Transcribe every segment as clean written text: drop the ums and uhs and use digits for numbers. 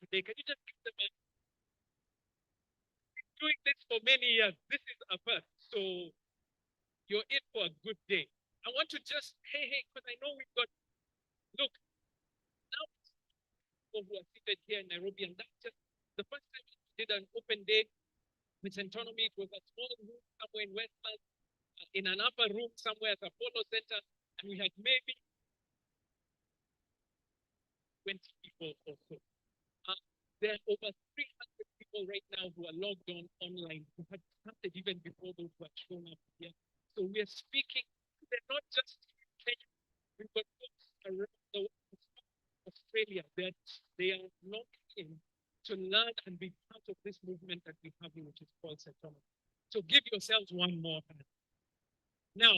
today. Can you just give them a doing this for many years? This is a first. So you're in for a good day. I want to just, hey, because I know we've got, look, now people who are seated here in Nairobi, and that's just the first time we did an open day with Centonomy. It was a small room somewhere in Westland, in an upper room somewhere at Apollo Center, and we had maybe 20 people or so. There are over 300 people right now who are logged on online, who had started even before those who had shown up here. So we are speaking, they're not just in Kenya, we've got folks around the world, Australia, that they are logged in to learn and be part of this movement that we have here, which is called Centonomy. So give yourselves one more hand. Now,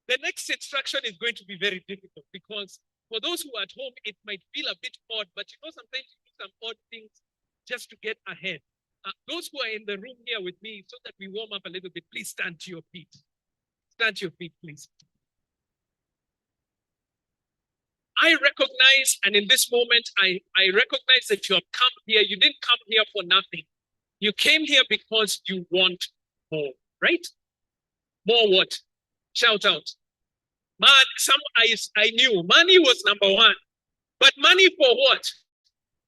the next instruction is going to be very difficult because for those who are at home, it might feel a bit odd, but you know, sometimes you do some odd things just to get ahead. Those who are in the room here with me, so that we warm up a little bit, please stand to your feet. Stand to your feet, please. I recognize, and in this moment, I recognize that you have come here. You didn't come here for nothing. You came here because you want more, right? More what? Shout out. Man, I knew money was number one, but money for what?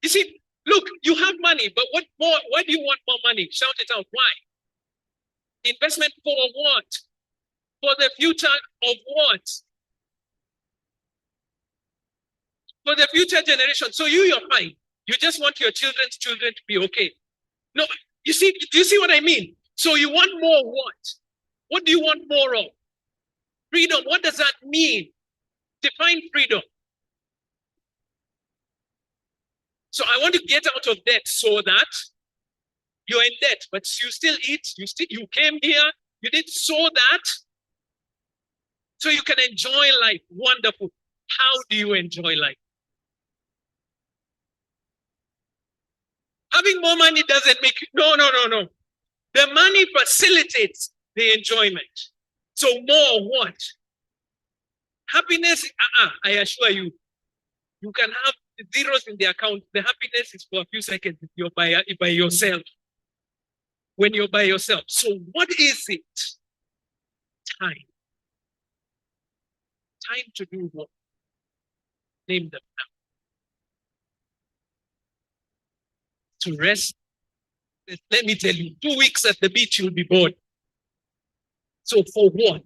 You see, look, you have money, but what more? Why do you want more money? Shout it out. Why? Investment for what? For the future of what? For the future generation. So you're fine. You just want your children's children to be okay. No, you see, do you see what I mean? So you want more what? What do you want more of? Freedom. What does that mean? Define freedom. So I want to get out of debt so that you're in debt, but you still eat. You came here. You did so that so you can enjoy life. Wonderful. How do you enjoy life? Having more money doesn't make you, no. The money facilitates the enjoyment. So more what? Happiness, I assure you, you can have zeros in the account. The happiness is for a few seconds if you're by yourself. When you're by yourself. So what is it? Time. Time to do what? Name them now. To rest. Let me tell you, 2 weeks at the beach, you'll be bored. So for what?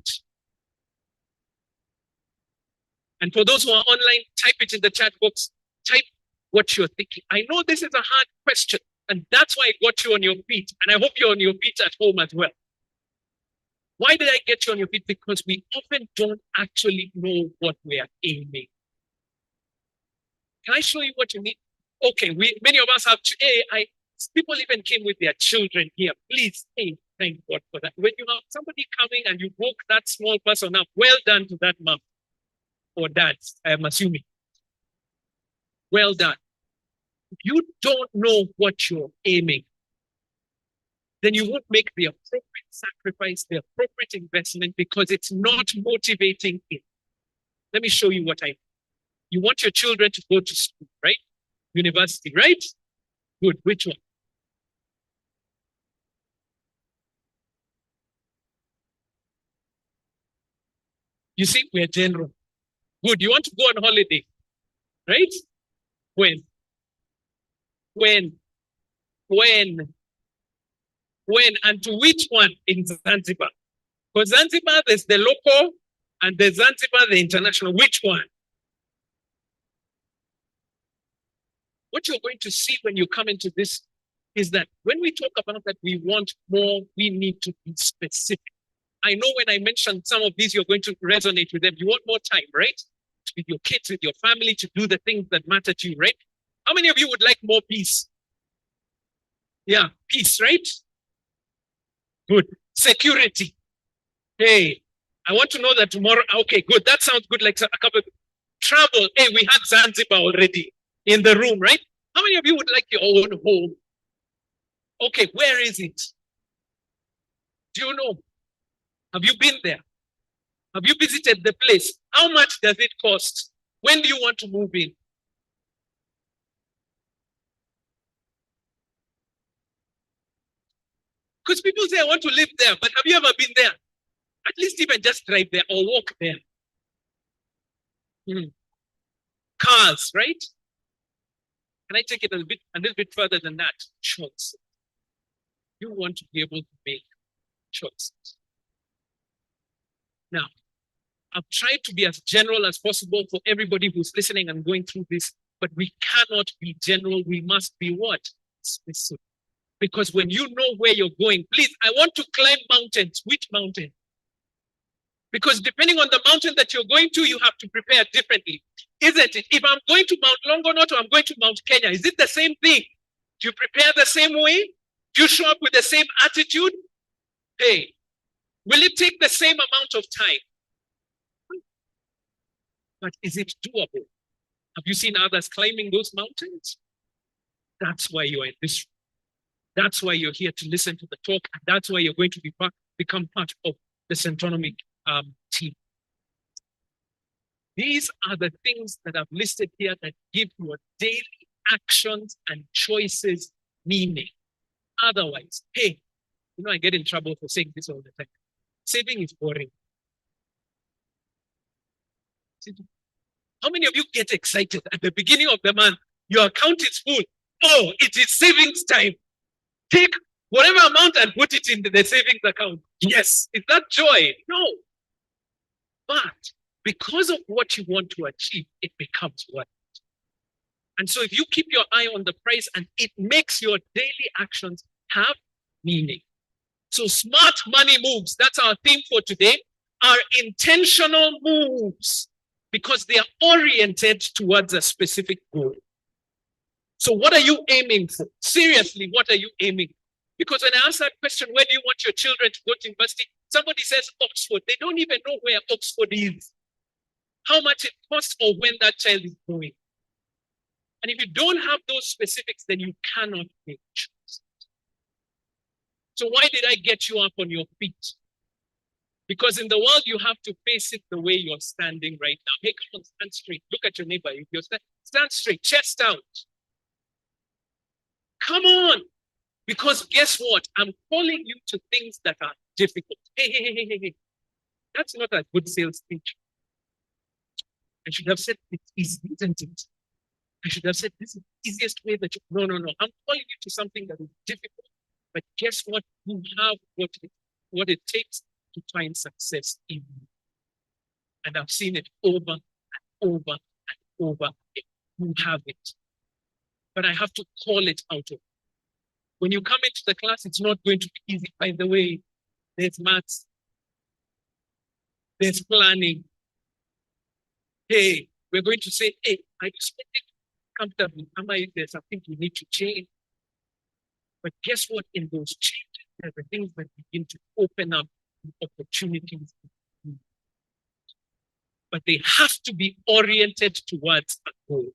And for those who are online, type it in the chat box. Type what you're thinking. I know this is a hard question, and that's why I got you on your feet. And I hope you're on your feet at home as well. Why did I get you on your feet? Because we often don't actually know what we are aiming. Can I show you what you need? Okay, many of us have, people even came with their children here. Please, thank God for that. When you have somebody coming and you woke that small person up, well done to that mom or dad, I am assuming. Well done. If you don't know what you're aiming, then you won't make the appropriate sacrifice, the appropriate investment, because it's not motivating it. Let me show you what I mean. You want your children to go to school, right? University, right? Good. Which one? You see, we're general. Good. You want to go on holiday, right? When? And to which one in Zanzibar? Because Zanzibar, there's the local and the Zanzibar, the international. Which one? What you're going to see when you come into this is that when we talk about that we want more, we need to be specific. I know when I mentioned some of these, you're going to resonate with them. You want more time, right? With your kids, with your family, to do the things that matter to you, right? How many of you would like more peace? Yeah, peace, right? Good. Security. Hey, I want to know that tomorrow. Okay, good. That sounds good. Like a couple of travel. Hey, we had Zanzibar already in the room, right? How many of you would like your own home? Okay, where is it? Do you know? Have you been there? Have you visited the place? How much does it cost? When do you want to move in? Because people say, I want to live there, but have you ever been there? At least even just drive there or walk there. Cars, right? Can I take it a little bit further than that? Choices. You want to be able to make choices. Now, I've tried to be as general as possible for everybody who's listening and going through this, but we cannot be general. We must be what? Specific. Because when you know where you're going, please, I want to climb mountains. Which mountain? Because depending on the mountain that you're going to, you have to prepare differently. Isn't it? If I'm going to Mount Longonot or I'm going to Mount Kenya, is it the same thing? Do you prepare the same way? Do you show up with the same attitude? Hey, will it take the same amount of time? But is it doable? Have you seen others climbing those mountains? That's why you're in this room. That's why you're here to listen to the talk. And that's why you're going to become part of the Centonomy team. These are the things that I've listed here that give your daily actions and choices meaning. Otherwise, hey, I get in trouble for saying this all the time. Saving is boring. How many of you get excited at the beginning of the month? Your account is full. Oh, it is savings time. Take whatever amount and put it into the savings account. Yes. Is that joy? No. But because of what you want to achieve, it becomes worth it. And so if you keep your eye on the price and it makes your daily actions have meaning. So smart money moves, that's our theme for today, are intentional moves because they are oriented towards a specific goal. So what are you aiming for? Seriously, what are you aiming for? Because when I ask that question, where do you want your children to go to university? Somebody says Oxford. They don't even know where Oxford is, how much it costs, or when that child is going. And if you don't have those specifics, then you cannot make choices. So why did I get you up on your feet? Because in the world, you have to face it the way you're standing right now. Hey, come on, stand straight. Look at your neighbor. If you're stand straight, chest out. Come on. Because guess what? I'm calling you to things that are difficult. Hey. That's not a good sales pitch. I should have said it's easy, isn't it? I should have said this is the easiest way that you... No. I'm calling you to something that is difficult. But guess what? You have what it takes to find success in you. And I've seen it over and over and over again. You have it. But I have to call it out of you. When you come into the class, it's not going to be easy. By the way, there's maths. There's planning. Hey, we're going to say, hey, are you spending comfortably? There's something you need to change. But guess what? In those changes, there are things that begin to open up opportunities. But they have to be oriented towards a goal.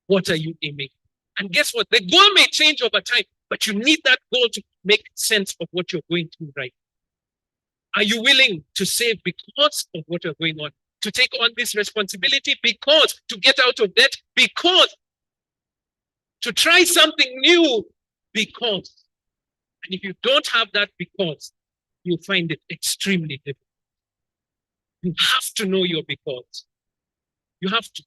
What are you aiming? And guess what? The goal may change over time, but you need that goal to make sense of what you're going through right now. Are you willing to save because of what you're going on? To take on this responsibility because to get out of debt, because to try something new, because. And if you don't have that because, you'll find it extremely difficult. You have to know your because. You have to.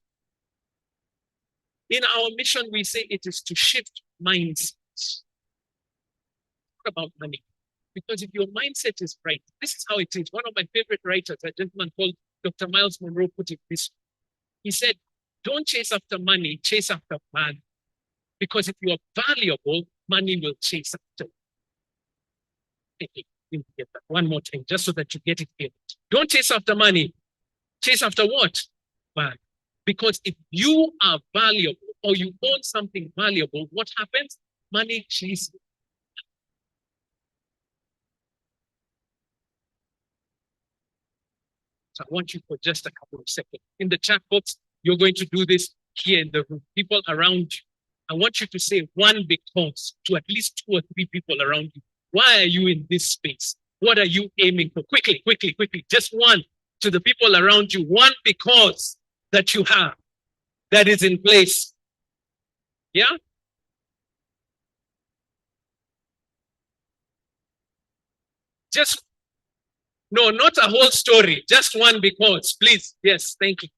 In our mission, we say it is to shift mindsets. Talk about money. Because if your mindset is right, this is how it is. One of my favorite writers, a gentleman called Dr. Miles Monroe, put it this way. He said, don't chase after money, chase after value. Because if you are valuable, money will chase after you. Get that one more time, just so that you get it here. Don't chase after money. Chase after what? Value. Because if you are valuable or you own something valuable, what happens? Money chases. So I want you for just a couple of seconds. In the chat box, you're going to do this here in the room. People around you. I want you to say one because to at least 2 or 3 people around you. Why are you in this space? What are you aiming for? Quickly. Just one to the people around you. One because that you have that is in place. Yeah? Just, no, not a whole story. Just one because, please. Yes, thank you.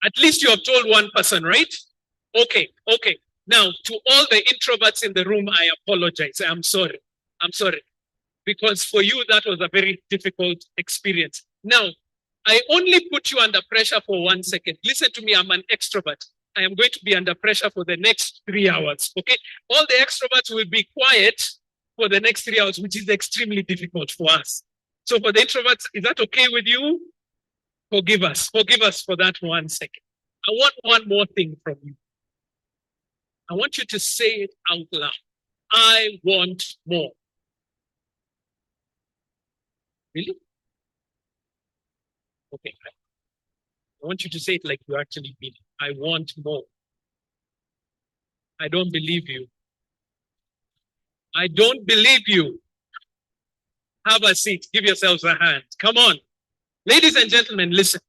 At least you have told one person, right? Okay, okay. Now, to all the introverts in the room, I apologize. I'm sorry. I'm sorry. Because for you, that was a very difficult experience. Now, I only put you under pressure for 1 second. Listen to me, I'm an extrovert. I am going to be under pressure for the next 3 hours, okay? All the extroverts will be quiet for the next 3 hours, which is extremely difficult for us. So for the introverts, is that okay with you? Forgive us for that 1 second. I want one more thing from you. I want you to say it out loud. I want more. Really? Okay. I want you to say it like you actually mean it. I want more. I don't believe you. I don't believe you. Have a seat. Give yourselves a hand. Come on. Ladies and gentlemen, listen.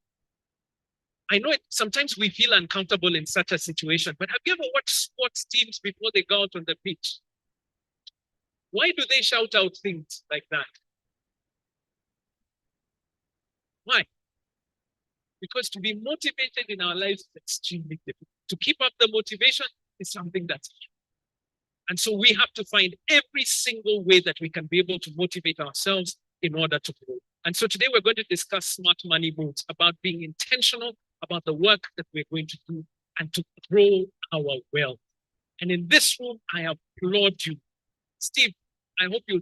I know sometimes we feel uncomfortable in such a situation, but have you ever watched sports teams before they go out on the pitch? Why do they shout out things like that? Why? Because to be motivated in our lives is extremely difficult. To keep up the motivation is something that's hard. And so we have to find every single way that we can be able to motivate ourselves in order to grow. And so today we're going to discuss smart money moves, about being intentional about the work that we're going to do and to grow our wealth. And in this room, I applaud you. Steve, I hope you'll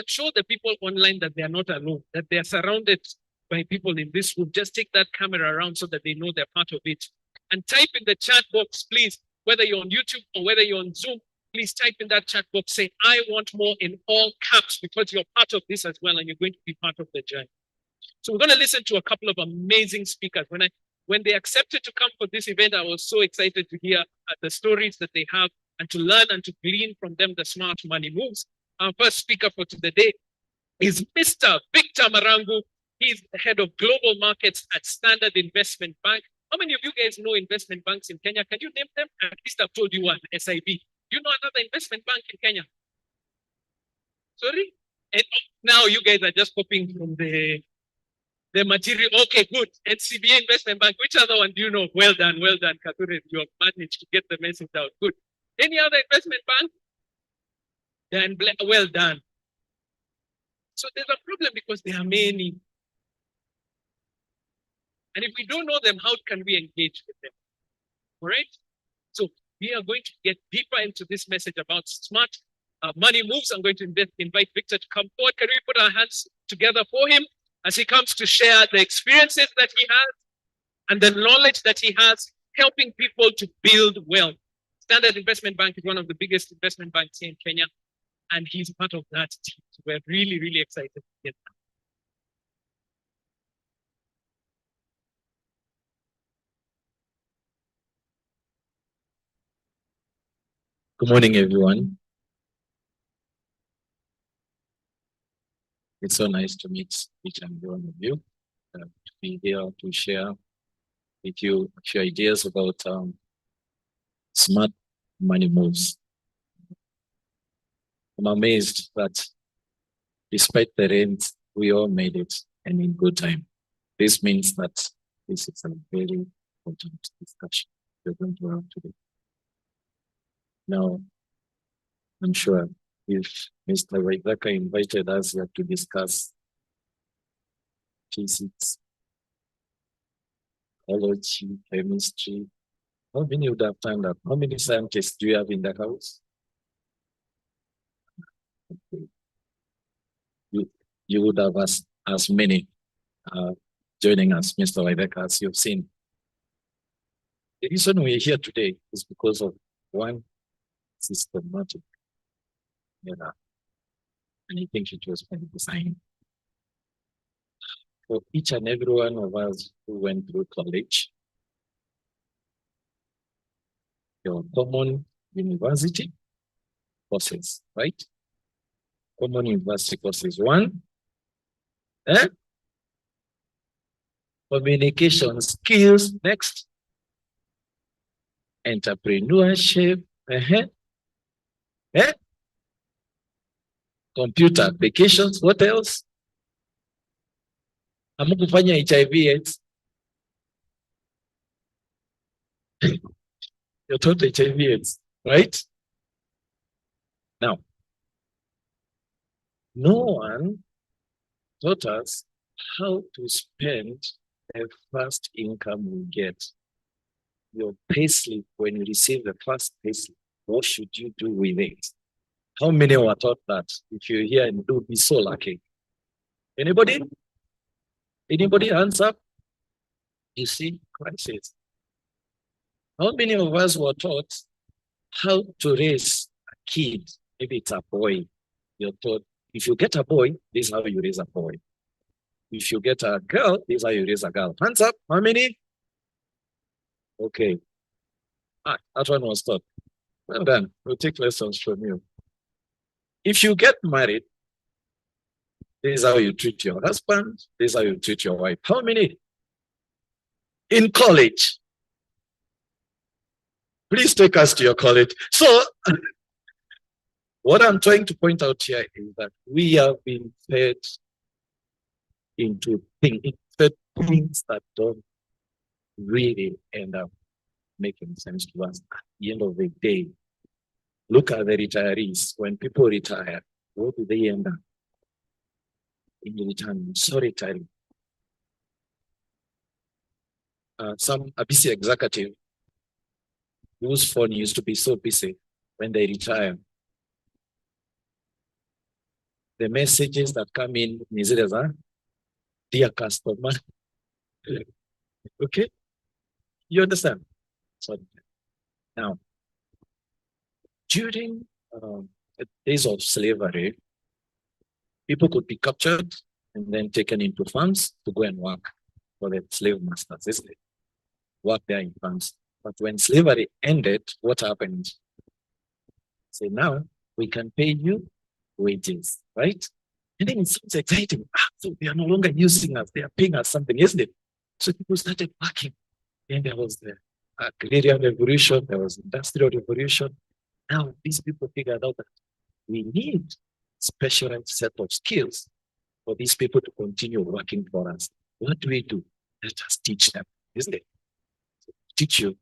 show the people online that they are not alone, that they are surrounded by people in this room. Just take that camera around so that they know they're part of it. And type in the chat box, please, whether you're on YouTube or whether you're on Zoom, please type in that chat box, say, I want more in all caps, because you're part of this as well and you're going to be part of the journey. So we're going to listen to a couple of amazing speakers. When they accepted to come for this event, I was so excited to hear the stories that they have and to learn and to glean from them the smart money moves. Our first speaker for today is Mr. Victor Marangu. He's the head of global markets at Standard Investment Bank. How many of you guys know investment banks in Kenya? Can you name them? At least I've told you one, SIB. Do you know another investment bank in Kenya? Sorry? And now you guys are just copying from the material. Okay, good. NCBA Investment Bank. Which other one do you know? Well done, Kathure. You have managed to get the message out. Good. Any other investment bank? Then well done. So there's a problem because there are many. And if we don't know them, how can we engage with them? All right? So we are going to get deeper into this message about smart money moves. I'm going to invite Victor to come forward. Can we put our hands together for him as he comes to share the experiences that he has and the knowledge that he has, helping people to build wealth. Standard Investment Bank is one of the biggest investment banks here in Kenya, and he's part of that team. So we're really, really excited to get that. Good morning, everyone. It's so nice to meet each and every one of you, to be here to share with you a few ideas about smart money moves. I'm amazed that despite the rains, we all made it, and in good time. This means that this is a very important discussion we're going to have today. Now, I'm sure if Mr. Waithaka invited us here to discuss physics, biology, chemistry, how many would have turned up? How many scientists do you have in the house? Okay. You would have as many joining us, Mr. Waithaka, as you've seen. The reason we're here today is because of one systematic error. And I think it was by design. For each and every one of us who went through college, your common university courses, right? Common university courses. One, communication skills. Next, entrepreneurship, computer applications. What else? Hamukufanya HIV/AIDS. You're taught HIV/AIDS, right? Now, no one taught us how to spend the first income we get. Your payslip, when you receive the first payslip, what should you do with it? How many were taught that? If you're here and do be so lucky. Anybody? Anybody hands up? You see, crisis. How many of us were taught how to raise a kid? Maybe it's a boy. You're taught, if you get a boy, this is how you raise a boy. If you get a girl, this is how you raise a girl. Hands up, how many? Okay. That one was taught. Well done. We'll take lessons from you. If you get married, this is how you treat your husband. This is how you treat your wife. How many? In college. Please take us to your college. So, what I'm trying to point out here is that we have been fed into things that don't really end up making sense to us at the end of the day. Look at the retirees. When people retire, what do they end up? In retirement, so retiring. A busy executive whose phone used to be so busy when they retire. The messages that come in is it as a dear customer. Okay? You understand? So now, during the days of slavery, people could be captured and then taken into farms to go and work for the slave masters, isn't it? Work there in farms. But when slavery ended, what happened? Say, now we can pay you wages, right? And then it sounds exciting. So they are no longer using us, they are paying us something, isn't it? So people started working. And there was the agrarian revolution, there was industrial revolution. Now these people figured out that we need specialized set of skills for these people to continue working for us. What do we do? Let us teach them, isn't it? So teach you.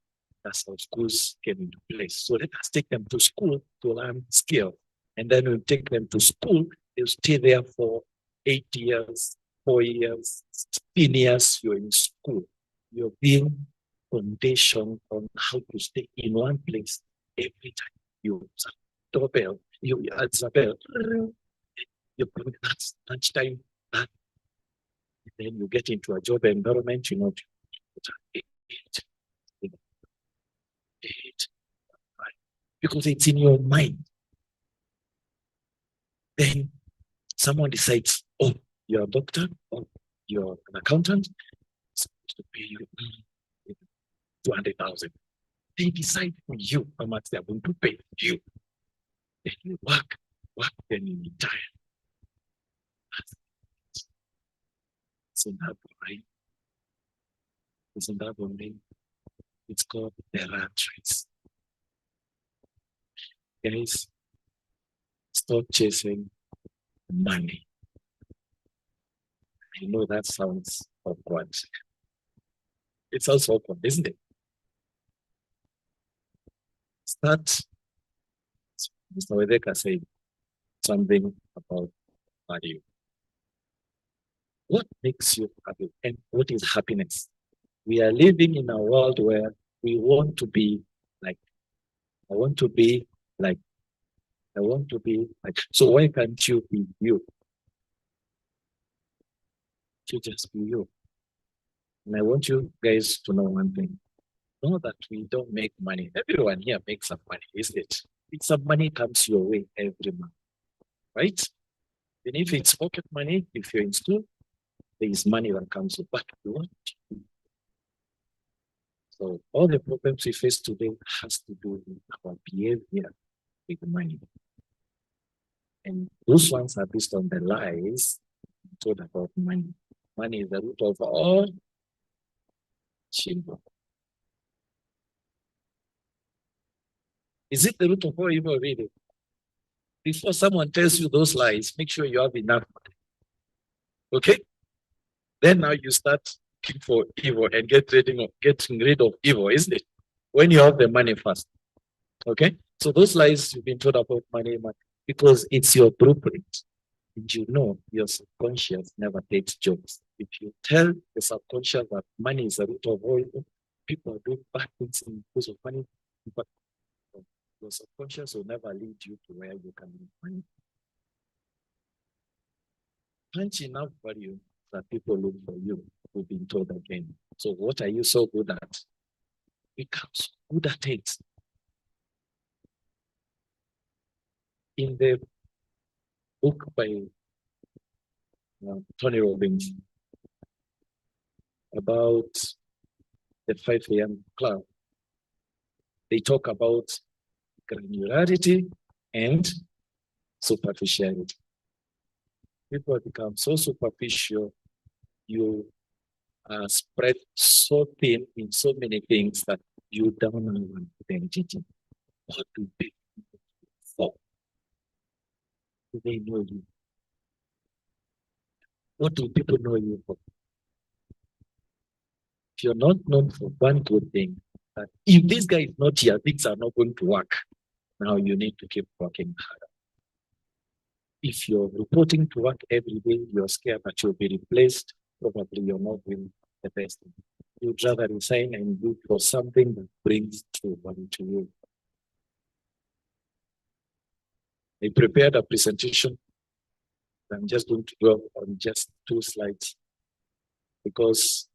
That's how schools came into place. So let us take them to school to learn skill. And then we'll take them to school. They'll stay there for 8 years, 4 years, 15 years. You're in school. You're being conditioned on how to stay in one place every time. You doorbell, you answer bell. You bring that lunchtime, that. And then you get into a job environment, you know, because it's in your mind. Then someone decides, oh, you're a doctor, or you're an accountant, supposed to pay you 200,000. They decide for you how much they're going to pay you. Then you work, then you retire. Isn't that right? Isn't that right? It's called the rat race. Guys, stop chasing money. I know that sounds awkward. It sounds awkward, isn't it? Start, Mr. Waithaka said something about value. What makes you happy and what is happiness? We are living in a world where we want to be like, I want to be like, so why can't you be you? You just be you. And I want you guys to know one thing. Know that we don't make money. Everyone here makes some money, isn't it? Some money comes your way every month, right? And if it's pocket money, if you're in school, there is money that comes back. So all the problems we face today has to do with our behavior with money. And those ones are based on the lies told about money. Money is the root of all evil. Is it the root of all evil, really? Before someone tells you those lies, make sure you have enough money. Okay? Then now you start looking for evil and getting rid of evil, isn't it? When you have the money first. Okay? So those lies you've been told about money, because it's your blueprint. And you know your subconscious never takes jokes. If you tell the subconscious that money is the root of all evil, people are doing bad things because of money, but your subconscious will never lead you to where you can make money. Punch enough value that people look for you, we've been told again. So what are you so good at? Become so good at it. In the book by Tony Robbins about the 5 a.m. club, they talk about granularity and superficiality. People become so superficial, you are spread so thin in so many things that you don't know an identity. What do people for? Do they know you? What do people know you for? If you're not known for one good thing, that if this guy is not here, things are not going to work. Now you need to keep working harder. If you're reporting to work every day, you're scared that you'll be replaced, probably you're not doing the best. You'd rather resign and look for something that brings true value to you. I prepared a presentation. I'm just going to go on just 2 slides because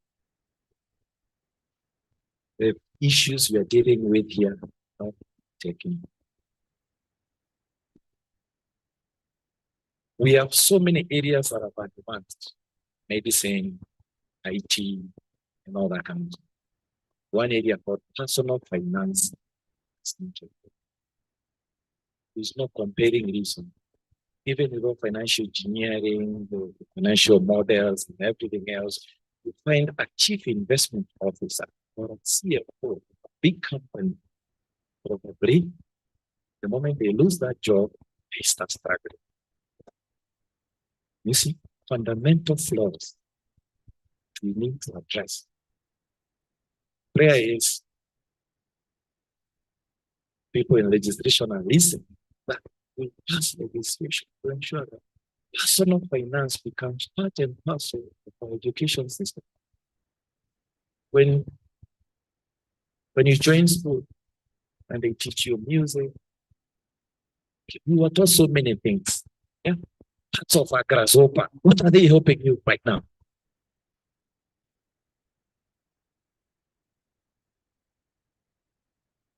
the issues we are dealing with here are not taking. We have so many areas that are advanced, medicine, IT, and all that kind of stuff. One area called personal finance. There's no comparing reason. Even with financial engineering, the financial models, and everything else, you find a chief investment officer or a CFO, a big company, probably the moment they lose that job, they start struggling. You see, fundamental flaws we need to address. Prayer is people in legislation are listening that we pass legislation to ensure that personal finance becomes part and parcel of our education system. When you join school and they teach you music, you are taught so many things. Yeah? Parts of a grasshopper. What are they helping you right now?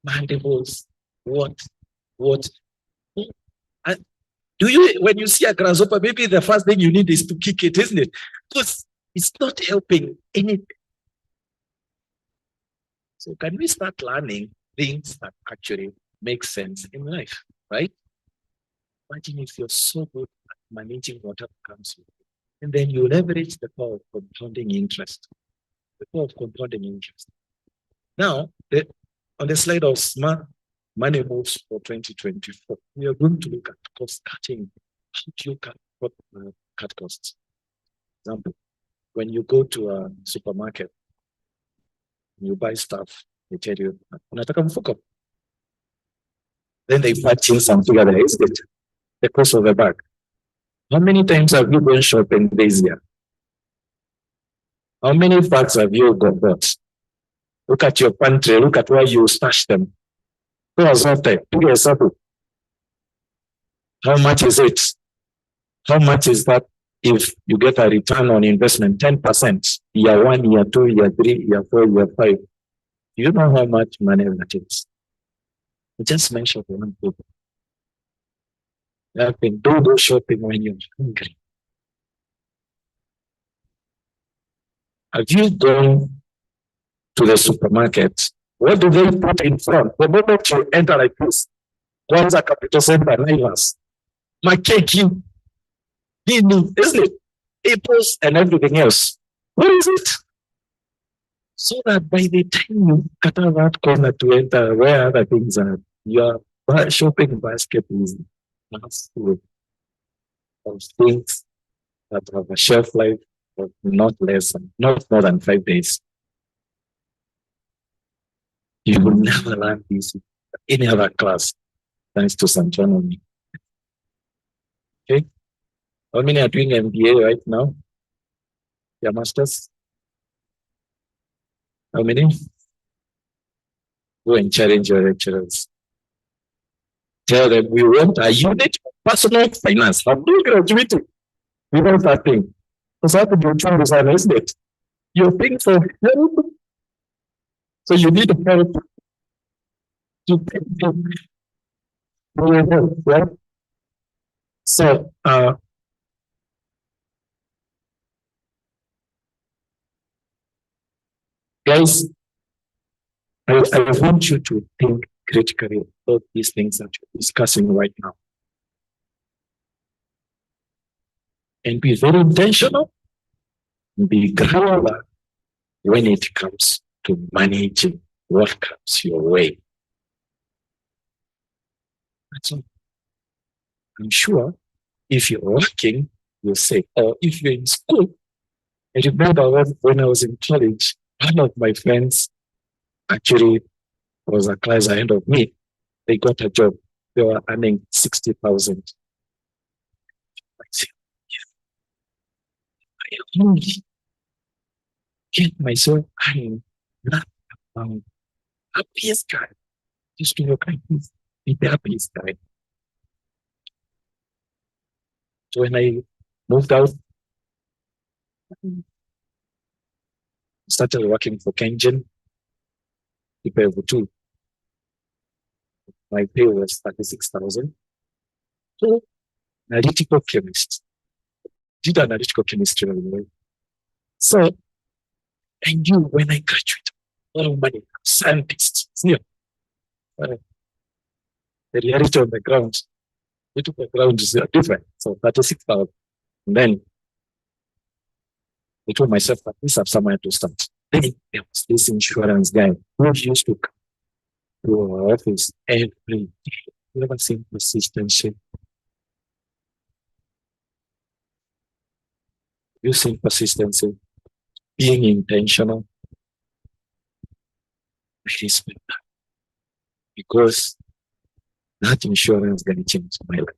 Mandibles. What? Do you, when you see a grasshopper, maybe the first thing you need is to kick it, isn't it? Because it's not helping anything. So can we start learning things that actually make sense in life, right? Imagine if you're so good at managing whatever comes with you, and then you leverage the power of compounding interest. The power of compounding interest. Now, on the slide of smart money moves for 2024, we are going to look at cost cutting. How do you cut costs? For example, when you go to a supermarket, you buy stuff, they tell you, unataka mfuko. Then they patch in some together, is it? The cost of a bag. How many times have you gone shopping this year? How many bags have you got? Look at your pantry, look at where you stash them. How much is it? How much is that if you get a return on investment, 10%, year 1, year 2, year 3, year 4, year 5? Do you know how much money that is? Just mention one people. You can do shopping when you're hungry. Have you gone to the supermarket? What do they put in front? The moment you enter like this, Kwanza Capital Center, Naivas, Makeki, isn't it? Apples and everything else. What is it? So that by the time you cut out that corner to enter where other things are, you are But shopping basket is full of things that have a shelf life of not more than 5 days. You will never learn this in any other class, thanks to Centonomy. Okay. How many are doing MBA right now? Your masters? How many? Go and challenge your lecturers. Tell them we want a unit of personal finance. How do you graduate? We want that thing. Because how could you try to sign, isn't it? You're paying for help. So you need help to pay for your help, right? So guys, I want you to think critically about these things that you're discussing right now. And be very intentional, be granular when it comes to managing what comes your way. That's all. I'm sure if you're working, you'll say, or if you're in school, I remember when I was in college, one of my friends actually was a class ahead of me. They got a job. They were earning 60,000. I said, I only get myself earning that amount. Happiest guy. Just to look like this. Be the happiest guy. So when I moved out, started working for Kengen, payable too. My pay was 36,000. So, analytical chemist. Did analytical chemistry anyway. So, I knew when I graduate, a lot of money, scientists. Yeah. The reality on the ground, the ground is different. So, 36,000. And then, I told myself that this have somewhere to start. Then there was this insurance guy who used to come to our office every day. You ever seen persistency? You seen persistency? Being intentional? I respect that. Because that insurance guy changed my life.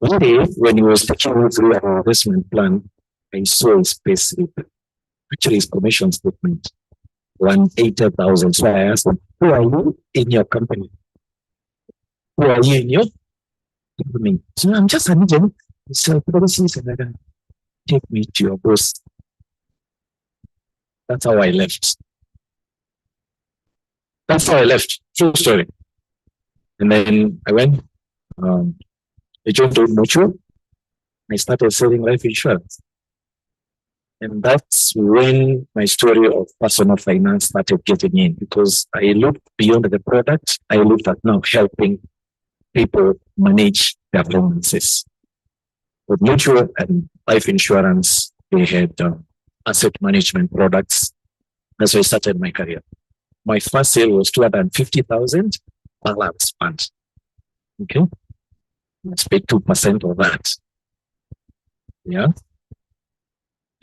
One day, when he was taking me through our investment plan, I saw his pay slip, actually his commission statement, 180,000. So I asked him, who are you in your company? Who are you in your company? So I'm just an agent. So policies and I can take me to your boss. That's how I left. That's how I left. True story. And then I went, I joined Old Mutual. I started selling life insurance. And that's when my story of personal finance started getting in, because I looked beyond the product. I looked at now helping people manage their finances. With mutual and life insurance, they had asset management products. That's why I started my career. My first sale was 250,000 balance fund. Okay. Let's pay 2% of that. Yeah.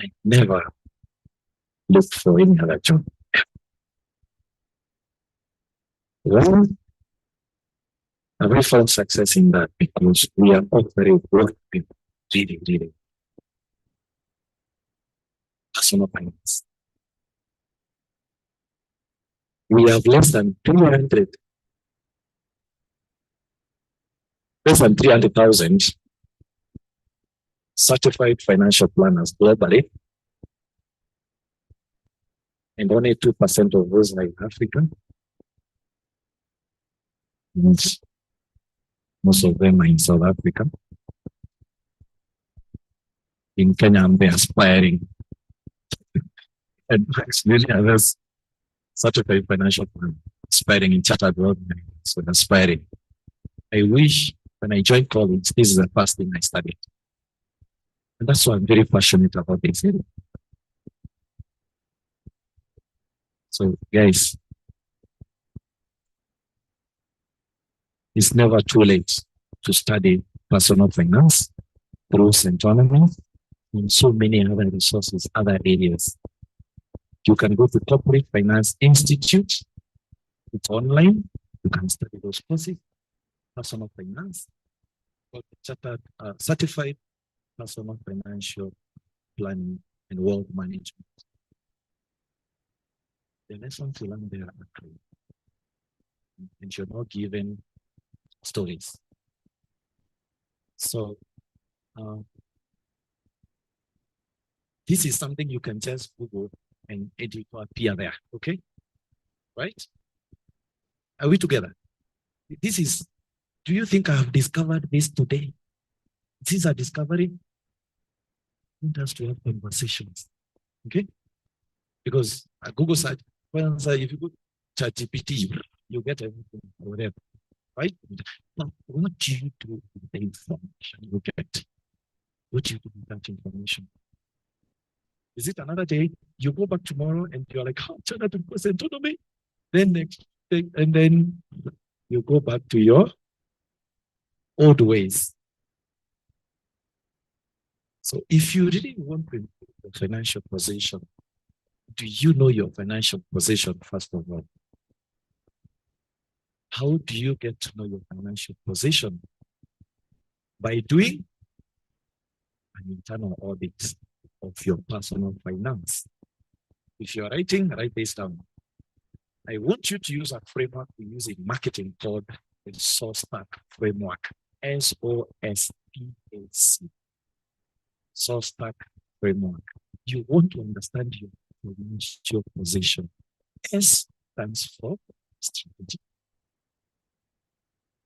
I never looked for any other job. Well, I found success in that because we are all very work people, really. Personal finance. We have less than 300,000 certified financial planners globally, and only 2% of those are in Africa. Most of them are in South Africa. In Kenya, I'm aspiring. And really others certified financial plan, aspiring in chartered wealth management. So aspiring. I wish when I joined college, this is the first thing I studied. And that's why I'm very passionate about this area. So guys, it's never too late to study personal finance through Centonomy and so many other resources, other areas. You can go to Corporate Finance Institute. It's online. You can study those courses, personal finance, chartered, certified personal financial planning and wealth management. The lessons you learn there are clear. And you're not given stories. So this is something you can just Google and edit or appear there, okay? Right? Are we together? This is, do you think I have discovered this today? This is a discovery. It has to have conversations, okay? Because a Google search, well, if you go to ChatGPT, you get everything or whatever, right? But what do you do with the information you get? What do you do with that information? Is it another day? You go back tomorrow and you're like, how to do Centonomy? Then next thing, and then you go back to your old ways. So if you really want to improve your financial position, do you know your financial position first of all? How do you get to know your financial position? By doing an internal audit of your personal finance. If you're writing, write this down. I want you to use a framework we use in marketing called the SOWAC framework. SOSPAC. SOWAC framework. You want to understand your financial position. S stands for strategy.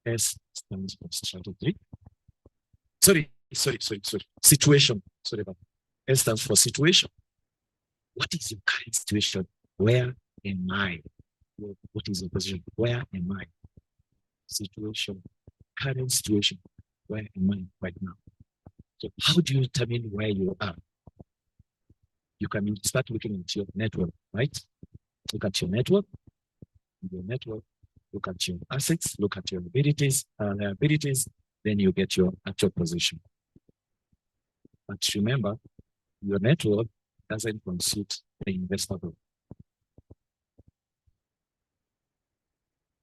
S stands for strategy. Sorry. Situation. Sorry about that. S stands for situation. What is your current situation? Where am I? What is your position? Where am I? Situation. Current situation. Where am I right now? So how do you determine where you are? You can start looking at your network, right? Look at your network. Look at your assets, look at your liabilities, then you get your actual position. But remember, your network doesn't constitute the investable.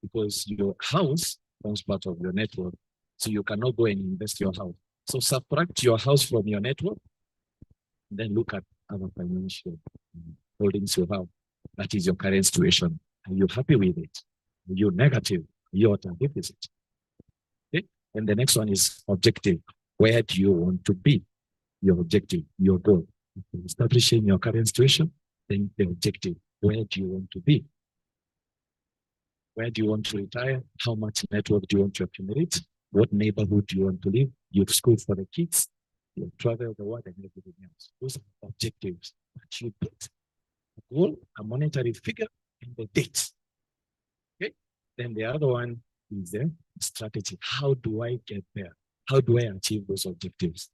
Because your house forms part of your network, so you cannot go and invest your house. So subtract your house from your network, then look at other financial holdings you have. That is your current situation. Are you happy with it? Are you negative? Are you at a deficit? Okay. And the next one is objective. Where do you want to be? Your objective, your goal. Establishing your current situation, then the objective. Where do you want to be? Where do you want to retire? How much network do you want to accumulate? What neighborhood do you want to live? Your school for the kids, you travel the world and everything else. Those are objectives that you put a goal, a monetary figure, and the date. Okay. Then the other one is the strategy. How do I get there? How do I achieve those objectives?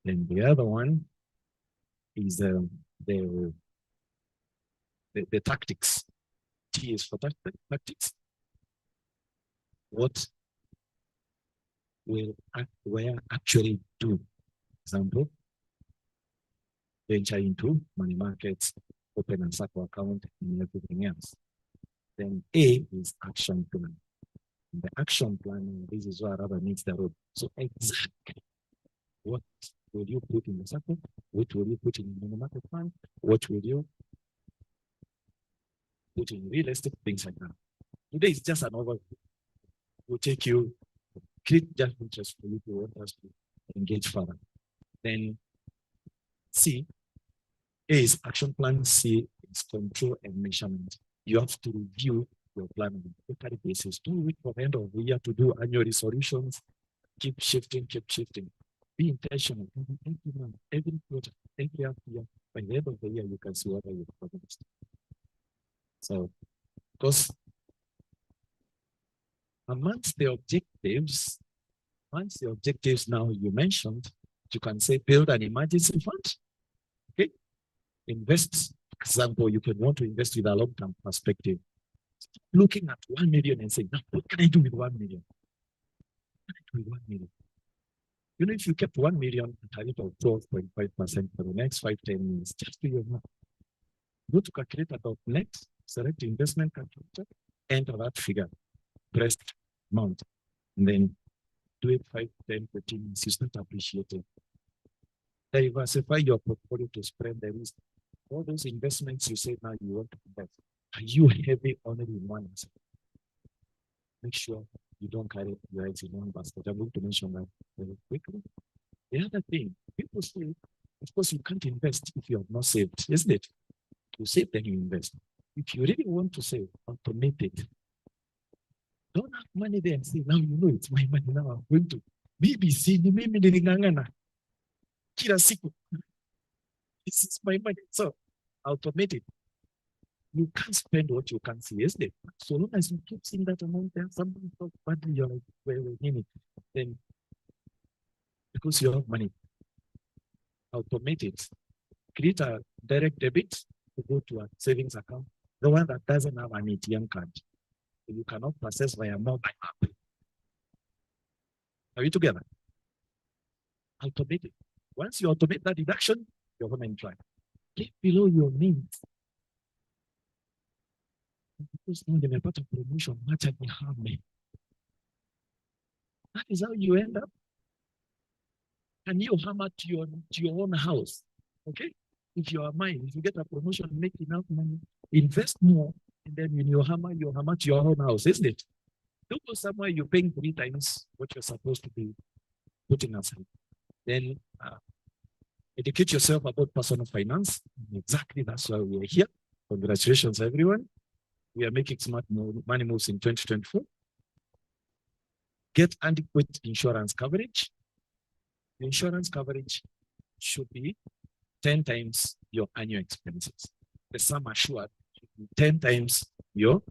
Then the other one is the tactics. T is for tactics. What will I actually do? Example, venture into money markets, open and circle account, and everything else. Then A is action plan. The action plan, this is where rubber meets the road. So exactly what will you put in the circle? What will you put in the money market fund? What will you put in real estate? Things like that. Today is just an overview. We'll take you, create just interest for you to want us to engage further. Then C, A is action plan, C is control and measurement. You have to review your plan on a quarterly basis. Do it for the end of the year to do annual resolutions. Keep shifting. Be intentional. Every month, every quarter, every half year. By the end of the year, you can see what you've progressed. So, because amongst the objectives now you mentioned, you can say build an emergency fund. Okay. Invest. For example, you can want to invest with a long-term perspective. Looking at 1 million and saying, now what can I do with 1 million? with 1 million. You know, if you kept 1 million at a rate of 12.5% for the next 5-10 years, just do your math. Go to calculator.net, select investment calculator, enter that figure, press amount, and then do it 5, 10, 15 years. You start appreciating. Diversify your portfolio to spread the risk. All those investments you say now you want to invest, are you heavy only in one asset? Make sure you don't carry your eggs in one basket. I'm going to mention that very quickly. The other thing, people say, of course, you can't invest if you have not saved, isn't it? You save, then you invest. If you really want to save, automate it. Don't have money there and say, now you know it's my money, now I'm going to BBC, kila siku. This is my money. So, automate it. You can't spend what you can't see, isn't it? So long as you keep seeing that amount there, somebody talks badly, you're like, wait, then because you have money, automate it. Create a direct debit to go to a savings account, the one that doesn't have an ATM card. You cannot process via mobile app. Are you together? Automate it. Once you automate that deduction, you're going to enjoy. Get below your means. Because now they may put a promotion much at the harm. That is how you end up. And you hammer to your own house. Okay? If you are mine, if you get a promotion, make enough money, invest more, and then when you hammer to your own house, isn't it? Don't go somewhere you're paying 3 times what you're supposed to be putting aside. Then educate yourself about personal finance. Exactly, that's why we are here. Congratulations, everyone. We are making smart money moves in 2024. Get adequate insurance coverage. The insurance coverage should be 10 times your annual expenses. The sum assured should be 10 times your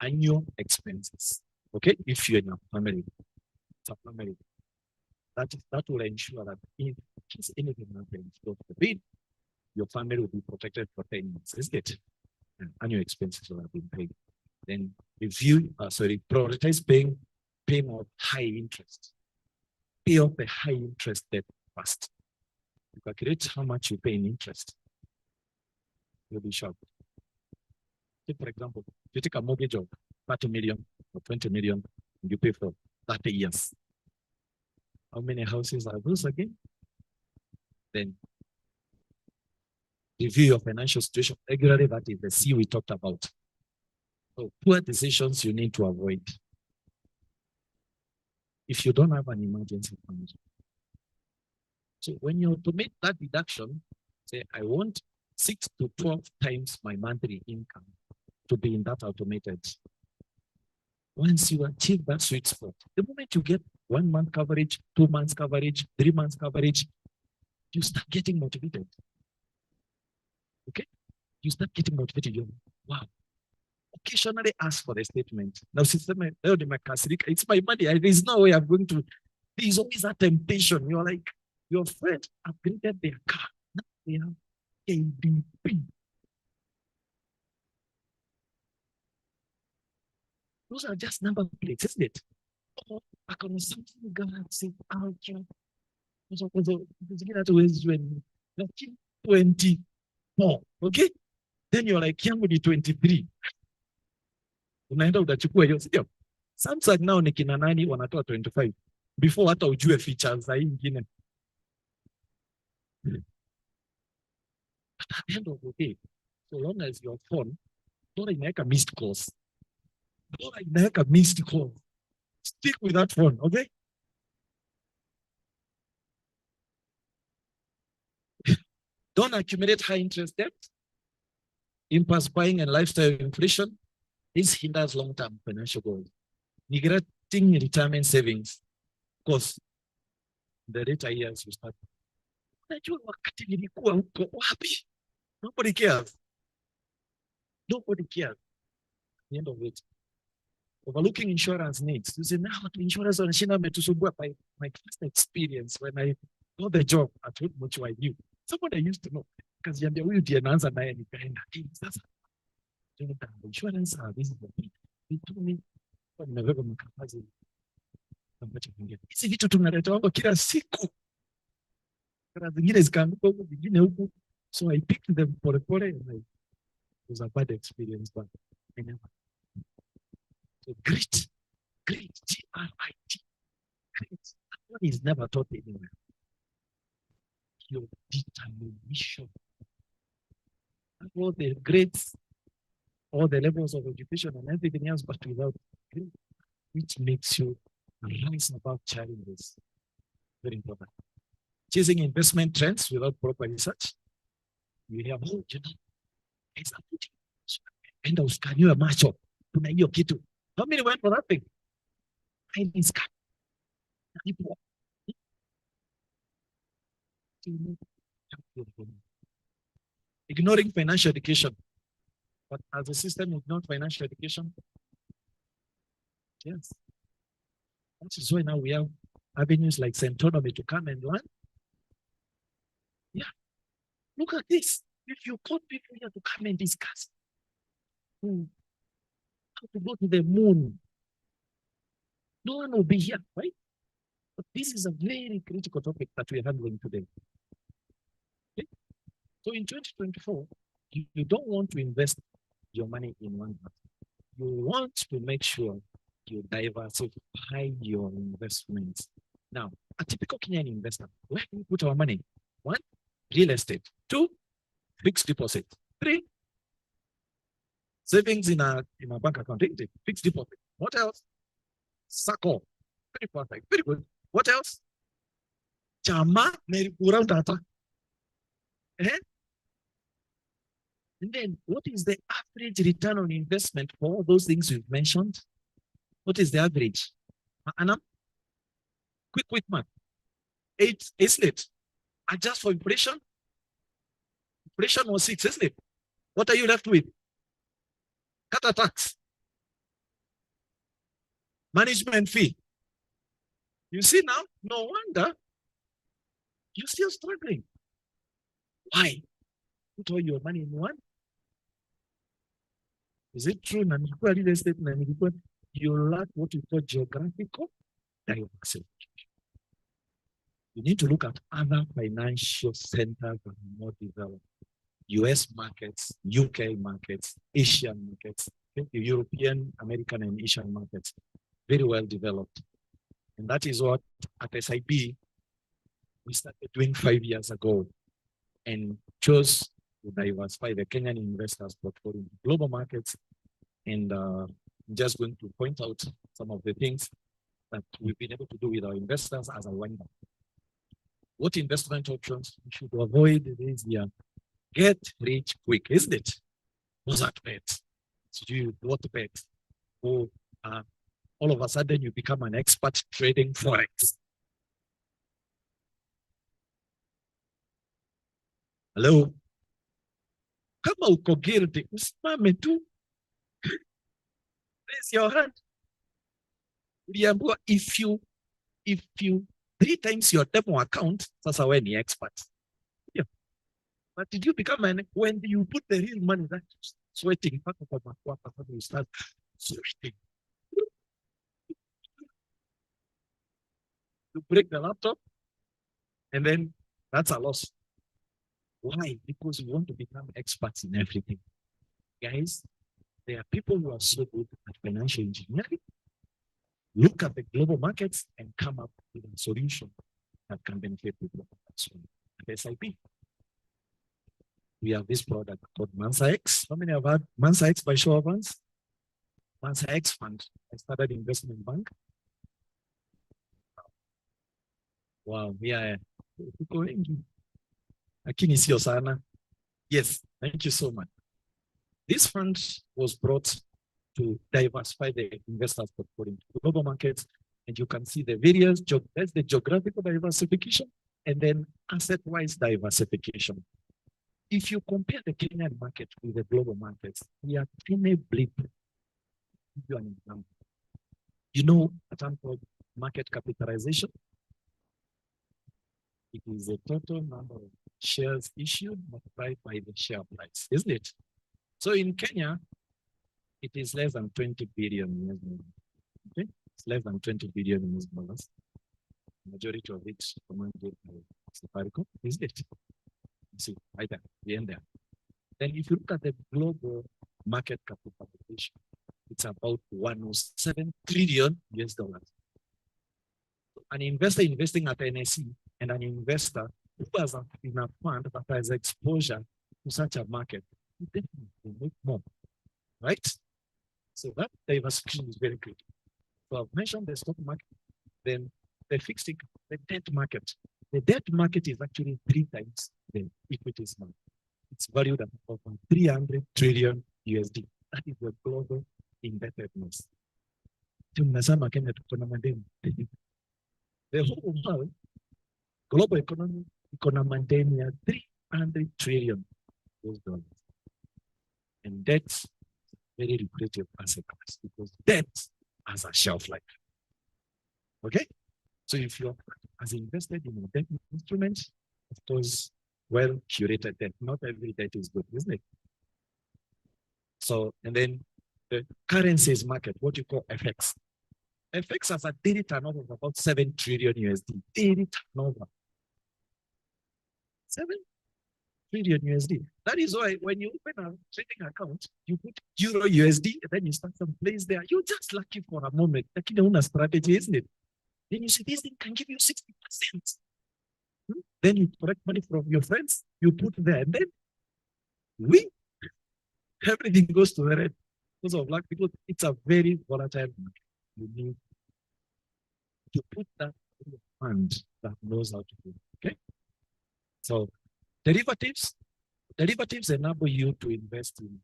annual expenses. Okay, if you're in a family, it's a family. That will ensure that in case anything happens, God forbid, your family will be protected for 10 years, isn't it? And annual expenses will have been paid. Then prioritize paying off high interest. Pay off the high interest debt first. You calculate how much you pay in interest. You'll be shocked. Take, for example, you take a mortgage of 30 million or 20 million, and you pay for 30 years. How many houses are those again? Then review your financial situation regularly. That is the C we talked about. So poor decisions you need to avoid. If you don't have an emergency fund. So when you automate that deduction, say, I want 6 to 12 times my monthly income to be in that automated. Once you achieve that sweet spot, the moment you get 1 month coverage, 2 months coverage, 3 months coverage, you start getting motivated. Okay? You start getting motivated. You're, wow. Occasionally ask for the statement. Now, it's my money. There's no way I'm going to. There's always a temptation. You're like, your friend upgraded their car. Now they have ADP. Those are just number plates, isn't it? Oh, I can something Galaxy Ultra. 24. Okay? Then you're like, Nyamu ni 23. Unaenda utachukua hiyo, sio? Samsung nao ni kina nani wanatoa 25 before hata ujue features za hii nyingine. But at the end of the day, so long as your phone bora inaweka missed calls, stick with that phone, okay? Don't accumulate high interest debt, impulse buying and lifestyle inflation. This hinders long-term financial goals. Neglecting retirement savings. Of course, the later years you start. Nobody cares. Nobody cares. At the end of it. Overlooking insurance needs. You say, now insurance on Shina Metusubua by my first experience when I got the job at what much I knew. Somebody I used to know. Because you are the answer now and you kind of insurance, this is the thing. They told me, ambacho kingine. Hizi vitu tunaletewa kila siku. Kuna zingine zikaanguka huku, zingine huku. So I picked them polepole and it was a bad experience, but I never. So grit, G-R-I-T, grit. That one is never taught anywhere. Your determination. All the grades, all the levels of education and everything else, but without grit, which makes you rise above challenges. Very important. Chasing investment trends without proper research. You have no, enda uskaniwe macho. Kuna hiyo kitu. How many went for that thing? Ignoring financial education. But as a system, ignore financial education. Yes. That is why now we have avenues like Centonomy to come and learn. Yeah. Look at this. If you call people here to come and discuss how to go to the moon, no one will be here, right? But this is a very critical topic that we are handling today. Okay? So in 2024, you don't want to invest your money in one part. You want to make sure you diversify your investments. Now, a typical Kenyan investor, where do we put our money? 1, real estate. 2, fixed deposit. 3, savings in a bank account. Fixed deposit. What else? Sako. Very perfect. Very good. What else? Chama around data. And then what is the average return on investment for all those things you've mentioned? What is the average? Anna? Quick math. 8, isn't it? Adjust for inflation. Inflation was 6, isn't it? What are you left with? Cut a tax. Management fee. You see now? No wonder you're still struggling. Why? Put all your money in one. Is it true? Real estate, you lack what we call geographical diversification. You need to look at other financial centers that are more developed. US markets, UK markets, Asian markets, European, American, and Asian markets. Very well developed. And that is what at SIB we started doing 5 years ago and chose to diversify the Kenyan investors' portfolio in global markets. And I'm just going to point out some of the things that we've been able to do with our investors as a wind up. What investment options we should avoid is the get rich quick, isn't it? What's that bet? So you what bet? Or all of a sudden you become an expert trading forex. Hello? Kama uko guilty, usimame tu. Raise your hand. If you 3 times your demo account, sasa wewe ni expert. Yeah. But did you become when you put the real money that sweating, you start sweating. You break the laptop, and then that's a loss. Why? Because you want to become experts in everything. Guys, there are people who are so good at financial engineering. Look at the global markets and come up with a solution that can benefit people. At SIP, we have this product called Mansa X. How many have had Mansa X by show of hands? Mansa X Fund. I started investment bank. Wow, yeah. Lakini sio sana. Yes, thank you so much. This fund was brought to diversify the investors' portfolio into global markets, and you can see the various that's the geographical diversification and then asset-wise diversification. If you compare the Kenyan market with the global markets, we are in a blip. I'll give you an example. You know a term called market capitalization? It is the total number of shares issued multiplied by the share price, isn't it? So in Kenya, it is less than 20 billion. Okay, it's less than 20 billion US dollars. Majority of it commanded by Safaricom, is it? See, right there, the end there. Then if you look at the global market capitalization, it's about 107 trillion US dollars. An investor investing at NSE and an investor who has in a fund that has exposure to such a market, you definitely make more, right? So that diversification is very critical. So I've mentioned the stock market, then the fixed income, the debt market. The debt market is actually 3 times the equities market. It's valued at over 300 trillion USD. That is the global indebtedness. The whole world, global economy, 300 trillion US dollars. And debt's very lucrative asset class because debt has a shelf life. Okay? So if you're as invested in a debt instrument, of course, well curated debt. Not every debt is good, isn't it? So, and then the currencies market, what you call FX. FX has a daily turnover of about 7 trillion USD. Daily turnover. 7 trillion USD. That is why when you open a trading account, you put Euro USD, and then you start some place there. You're just lucky for a moment. Like you know, a strategy, isn't it? Then you see this thing can give you 60%. Then you collect money from your friends, you put there, and then everything goes to the red because of luck, because it's a very volatile market. You need to put that in the fund that knows how to do it. Okay. So derivatives enable you to invest in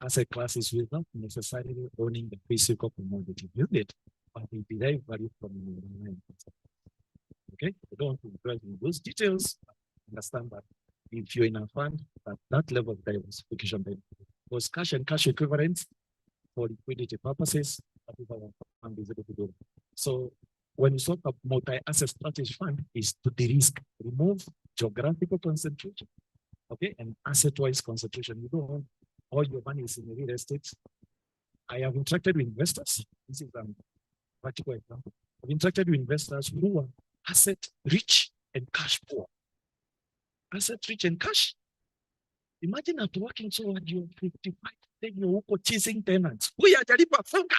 asset classes without necessarily owning the physical commodity, isn't it? But they derive value from the online. Okay, I don't want to dwell in those details. Understand that if you're in a fund, that level of diversification, because cash and cash equivalents for liquidity purposes, that is our fund is able to do. So when you talk about multi-asset strategy fund, is to de-risk, remove geographical concentration, okay, and asset-wise concentration. You don't want all your money is in real estate. I have interacted with investors. This is a practical example. I've interacted with investors who are asset rich and cash poor. Asset rich and cash. Imagine after working so hard, you're 55, then you're chasing tenants. We are Jalipa Funka.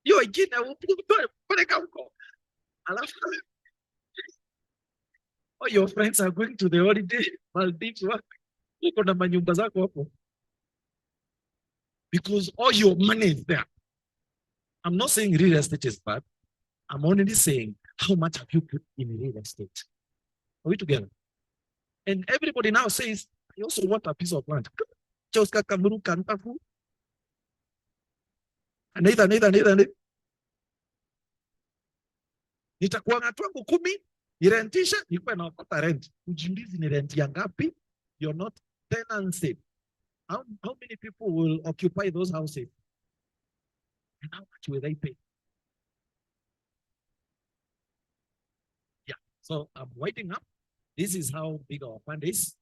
You're again, all your friends are going to the holiday, Maldives work. Because all your money is there. I'm not saying real estate is bad. I'm only saying how much have you put in real estate? Are we together? And everybody now says, I also want a piece of land. Nitakuwa ng'atu 10 irentisha nikuwe napata rent. Ujiulizi ni rent ya ngapi? You're not tenancy. How many people will occupy those houses? And how much will they pay? Yeah, so I'm winding up. This is how big our fund is.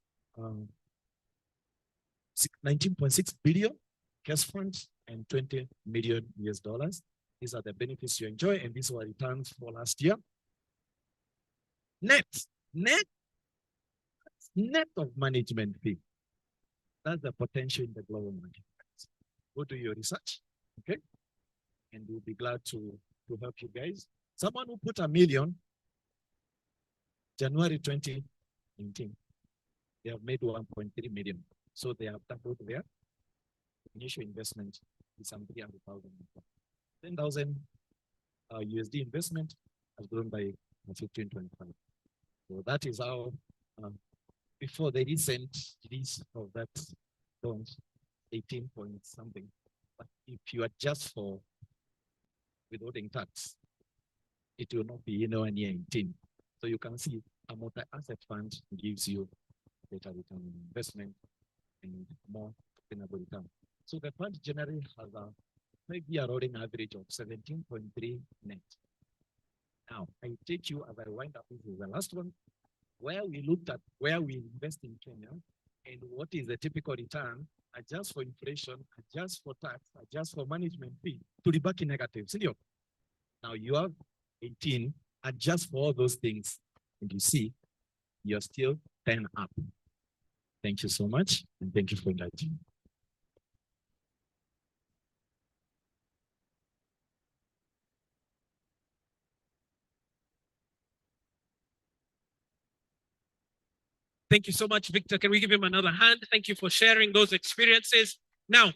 19.6 billion cash funds and 20 million US dollars. These are the benefits you enjoy, and these were returns for last year. Net of management fee. That's the potential in the global market. Go do your research, okay? And we'll be glad to help you guys. Someone who put $1 million, January 2019, they have made 1.3 million. So they have doubled their initial investment is some 300,000. 10,000 USD investment has grown by 15.25. So that is how, before the recent release of that launch, 18 point something. But if you adjust for withholding tax, it will not be anywhere near 18. So you can see a multi-asset fund gives you better return on investment and more sustainable return. So the fund generally has a 5-year rolling average of 17.3 net. Now, I take you as I wind up, this is the last one, where we looked at where we invest in Kenya and what is the typical return, adjust for inflation, adjust for tax, adjust for management fee, to be back in negative. Now you have 18, adjust for all those things, and you see you're still 10 up. Thank you so much, and thank you for inviting me. Thank you so much, Victor. Can we give him another hand? Thank you for sharing those experiences. Now,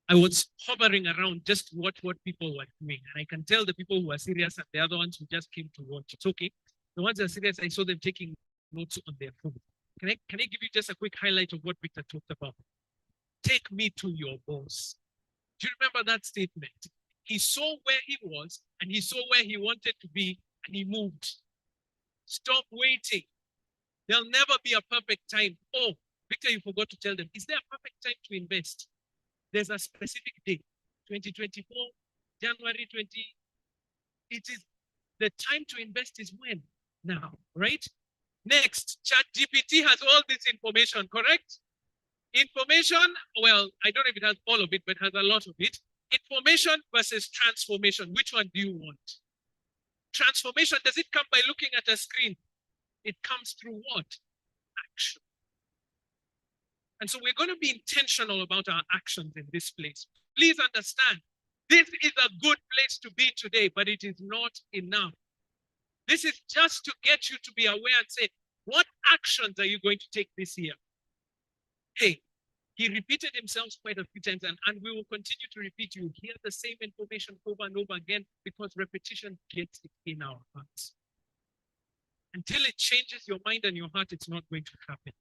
I was hovering around just what people were doing. And I can tell the people who are serious and the other ones who just came to watch. It's okay. The ones that are serious, I saw them taking notes on their phone. Can I give you just a quick highlight of what Victor talked about? Take me to your boss. Do you remember that statement? He saw where he was and he saw where he wanted to be and he moved. Stop waiting. There'll never be a perfect time. Oh, Victor, you forgot to tell them. Is there a perfect time to invest? There's a specific date, 2024, January 20. It is the time to invest is when? Now, right? Next, ChatGPT has all this information, correct? Information, well, I don't know if it has all of it, but it has a lot of it. Information versus transformation. Which one do you want? Transformation, does it come by looking at a screen? It comes through what? Action. And so we're going to be intentional about our actions in this place. Please understand, this is a good place to be today, but it is not enough. This is just to get you to be aware and say, what actions are you going to take this year? Hey, he repeated himself quite a few times, and we will continue to repeat. You hear the same information over and over again because repetition gets it in our hearts. Until it changes your mind and your heart, it's not going to happen.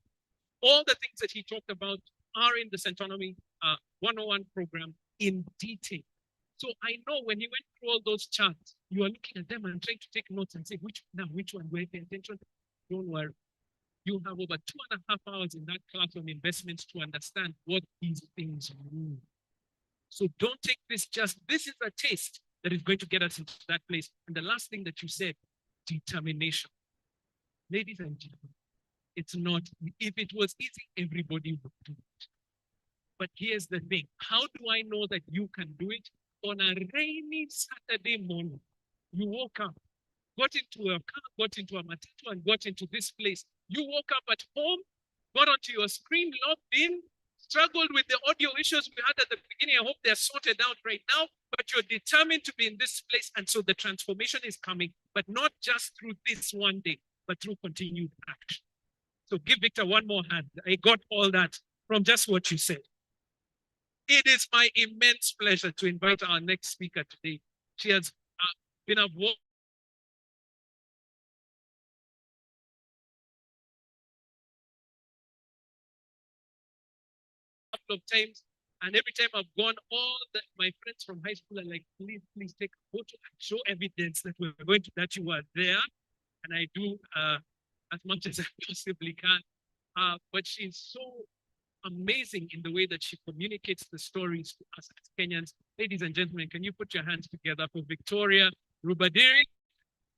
All the things that he talked about are in the Centonomy 101 program in detail. So I know when he went through all those charts, you are looking at them and trying to take notes and say, which one do I pay attention to? Don't worry. You have over 2.5 hours in that class on investments to understand what these things mean. So don't take this this is a taste that is going to get us into that place. And the last thing that you said, determination. Ladies and gentlemen, it's not, if it was easy, everybody would do it. But here's the thing. How do I know that you can do it? On a rainy Saturday morning, you woke up, got into a car, got into a matatu, and got into this place. You woke up at home, got onto your screen, logged in, struggled with the audio issues we had at the beginning. I hope they're sorted out right now, but you're determined to be in this place. And so the transformation is coming, but not just through this one day, but through continued action. So give Victor one more hand. I got all that from just what you said. It is my immense pleasure to invite our next speaker today. She has been a couple of times, and every time I've gone, my friends from high school are like, please take a photo and show evidence that we're going to, that you are there. And I do as much as I possibly can. But she's so amazing in the way that she communicates the stories to us as Kenyans. Ladies and gentlemen, can you put your hands together for Victoria Rubadiri,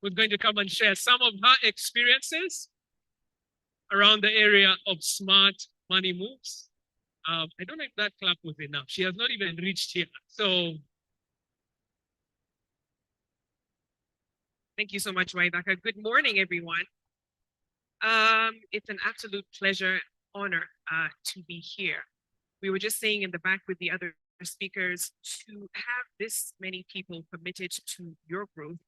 who's going to come and share some of her experiences around the area of smart money moves. I don't know if that clap was enough. She has not even reached here. So thank you so much, Waithaka. Good morning, everyone. It's an absolute pleasure, honor to be here. We were just saying in the back with the other speakers, to have this many people committed to your growth,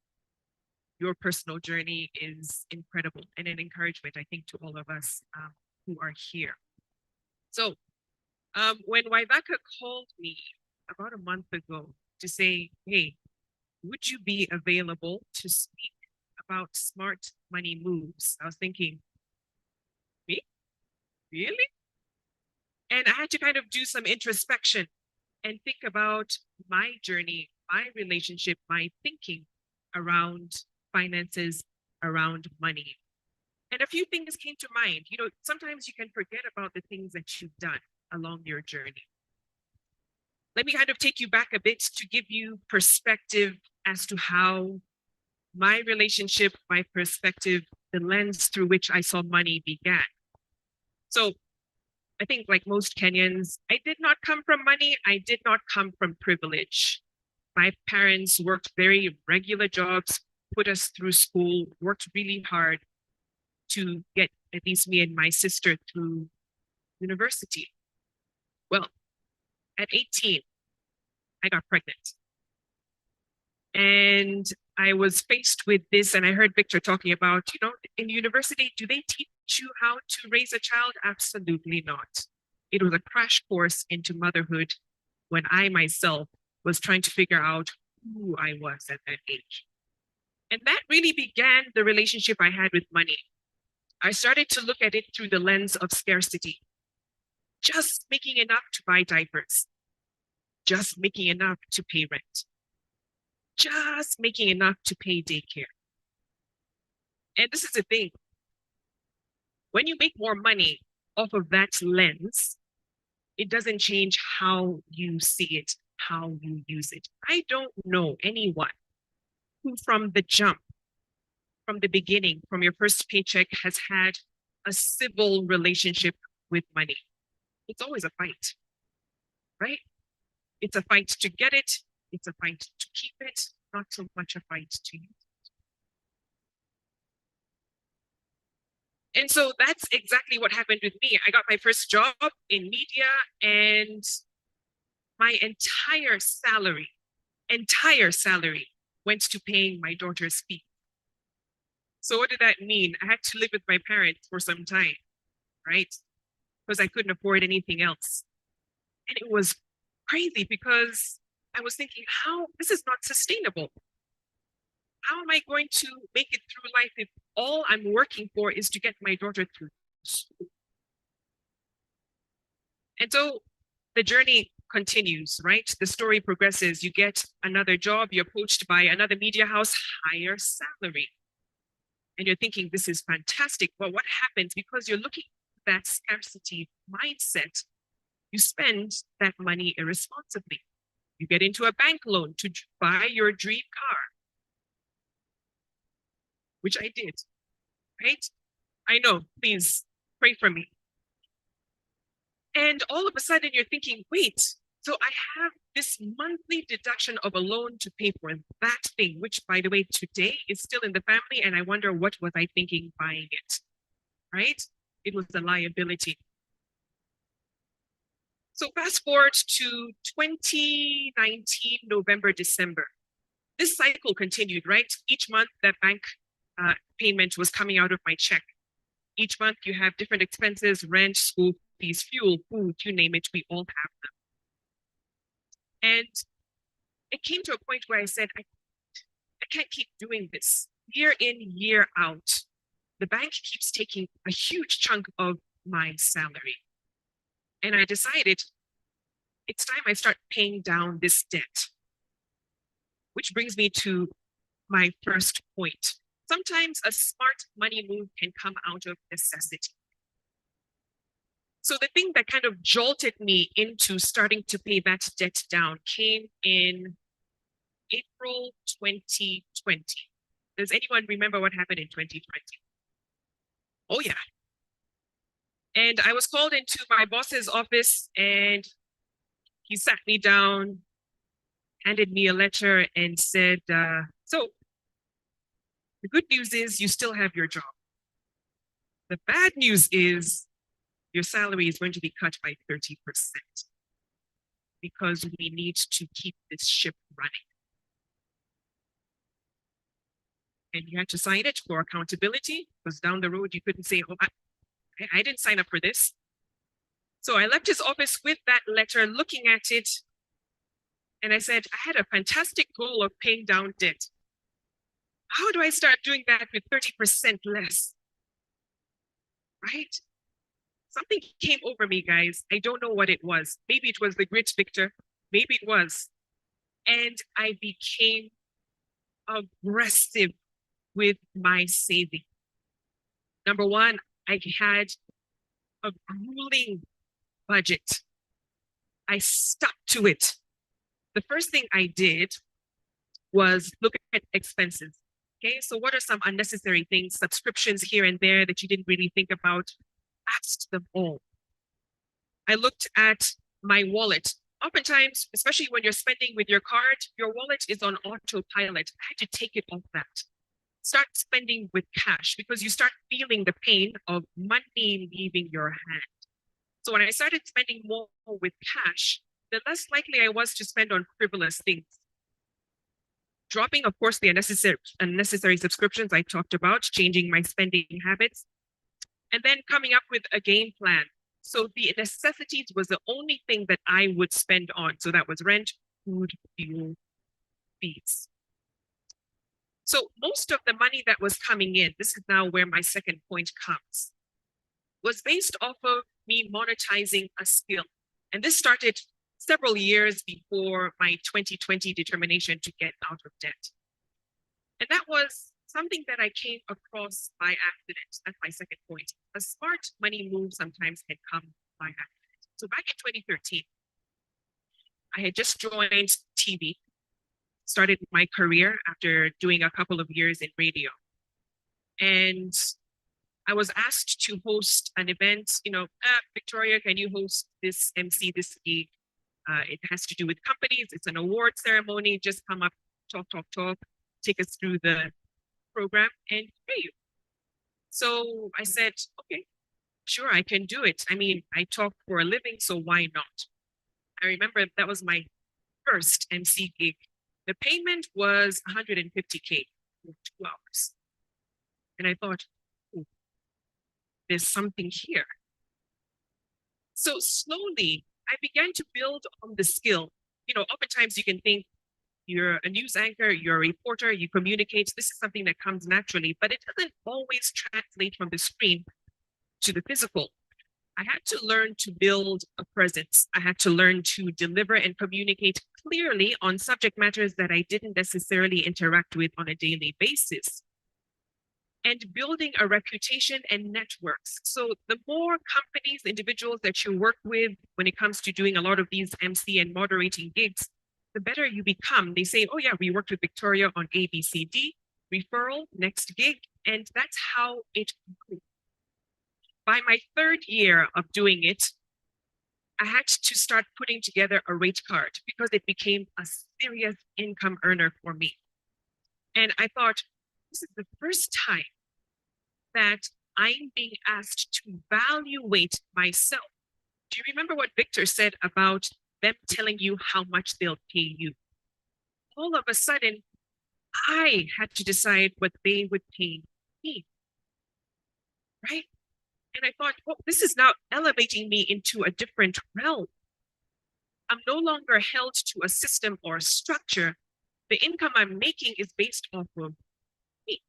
your personal journey is incredible and an encouragement, I think, to all of us who are here. So when Waithaka called me about a month ago to say, hey, would you be available to speak about smart money moves? I was thinking, me? Really? And I had to kind of do some introspection and think about my journey, my relationship, my thinking around finances, around money. And a few things came to mind. You know, sometimes you can forget about the things that you've done along your journey. Let me kind of take you back a bit to give you perspective as to how my relationship, my perspective, the lens through which I saw money began. So I think like most Kenyans, I did not come from money. I did not come from privilege. My parents worked very regular jobs, put us through school, worked really hard to get at least me and my sister through university. Well, at 18, I got pregnant. And I was faced with this, and I heard Victor talking about, in university, do they teach you how to raise a child? Absolutely not. It was a crash course into motherhood when I myself was trying to figure out who I was at that age. And that really began the relationship I had with money. I started to look at it through the lens of scarcity. Just making enough to buy diapers. Just making enough to pay rent. Just making enough to pay daycare. And this is the thing. When you make more money off of that lens, it doesn't change how you see it, how you use it. I don't know anyone who from the jump, from the beginning, from your first paycheck has had a civil relationship with money. It's always a fight, right? It's a fight to get it. It's a fight to keep it, not so much a fight to use it. And so that's exactly what happened with me. I got my first job in media, and my entire salary went to paying my daughter's fee. So what did that mean? I had to live with my parents for some time, right? Because I couldn't afford anything else. And it was crazy because I was thinking, this is not sustainable. How am I going to make it through life if all I'm working for is to get my daughter through school? And so the journey continues, right? The story progresses. You get another job, you're poached by another media house, higher salary. And you're thinking, this is fantastic. But what happens? Because you're looking at that scarcity mindset, you spend that money irresponsibly. You get into a bank loan to buy your dream car, which I did, right? I know, please pray for me. And all of a sudden you're thinking, wait, so I have this monthly deduction of a loan to pay for that thing, which by the way, today is still in the family. And I wonder, what was I thinking buying it, right? It was a liability. So fast forward to 2019, November, December. This cycle continued, right? Each month that bank payment was coming out of my check. Each month you have different expenses, rent, school fees, fuel, food, you name it, we all have them. And it came to a point where I said, I can't keep doing this. Year in, year out, the bank keeps taking a huge chunk of my salary. And I decided it's time I start paying down this debt. Which brings me to my first point. Sometimes a smart money move can come out of necessity. So the thing that kind of jolted me into starting to pay that debt down came in April 2020. Does anyone remember what happened in 2020? Oh yeah. And I was called into my boss's office and he sat me down, handed me a letter and said, so the good news is you still have your job. The bad news is your salary is going to be cut by 30% because we need to keep this ship running. And you had to sign it for accountability, because down the road you couldn't say, oh, I didn't sign up for this. So I left his office with that letter, looking at it, and I said, I had a fantastic goal of paying down debt. How do I start doing that with 30% less? Right? Something came over me, guys. I don't know what it was. Maybe it was the grit, Victor. Maybe it was. And I became aggressive with my saving. Number one, I had a grueling budget. I stuck to it. The first thing I did was look at expenses. Okay, so what are some unnecessary things, subscriptions here and there that you didn't really think about? Axed them all. I looked at my wallet. oftentimes, especially when you're spending with your card, your wallet is on autopilot. I had to take it off that. Start spending with cash because you start feeling the pain of money leaving your hand. So when I started spending more with cash, the less likely I was to spend on frivolous things. Dropping, of course, the unnecessary subscriptions I talked about, changing my spending habits, and then coming up with a game plan. So the necessities was the only thing that I would spend on. So that was rent, food, fuel, fees. So most of the money that was coming in, this is now where my second point comes, was based off of me monetizing a skill. And this started several years before my 2020 determination to get out of debt. And that was something that I came across by accident. That's my second point. A smart money move sometimes had come by accident. So back in 2013, I had just joined TV, started my career after doing a couple of years in radio. And I was asked to host an event, Victoria, can you host this MC this gig? It has to do with companies. It's an award ceremony. Just come up, talk, take us through the program and pay you. So I said, okay, sure, I can do it. I mean, I talk for a living, so why not? I remember that was my first MC gig. The payment was 150K for 2 hours. And I thought, oh, there's something here. So slowly, I began to build on the skill. Oftentimes you can think you're a news anchor, you're a reporter, you communicate. This is something that comes naturally, but it doesn't always translate from the screen to the physical. I had to learn to build a presence. I had to learn to deliver and communicate clearly on subject matters that I didn't necessarily interact with on a daily basis. And building a reputation and networks. So the more companies, individuals that you work with when it comes to doing a lot of these MC and moderating gigs, the better you become. They say, oh yeah, we worked with Victoria on ABCD, referral, next gig, and that's how it grew. By my third year of doing it, I had to start putting together a rate card because it became a serious income earner for me. And I thought, this is the first time that I'm being asked to evaluate myself. Do you remember what Victor said about them telling you how much they'll pay you? All of a sudden, I had to decide what they would pay me, right? And I thought, oh, this is now elevating me into a different realm. I'm no longer held to a system or a structure. The income I'm making is based off of me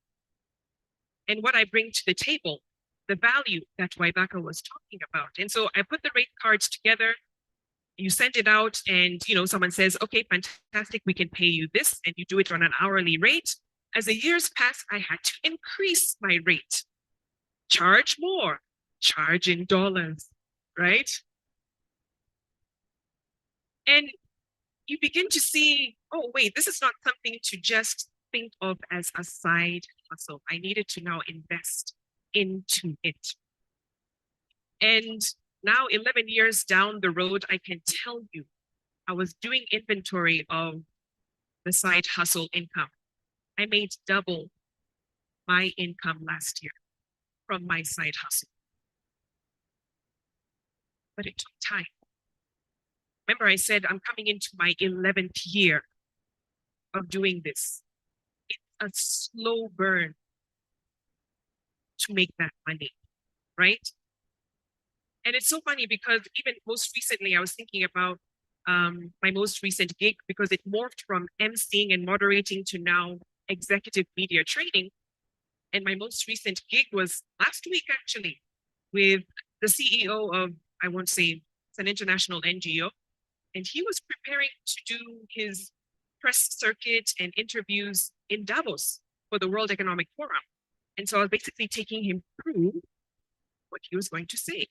and what I bring to the table, the value that Waithaka was talking about. And so I put the rate cards together. You send it out and, someone says, okay, fantastic, we can pay you this. And you do it on an hourly rate. As the years pass, I had to increase my rate, charge more, charge in dollars, right? And you begin to see, oh, wait, this is not something to just think of as a side hustle. I needed to now invest into it. And now 11 years down the road, I can tell you, I was doing inventory of the side hustle income. I made double my income last year from my side hustle. But it took time. Remember, I said I'm coming into my 11th year of doing this. It's a slow burn to make that money, right? And it's so funny because even most recently, I was thinking about my most recent gig because it morphed from emceeing and moderating to now executive media training. And my most recent gig was last week, actually, with the CEO of, I won't say, it's an international NGO. And he was preparing to do his press circuit and interviews in Davos for the World Economic Forum. And so I was basically taking him through what he was going to say.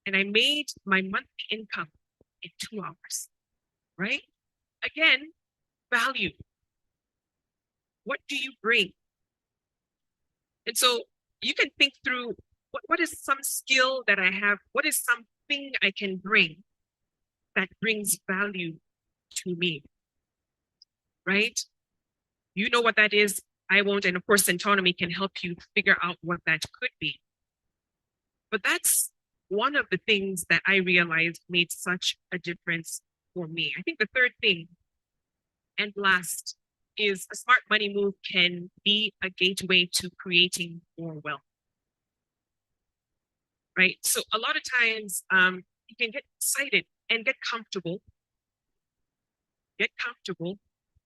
And I made my monthly income in 2 hours, right? Again, value. What do you bring? And so you can think through what is some skill that I have? What is something I can bring that brings value to me, right? You know what that is. I won't. And of course, Centonomy can help you figure out what that could be. But that's one of the things that I realized made such a difference for me. I think the third thing and last is a smart money move can be a gateway to creating more wealth. Right? So a lot of times you can get excited and get comfortable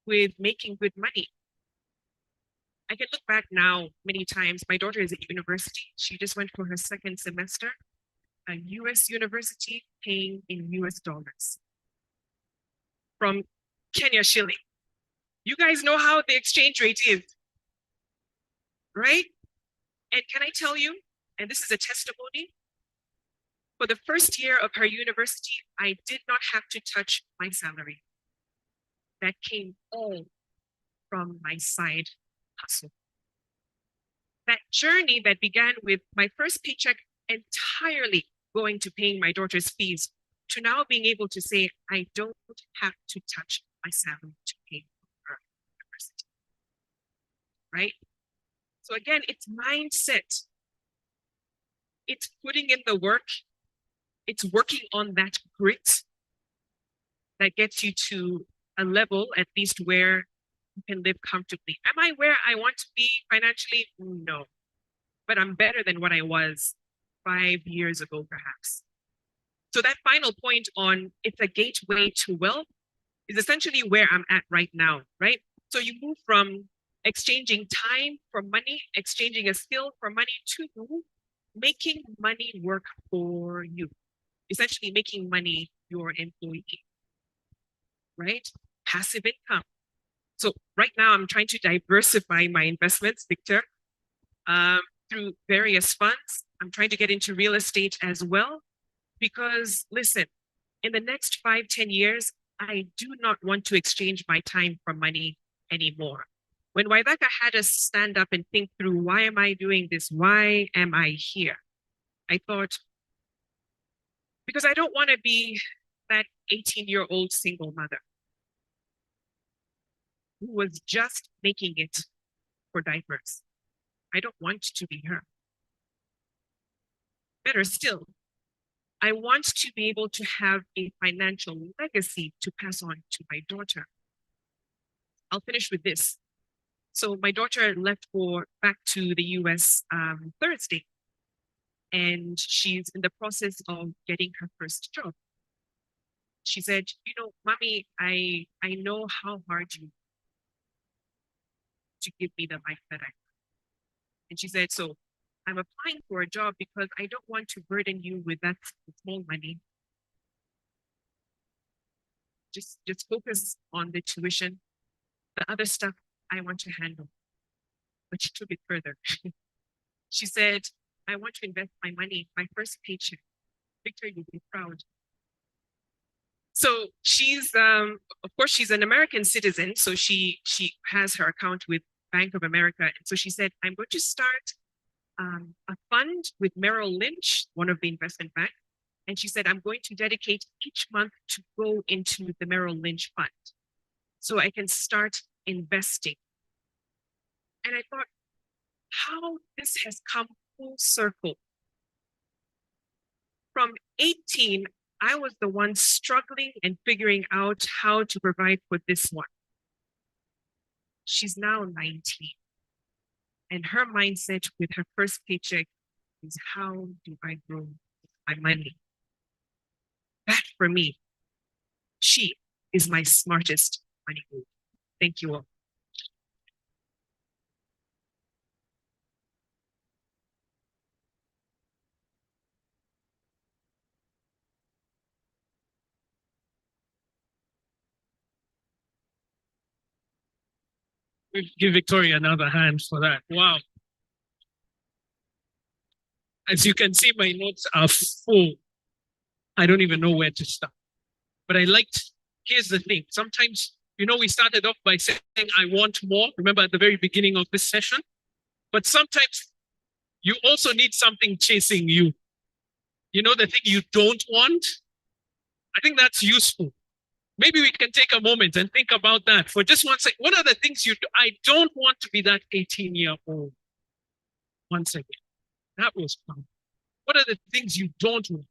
with making good money. I can look back now many times. My daughter is at university. She just went for her second semester, a US university paying in US dollars from Kenya shilling. You guys know how the exchange rate is, right? And can I tell you, and this is a testimony, for the first year of her university, I did not have to touch my salary. That came all from my side hustle. That journey that began with my first paycheck entirely going to paying my daughter's fees, to now being able to say, I don't have to touch my salary to pay for her university, right? So again, it's mindset. It's putting in the work. It's working on that grit that gets you to a level at least where you can live comfortably. Am I where I want to be financially? No. But I'm better than what I was 5 years ago, perhaps. So that final point on it's a gateway to wealth is essentially where I'm at right now, right? So you move from exchanging time for money, exchanging a skill for money, to making money work for you. Essentially making money your employee, right? Passive income. So right now I'm trying to diversify my investments, Victor, through various funds. I'm trying to get into real estate as well, because listen, in the next 5-10 years, I do not want to exchange my time for money anymore. When Waithaka had us stand up and think through, why am I doing this? Why am I here? I thought, because I don't want to be that 18-year-old single mother who was just making it for diapers. I don't want to be her. Better still, I want to be able to have a financial legacy to pass on to my daughter. I'll finish with this. So my daughter left back to the US Thursday, and she's in the process of getting her first job. She said, you know, Mommy, I know how hard you to give me the life that I want. And she said, so I'm applying for a job because I don't want to burden you with that small money. Just focus on the tuition. The other stuff I want to handle. But she took it further. She said, I want to invest my money, my first paycheck. Victor, you'll be proud. So she's, of course, she's an American citizen. So she has her account with Bank of America. And so she said, I'm going to start a fund with Merrill Lynch, one of the investment banks. And she said, I'm going to dedicate each month to go into the Merrill Lynch fund so I can start investing. And I thought, how this has come full circle. From 18, I was the one struggling and figuring out how to provide for this one. She's now 19. And her mindset with her first paycheck is, how do I grow my money? That for me, she is my smartest money move. Thank you all. Give Victoria another hand for that. Wow. As you can see, my notes are full. I don't even know where to start. But here's the thing. Sometimes, we started off by saying, I want more. Remember at the very beginning of this session? But sometimes you also need something chasing you. The thing you don't want, I think that's useful. Maybe we can take a moment and think about that for just one second. What are the things you do? I don't want to be that 18-year-old once again. That was fun. What are the things you don't want?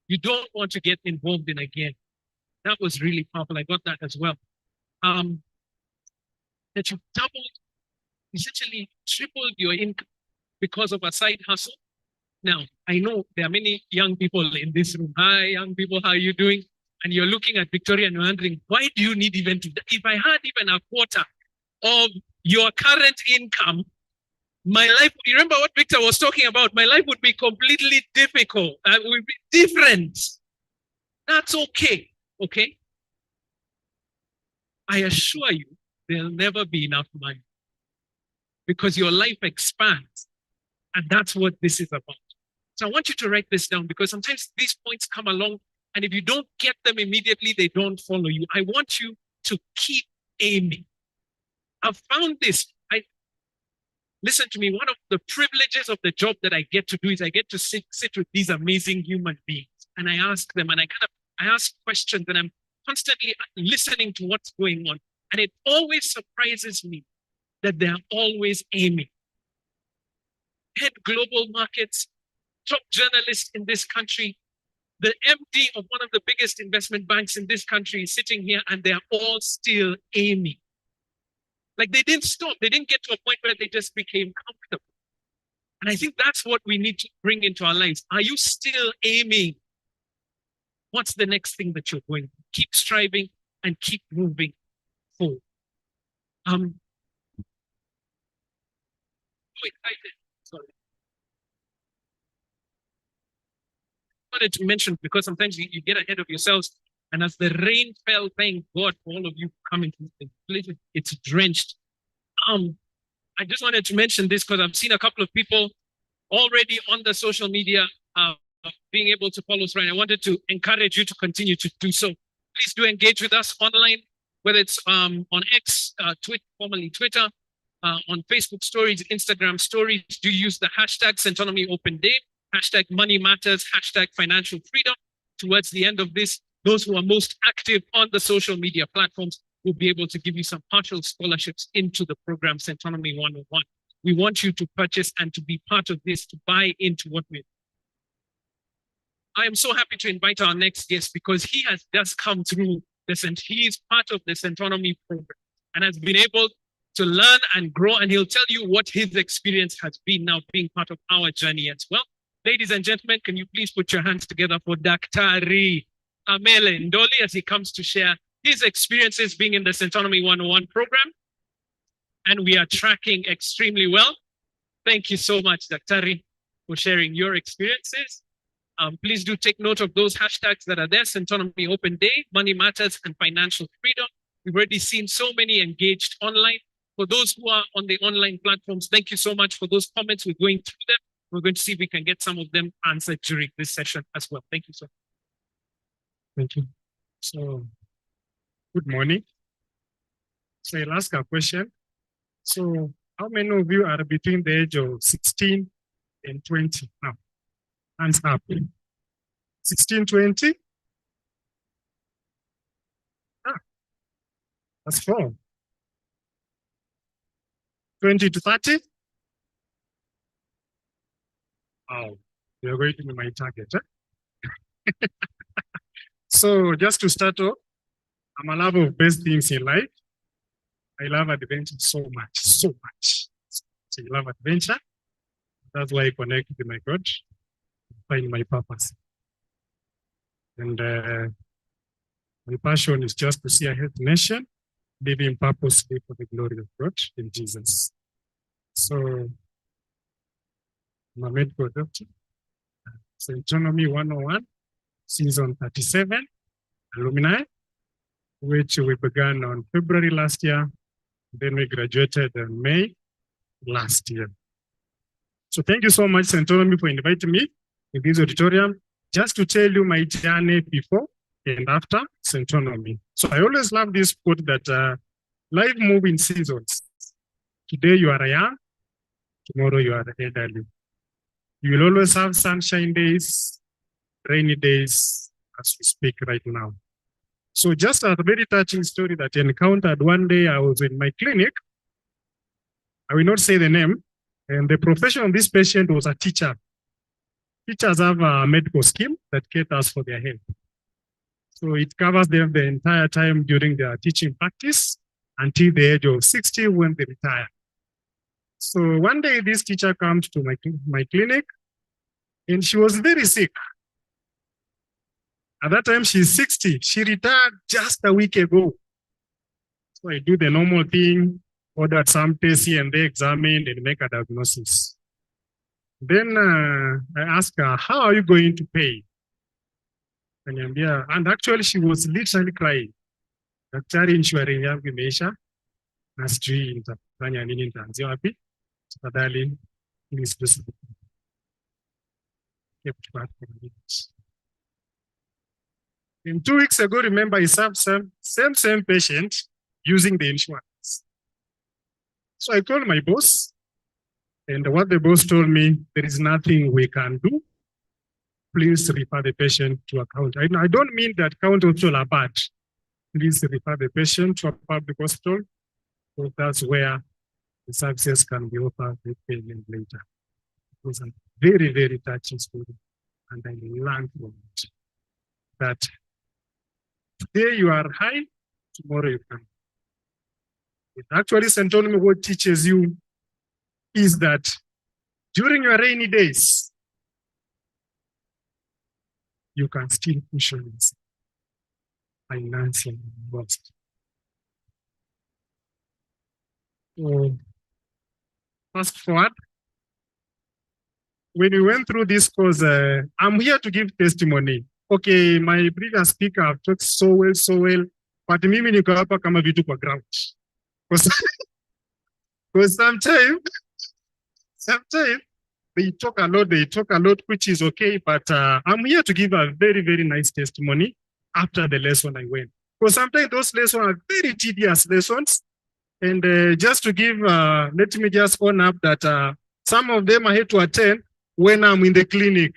You don't want to get involved in again. That was really powerful. I got that as well. That you doubled, essentially tripled your income because of a side hustle. Now, I know there are many young people in this room. Hi, young people, how are you doing? And you're looking at Victoria and wondering, why do you need even to? If I had even a quarter of your current income, my life, you remember what Victor was talking about? My life would be completely difficult. It would be different. That's okay. Okay? I assure you, there'll never be enough money because your life expands. And that's what this is about. So I want you to write this down because sometimes these points come along and if you don't get them immediately, they don't follow you. I want you to keep aiming. I've found this. Listen to me, one of the privileges of the job that I get to do is I get to sit with these amazing human beings and I ask them and I ask questions and I'm constantly listening to what's going on. And it always surprises me that they're always aiming. Head global markets, top journalists in this country, the MD of one of the biggest investment banks in this country is sitting here and they're all still aiming. Like they didn't stop. They didn't get to a point where they just became comfortable. And I think that's what we need to bring into our lives. Are you still aiming? What's the next thing that you're going to keep striving and keep moving forward? Sorry. I wanted to mention because sometimes you get ahead of yourselves. And as the rain fell, thank God for all of you coming to the place. It's drenched. I just wanted to mention this because I've seen a couple of people already on the social media being able to follow us. Right, I wanted to encourage you to continue to do so. Please do engage with us online, whether it's on X, formerly Twitter, on Facebook stories, Instagram stories. Do use the hashtag Centonomy Open Day, hashtag Money Matters, hashtag Financial Freedom. Towards the end of this, those who are most active on the social media platforms will be able to give you some partial scholarships into the program Centonomy 101. We want you to purchase and to be part of this, to buy into what we're doing. I am so happy to invite our next guest because he has just come through this and he is part of the Centonomy program and has been able to learn and grow, and he'll tell you what his experience has been now being part of our journey as well. Ladies and gentlemen, can you please put your hands together for Daktari Amele Ndoli as he comes to share his experiences being in the Centonomy 101 program. And we are tracking extremely well. Thank you so much, Daktari, for sharing your experiences. Please do take note of those hashtags that are there, Centonomy Open Day, Money Matters, and Financial Freedom. We've already seen so many engaged online. For those who are on the online platforms, thank you so much for those comments. We're going through them. We're going to see if we can get some of them answered during this session as well. Thank you, sir. Thank you. So, good morning. So I'll ask a question. So how many of you are between the age of 16 and 20 now? Hands up. 16, 20? That's 4. 20 to 30? Oh, you're going to be my target, huh? So just to start off, I'm a lover of best things in life. I love adventure so much, so much. So I love adventure. That's why I connect with my God, find my purpose. And my passion is just to see a healthy nation living purposely for the glory of God in Jesus. So I'm a medical doctor. Centonomy 101, season 37, alumni, which we began on February last year. Then we graduated in May last year. So thank you so much, Centonomy, for inviting me in this auditorium, just to tell you my journey before and after Centonomy. So I always love this quote that life moves in seasons. Today you are young, tomorrow you are elderly. You will always have sunshine days, rainy days, as we speak right now. So just a very touching story that I encountered one day. I was in my clinic. I will not say the name. And the profession of this patient was a teacher. Teachers have a medical scheme that caters for their health. So it covers them the entire time during their teaching practice until the age of 60 when they retire. So one day this teacher comes to my clinic and she was very sick. At that time, she's 60. She retired just a week ago. So I do the normal thing, ordered some tests here and they examined and make a diagnosis. Then I asked her, how are you going to pay? And actually she was literally crying. Daktari insurance yangu imeisha na sijui nitafanya nini, nitaanzia wapi? Tafadhali please do something. Kept back for minutes. And 2 weeks ago, remember, I served same patient using the insurance. So I called my boss, and what the boss told me, there is nothing we can do. Please refer the patient to account. I don't mean that account hospital are bad. Please refer the patient to a public hospital, so that's where the services can be offered with payment later. It was a very, very touching story, and I learned from it that today you are high, tomorrow you can. It actually, Centonomy what teaches you is that during your rainy days, you can still push on yourself financially. So, fast forward. When we went through this course, I'm here to give testimony. Okay, my previous speaker have talked so well, but mimi niko hapa kama vitu kwa ground. Because sometimes they talk a lot, which is okay, but I'm here to give a very, very nice testimony after the lesson I went. Because sometimes those lessons are very tedious lessons. And just to give, let me just own up that some of them I had to attend when I'm in the clinic.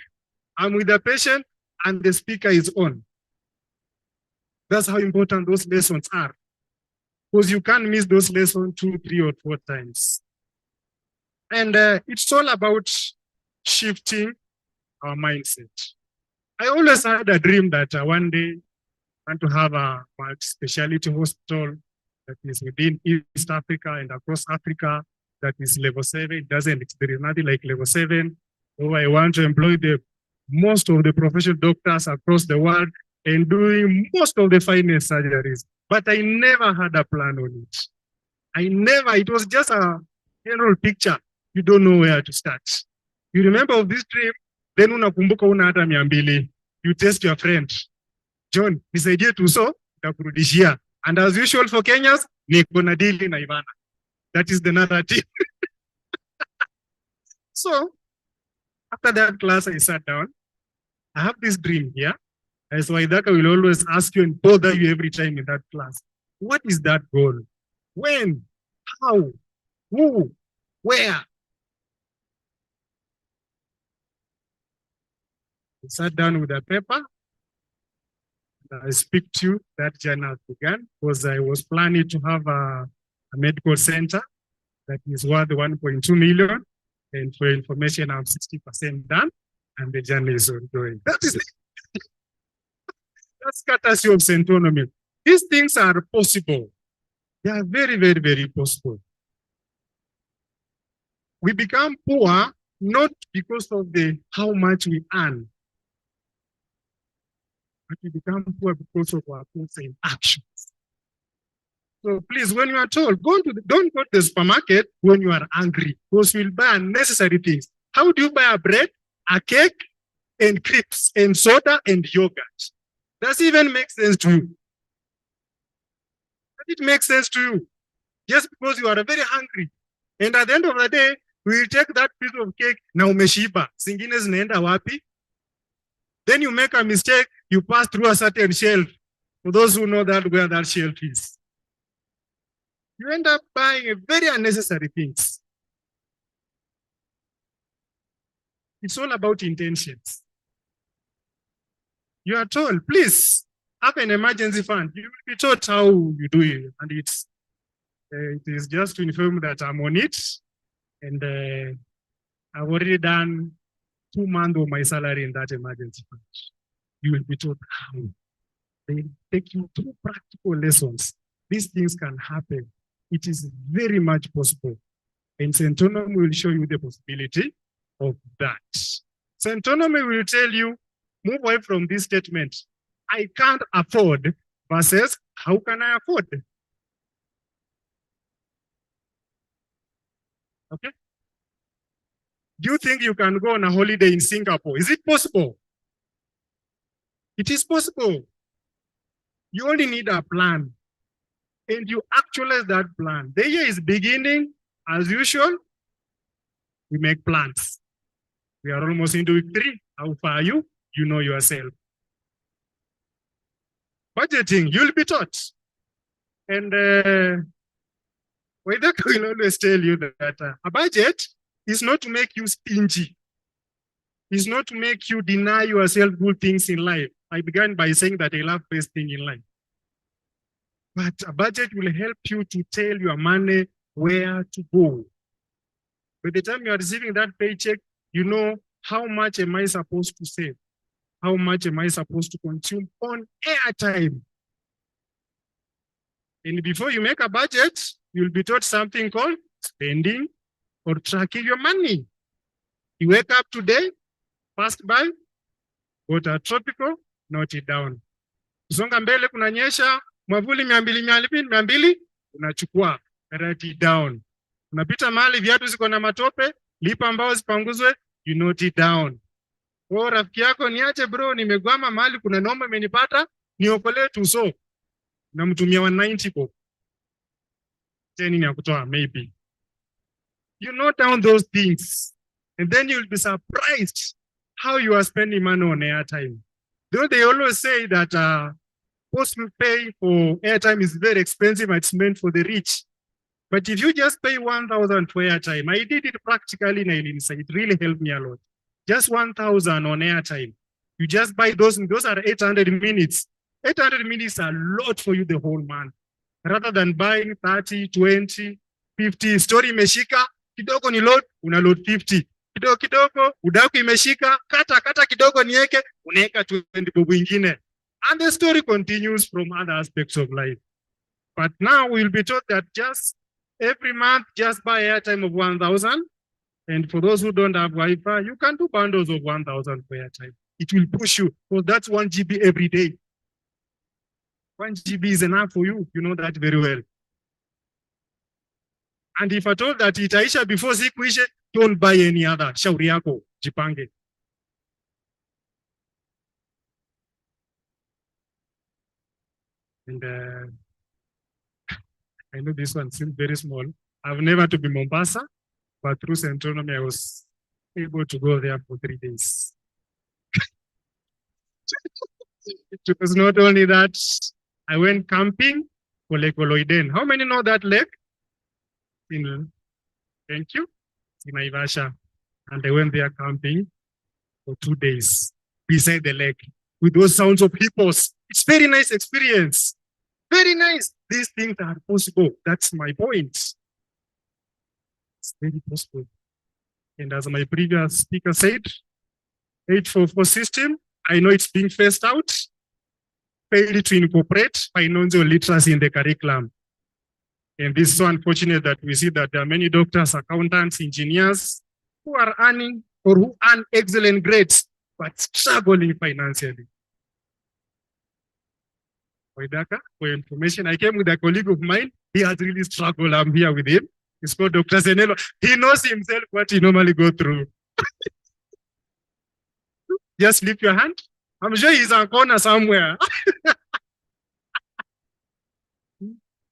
I'm with the patient and the speaker is on. That's how important those lessons are. Because you can't miss those lessons 2, 3, or 4 times. And it's all about shifting our mindset. I always had a dream that one day I want to have a multi-speciality hospital that is within East Africa and across Africa that is level 7. There is nothing like level 7. So I want to employ most of the professional doctors across the world and doing most of the finest surgeries. But I never had a plan on it. It was just a general picture. You don't know where to start. You remember of this dream, then unakumbuka una hata 200. You test your friend. John, nisaidie tu so, nitakurudishia. And as usual for Kenyans, niko na deal na Ivana. That is the narrative. So, after that class, I sat down. I have this dream here. As Waithaka will always ask you and bother you every time in that class. What is that goal? When? How? Who? Where? I sat down with a paper. I speak to you. That journey began because I was planning to have a medical center that is worth 1.2 million. And for information, I'm 60% done, and the journey is ongoing. That's courtesy of Centonomy. These things are possible. They are very, very, very possible. We become poor not because of how much we earn, but we become poor because of our thoughts and actions. So please, when you are told, don't go to the supermarket when you are angry, because you'll buy unnecessary things. How do you buy a bread, a cake, and crepes, and soda, and yogurt? Does it even make sense to you? Does it make sense to you? Just because you are very hungry. And at the end of the day, we will take that piece of cake, na umeshiba, zingine zinaenda wapi? Then you make a mistake, you pass through a certain shelf. For those who know that where that shelf is. You end up buying very unnecessary things. It's all about intentions. You are told, please have an emergency fund. You will be taught how you do it. And it is just to inform that I'm on it. And I've already done 2 months of my salary in that emergency fund. You will be taught how. They take you through practical lessons. These things can happen. It is very much possible. And Centonomy will show you the possibility of that. Centonomy will tell you, move away from this statement. I can't afford versus how can I afford? Okay. Do you think you can go on a holiday in Singapore? Is it possible? It is possible. You only need a plan. And you actualize that plan. The year is beginning, as usual. We make plans. We are almost into week 3. How far are you? You know yourself. Budgeting, you'll be taught. And Waithaka will always tell you that a budget is not to make you stingy. It's not to make you deny yourself good things in life. I began by saying that I love best thing in life. But a budget will help you to tell your money where to go. By the time you are receiving that paycheck, you know how much am I supposed to save? How much am I supposed to consume on airtime? And before you make a budget, you'll be taught something called spending or tracking your money. You wake up today, first buy, go to a tropical, note it down. Kusonga mbele kunanyesha, mwavuli 200, unachukua, write it down. Unapita mahali viatu ziko na matope, lipa ambao zipanguzwe, you note it down. Kwa rafiki yako niache bro, nimegwama mahali kuna noma imenipata, niokolee tu so. Namtumia 190 po. 10 ni ya kutoa, maybe. You note down those things. And then you'll be surprised how you are spending money on airtime. Though they always say that post-pay for airtime is very expensive, it's meant for the rich. But if you just pay 1,000 for airtime, I did it practically in Ilinsa. It really helped me a lot. Just 1,000 on airtime. You just buy those, and those are 800 minutes. 800 minutes are a lot for you the whole month. Rather than buying 30, 20, 50. Story imeshika, kidogo ni load, una load 50. Kidogo kidogo, udaku imeshika, kata kidogo nieke, uneka 20 bobu ingine. And the story continues from other aspects of life. But now we'll be taught that just every month, just buy airtime of 1,000. And for those who don't have Wi-Fi, you can do bundles of 1,000 for airtime. It will push you. So that's 1 GB every day. 1 GB is enough for you. You know that very well. And if I told that itaisha before siku ishe, don't buy any other. Shauri yako, jipange. And I know this one seems very small. I've never to be Mombasa, but through Centonomy, I was able to go there for 3 days. It was not only that, I went camping for Lake Oloiden. How many know that lake? Thank you. In Naivasha. And I went there camping for 2 days beside the lake with those sounds of hippos. It's very nice experience. Very nice. These things are possible. That's my point. It's very possible. And as my previous speaker said, 844 system, I know it's being phased out. Failed to incorporate financial literacy in the curriculum. And this is so unfortunate that we see that there are many doctors, accountants, engineers who are earning or who earn excellent grades, but struggling financially. Waithaka, for information, I came with a colleague of mine. He has really struggled. I'm here with him. He's called Dr. Senelo. He knows himself what he normally go through. Just lift your hand. I'm sure he's on a corner somewhere.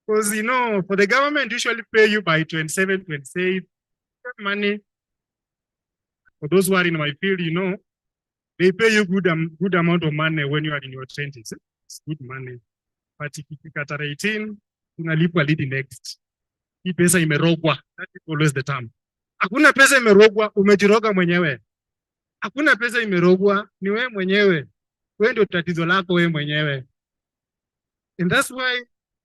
Because, you know, for the government, usually pay you by 27, 28 money. For those who are in my field, you know, they pay you good amount of money when you are in your 20s. It's good money. But if you get 18, unalipwa lead next. Hii pesa imerogwa. That is always the term. Hakuna pesa imerogwa, umejiroga mwenyewe. Hakuna pesa imerogwa, ni wewe mwenyewe. wewe ndio tatizo lako wewe mwenyewe. And that's why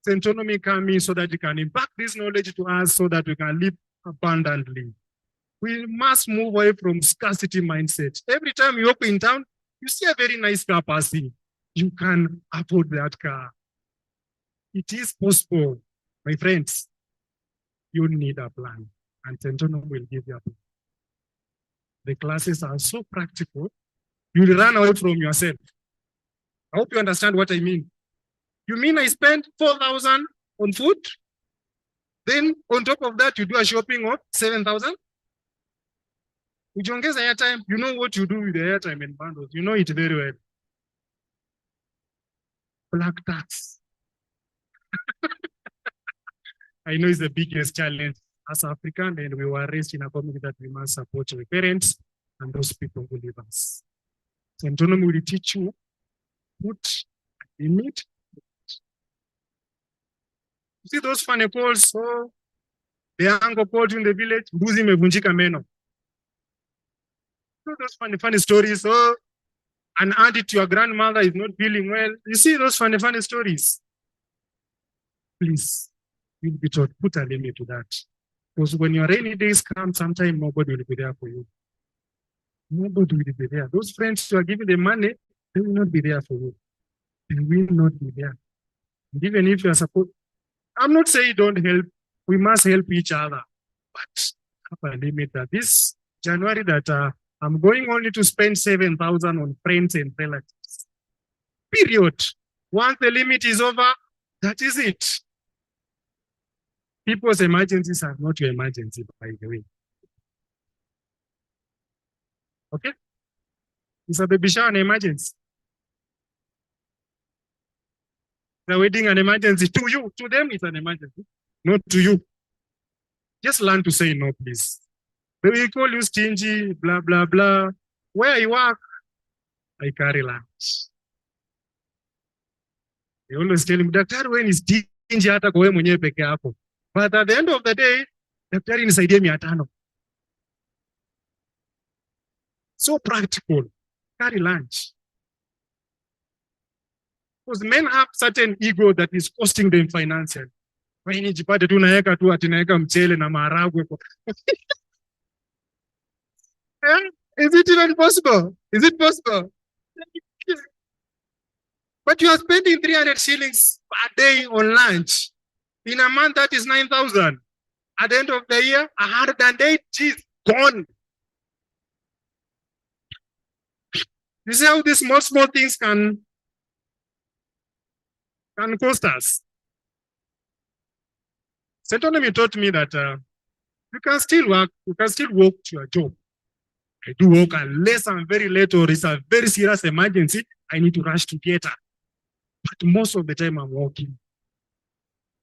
Centonomy come in so that you can impact this knowledge to us so that we can live abundantly. We must move away from scarcity mindset. Every time you walk in town, you see a very nice car passing. You can afford that car. It is possible, my friends. You need a plan, and Centonomy will give you a plan. The classes are so practical. You'll run away from yourself. I hope you understand what I mean. You mean I spend 4,000 on food? Then on top of that, you do a shopping of 7,000? Ujiongeza airtime, you know what you do with the airtime and bundles. You know it very well. Black tax. I know it's the biggest challenge as African, and we were raised in a community that we must support our parents and those people who live us. Centonomy will teach you, put a limit. You see those funny calls, so the uncle called in the village, mbuzi imevunjika meno. You know those funny stories, so an auntie to your grandmother is not feeling well. You see those funny stories. Please, you'll be taught, put a limit to that. Because when your rainy days come, sometime nobody will be there for you. Nobody will be there. Those friends you are giving them money, they will not be there for you. They will not be there. And even if you are supposed, I'm not saying don't help. We must help each other. But have a limit that this January that I'm going only to spend 7,000 on friends and relatives. Period. Once the limit is over, that is it. People's emergencies are not your emergency, by the way. Okay? Is a baby shower an emergency? The wedding an emergency to you. To them, it's an emergency. Not to you. Just learn to say no, please. They will call you stingy, blah, blah, blah. Where I work, I carry lunch. They always tell him, daktari wewe ni stingy hata kwa wewe mwenyewe peke yako. But at the end of the day, daktari nisaidie 500. So practical. Carry lunch. Because men have certain ego that is costing them financially. Wewe nijipate tu naeka tu atinaweka mchele na maharagwe. Is it even possible? Is it possible? But you are spending 300 shillings a day on lunch. In a month, that is 9,000. At the end of the year, 108 is gone. You see how these small things can cost us. Centonomy taught me that you can still work, you can still walk to your job. I do work unless I'm very late or it's a very serious emergency, I need to rush to get her. But most of the time I'm walking.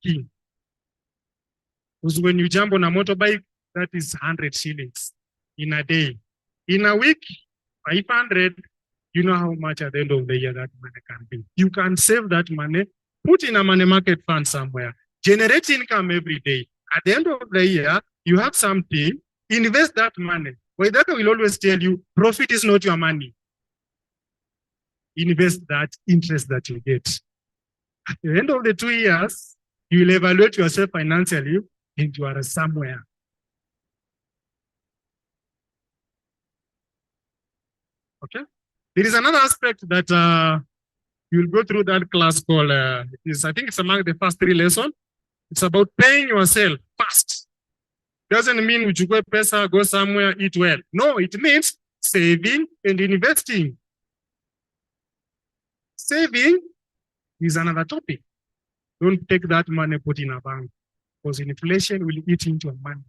Because when you jump on a motorbike, that is 100 shillings in a day. In a week, 500, you know how much at the end of the year that money can be. You can save that money, put in a money market fund somewhere, generate income every day. At the end of the year, you have something, invest that money. Waithaka will always tell you, profit is not your money. Invest that interest that you get. At the end of the 2 years, you will evaluate yourself financially and you are somewhere. Okay? There is another aspect that you'll go through that class called, I think it's among the first 3 lessons. It's about paying yourself fast. Doesn't mean uchukue pesa, go somewhere, eat well. No, it means saving and investing. Saving is another topic. Don't take that money, put in a bank, because inflation will eat into your money.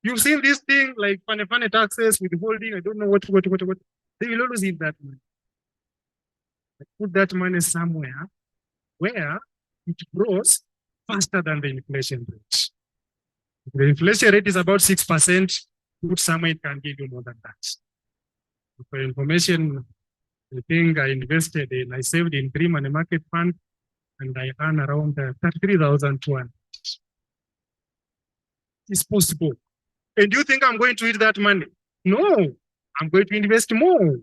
You've seen this thing like funny taxes, withholding, I don't know what. They will always eat that money. Put that money somewhere where it grows faster than the inflation rate. If the inflation rate is about 6%, put somewhere it can give you more than that. For information, I think I saved in 3 money market fund and I earn around 33,200. It's possible. And do you think I'm going to eat that money? No, I'm going to invest more.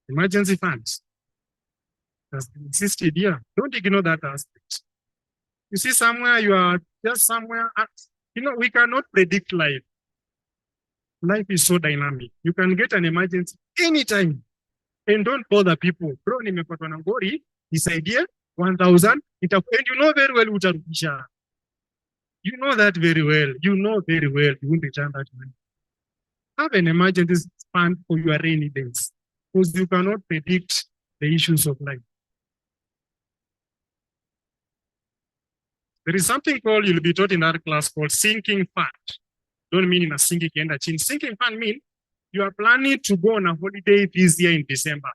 Emergency funds has existed here. Don't ignore that aspect. You see, somewhere you are just somewhere, we cannot predict life. Life is so dynamic. You can get an emergency anytime. And don't bother people. Bro, nimepatwa na ngori, this idea, 1,000, and you know very well utarudisha. You know that very well. You know very well you won't return that money. Have an emergency fund for your rainy days, because you cannot predict the issues of life. There is something called, you'll be taught in that class, called sinking fund. Don't mean in a sinking end. Sinking fund means you are planning to go on a holiday this year in December.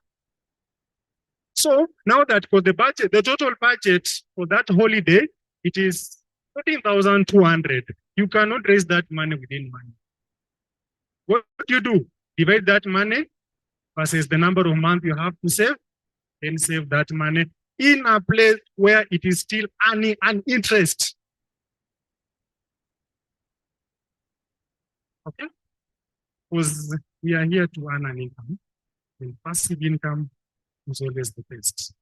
So now that for the budget, the total budget for that holiday, it is 14,200. You cannot raise that money within money. What you do? Divide that money versus the number of months you have to save, then save that money in a place where it is still earning an interest. Okay? Because we are here to earn an income, and passive income is always the best.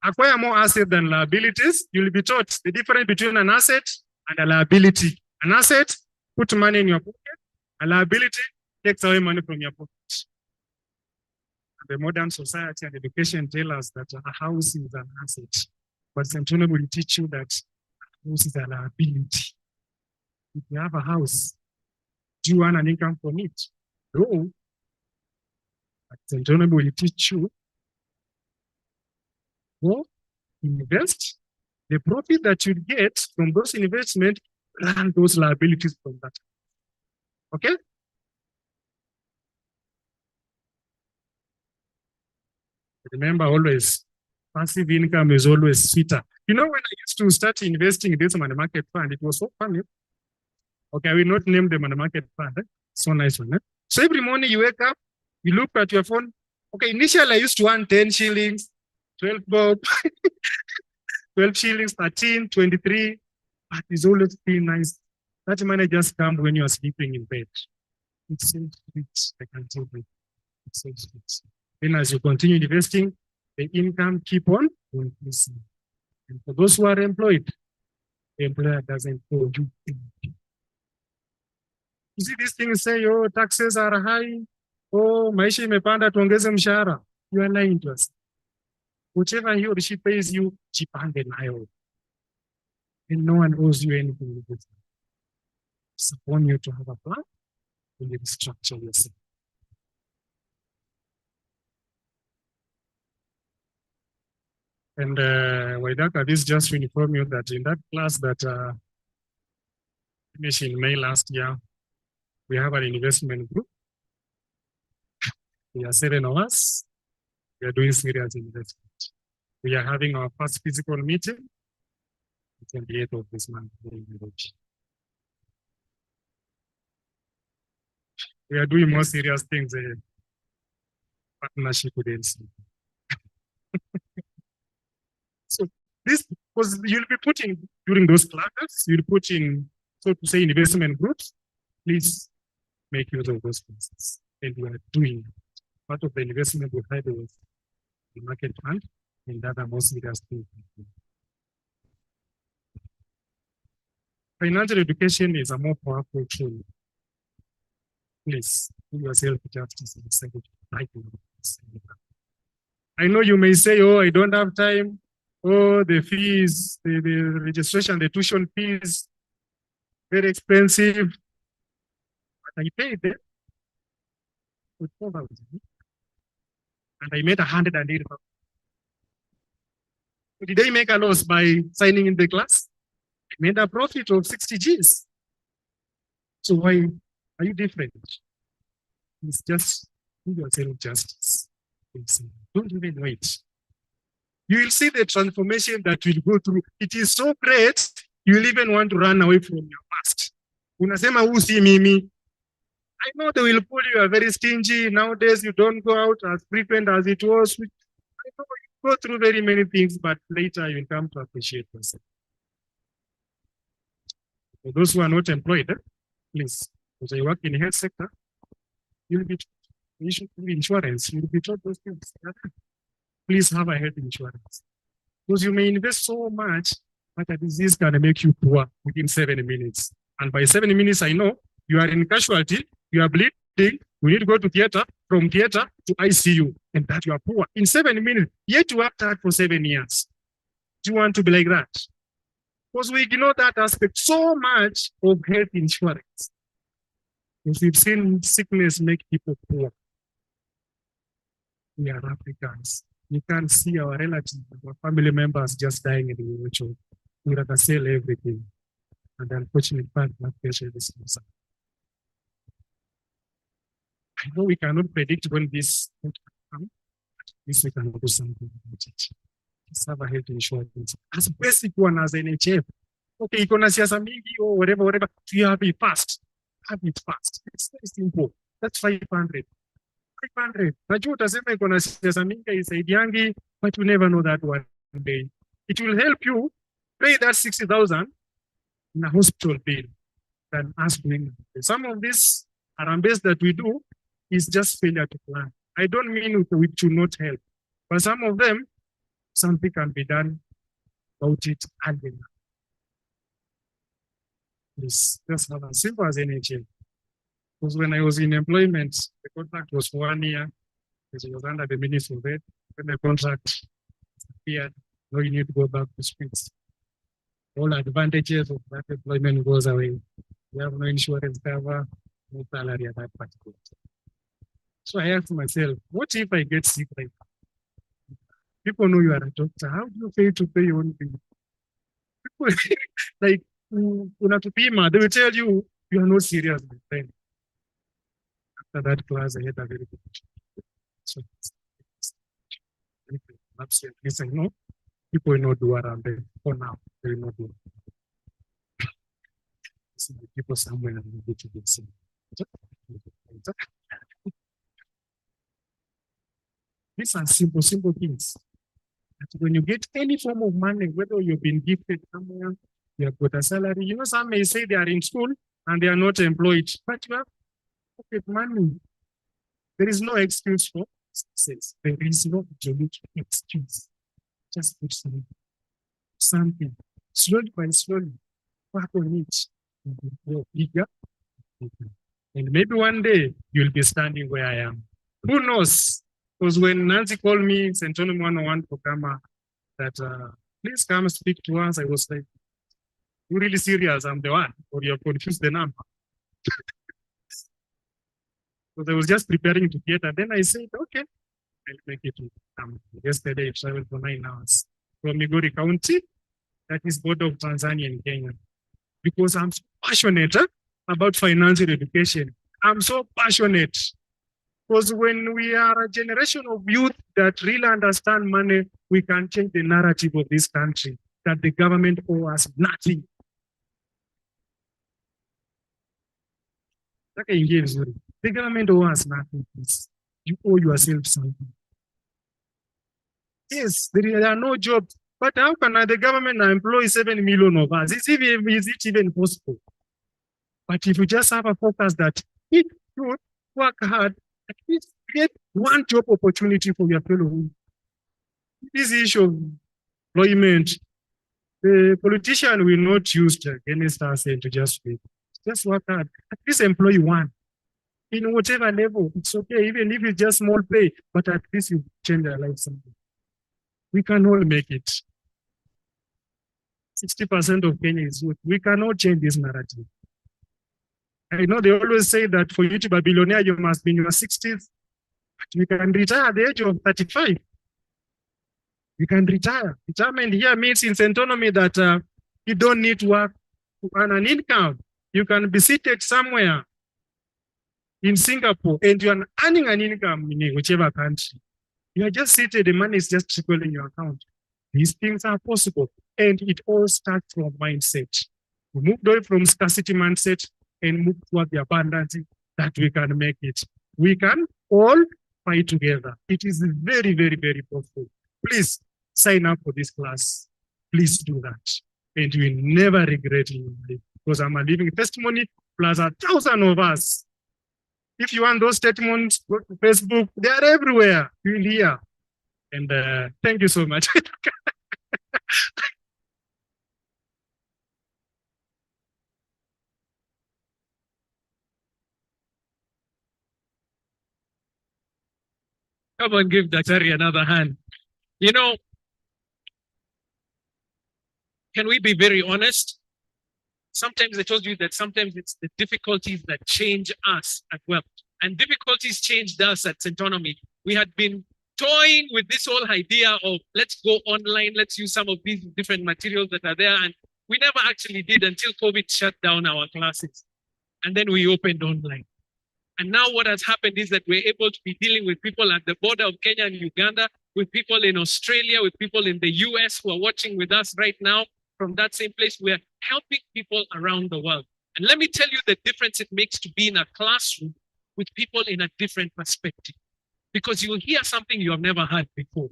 Acquire more assets than liabilities. You'll be taught the difference between an asset and a liability. An asset, put money in your pocket. A liability takes away money from your pocket. The modern society and education tell us that a house is an asset, but Centonomy will teach you that a house is a liability. If you have a house, do you earn an income from it? No. But Centonomy will teach you, go invest the profit that you get from those investments, run those liabilities from that. Okay? Remember always, passive income is always sweeter. You know, when I used to start investing in this money market fund, it was so funny. Okay, I will not name the money market fund. So nice one. So every morning you wake up, you look at your phone. Okay, initially I used to earn 10 shillings, 12 bob, 12 shillings, 13, 23. But it's always been nice. That money just comes when you are sleeping in bed. It's so sweet, I can tell you. It's so sweet. Then as you continue investing, the income keep on increasing. And for those who are employed, the employer doesn't owe you anything. You see these things say, oh, taxes are high. Oh, maisha imepanda tuongeze mshahara. You are lying to us. Whatever he or she pays you, jipange nayo. And no one owes you anything with this. It's upon you to have a plan and you structure yourself. And Waithaka, this just to inform you that in that class that finished in May last year, we have an investment group. We are 7 of us. We are doing serious investment. We are having our first physical meeting on the 28th of this month. We are doing more serious things, partnership with NCBA. So this, because you'll be putting during those classes, you'll put in, so to say, investment groups. Please make use of those classes. And we are doing part of the investment we had with the market fund and other more serious things. Financial education is a more powerful tool. Please do yourself justice and say it. I know you may say, oh, I don't have time. Oh, the fees, the registration, the tuition fees, very expensive. But I paid them with 4,000. And I made 108,000. Did they make a loss by signing in the class? I made a profit of 60 Gs. So why are you different? It's just do yourself justice. Don't even wait. You will see the transformation that will go through. It is so great, you will even want to run away from your past. Unasema huu si mimi. I know they will pull you are very stingy. Nowadays, you don't go out as frequent as it was. I know you go through very many things, but later you will come to appreciate yourself. For those who are not employed, please, because I work in the health sector, you'll be You should do insurance. You'll be told those things. Please have a health insurance. Because you may invest so much, but a disease can make you poor within 7 minutes. And by 7 minutes, I know you are in casualty, you are bleeding, you need to go to theater, from theater to ICU, and that you are poor in 7 minutes. Yet you worked hard for 7 years. Do you want to be like that? Because we ignore that aspect so much of health insurance. Because we've seen sickness make people poor. We are Africans. You can't see our relatives, our family members just dying in the wheelchair. We rather sell everything. And unfortunately, that patient is concerned. I know we cannot predict when this will come, but at least we can do something about it. Just have a health insurance. As basic one as NHF. Okay, you can see as a mingi or whatever, you have it fast. Have it fast. It's very simple. That's 500. 500. Najua utasema iko na siasa mingi isaidiangi, but you never know that one day. It will help you pay that 60,000 in a hospital bill than us doing it. Some of these arambes that we do is just failure to plan. I don't mean we should not help, but some of them, something can be done about it early. Please, just have as simple as NHL. Because when I was in employment, the contract was for 1 year. It was under the Ministry of Health. When the contract appeared, now you need to go back to streets. All advantages of that employment goes away. You have no insurance cover, no salary at that particular time. So I asked myself, what if I get sick right now? People know you are a doctor. How do you fail to pay your own bill? People like unatupima, they will tell you you are not serious, my friend. After that class, I had a very good so perhaps at least I know people will not do around there for now. They will not do it. See the people somewhere and will get to the same. These are simple things. But when you get any form of money, whether you've been gifted somewhere, you have got a salary. You know, some may say they are in school and they are not employed, but you have pocket money. There is no excuse for success. There is no absolute excuse. Just put something. Slowly by slowly, work on it. You will grow bigger. And maybe one day you'll be standing where I am. Who knows? Because when Nancy called me, Centonomy 101 for Kama, that please come speak to us, I was like, you're really serious? I'm the one, or you're confused the number. So I was just preparing to get, and then I said, okay, I'll make it. Yesterday, I traveled for 9 hours from Migori County, that is border of Tanzania and Kenya, because I'm so passionate about financial education. I'm so passionate. Because when we are a generation of youth that really understand money, we can change the narrative of this country, that the government owes us nothing. The government owes us nothing. You owe yourself something. Yes, there are no jobs, but how can the government employ 7 million of us? Is it even possible? But if you just have a focus that if you work hard, at least get one job opportunity for your fellow. This issue of employment, the politician will not use against us and to just wait. Just work hard. At least employ one. In whatever level, it's okay, even if it's just small pay, but at least you change their life something. We can all make it. 60% of Kenya is youth. We cannot change this narrative. I know they always say that for you to be a billionaire, you must be in your 60s. But you can retire at the age of 35. You can retire. Retirement here means in Centonomy that you don't need to work to earn an income. You can be seated somewhere in Singapore and you are earning an income in whichever country. You are just seated, the money is just trickling in your account. These things are possible. And it all starts from mindset. We moved away from scarcity mindset and move toward the abundance that we can make it. We can all fight together. It is very, very, very powerful. Please sign up for this class. Please do that. And you will never regret it. Because I'm a living testimony plus 1,000 of us. If you want those statements, go to Facebook. They are everywhere. You will hear. And thank you so much. Come on, give Daktari another hand. You know, can we be very honest? Sometimes I told you that sometimes it's the difficulties that change us as well. And difficulties changed us at Centonomy. We had been toying with this whole idea of let's go online, let's use some of these different materials that are there. And we never actually did until COVID shut down our classes. And then we opened online. And now what has happened is that we're able to be dealing with people at the border of Kenya and Uganda, with people in Australia, with people in the US who are watching with us right now from that same place. We're helping people around the world. And let me tell you the difference it makes to be in a classroom with people in a different perspective. Because you will hear something you have never heard before.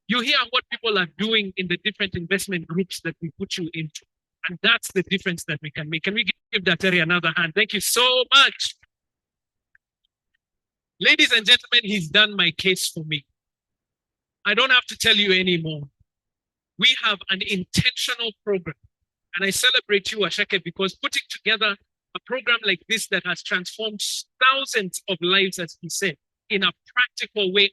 You hear what people are doing in the different investment groups that we put you into. And that's the difference that we can make. Can we give Daktari another hand? Thank you so much. Ladies and gentlemen, he's done my case for me. I don't have to tell you anymore. We have an intentional program. And I celebrate you, Waceke, because putting together a program like this that has transformed thousands of lives, as he said, in a practical way.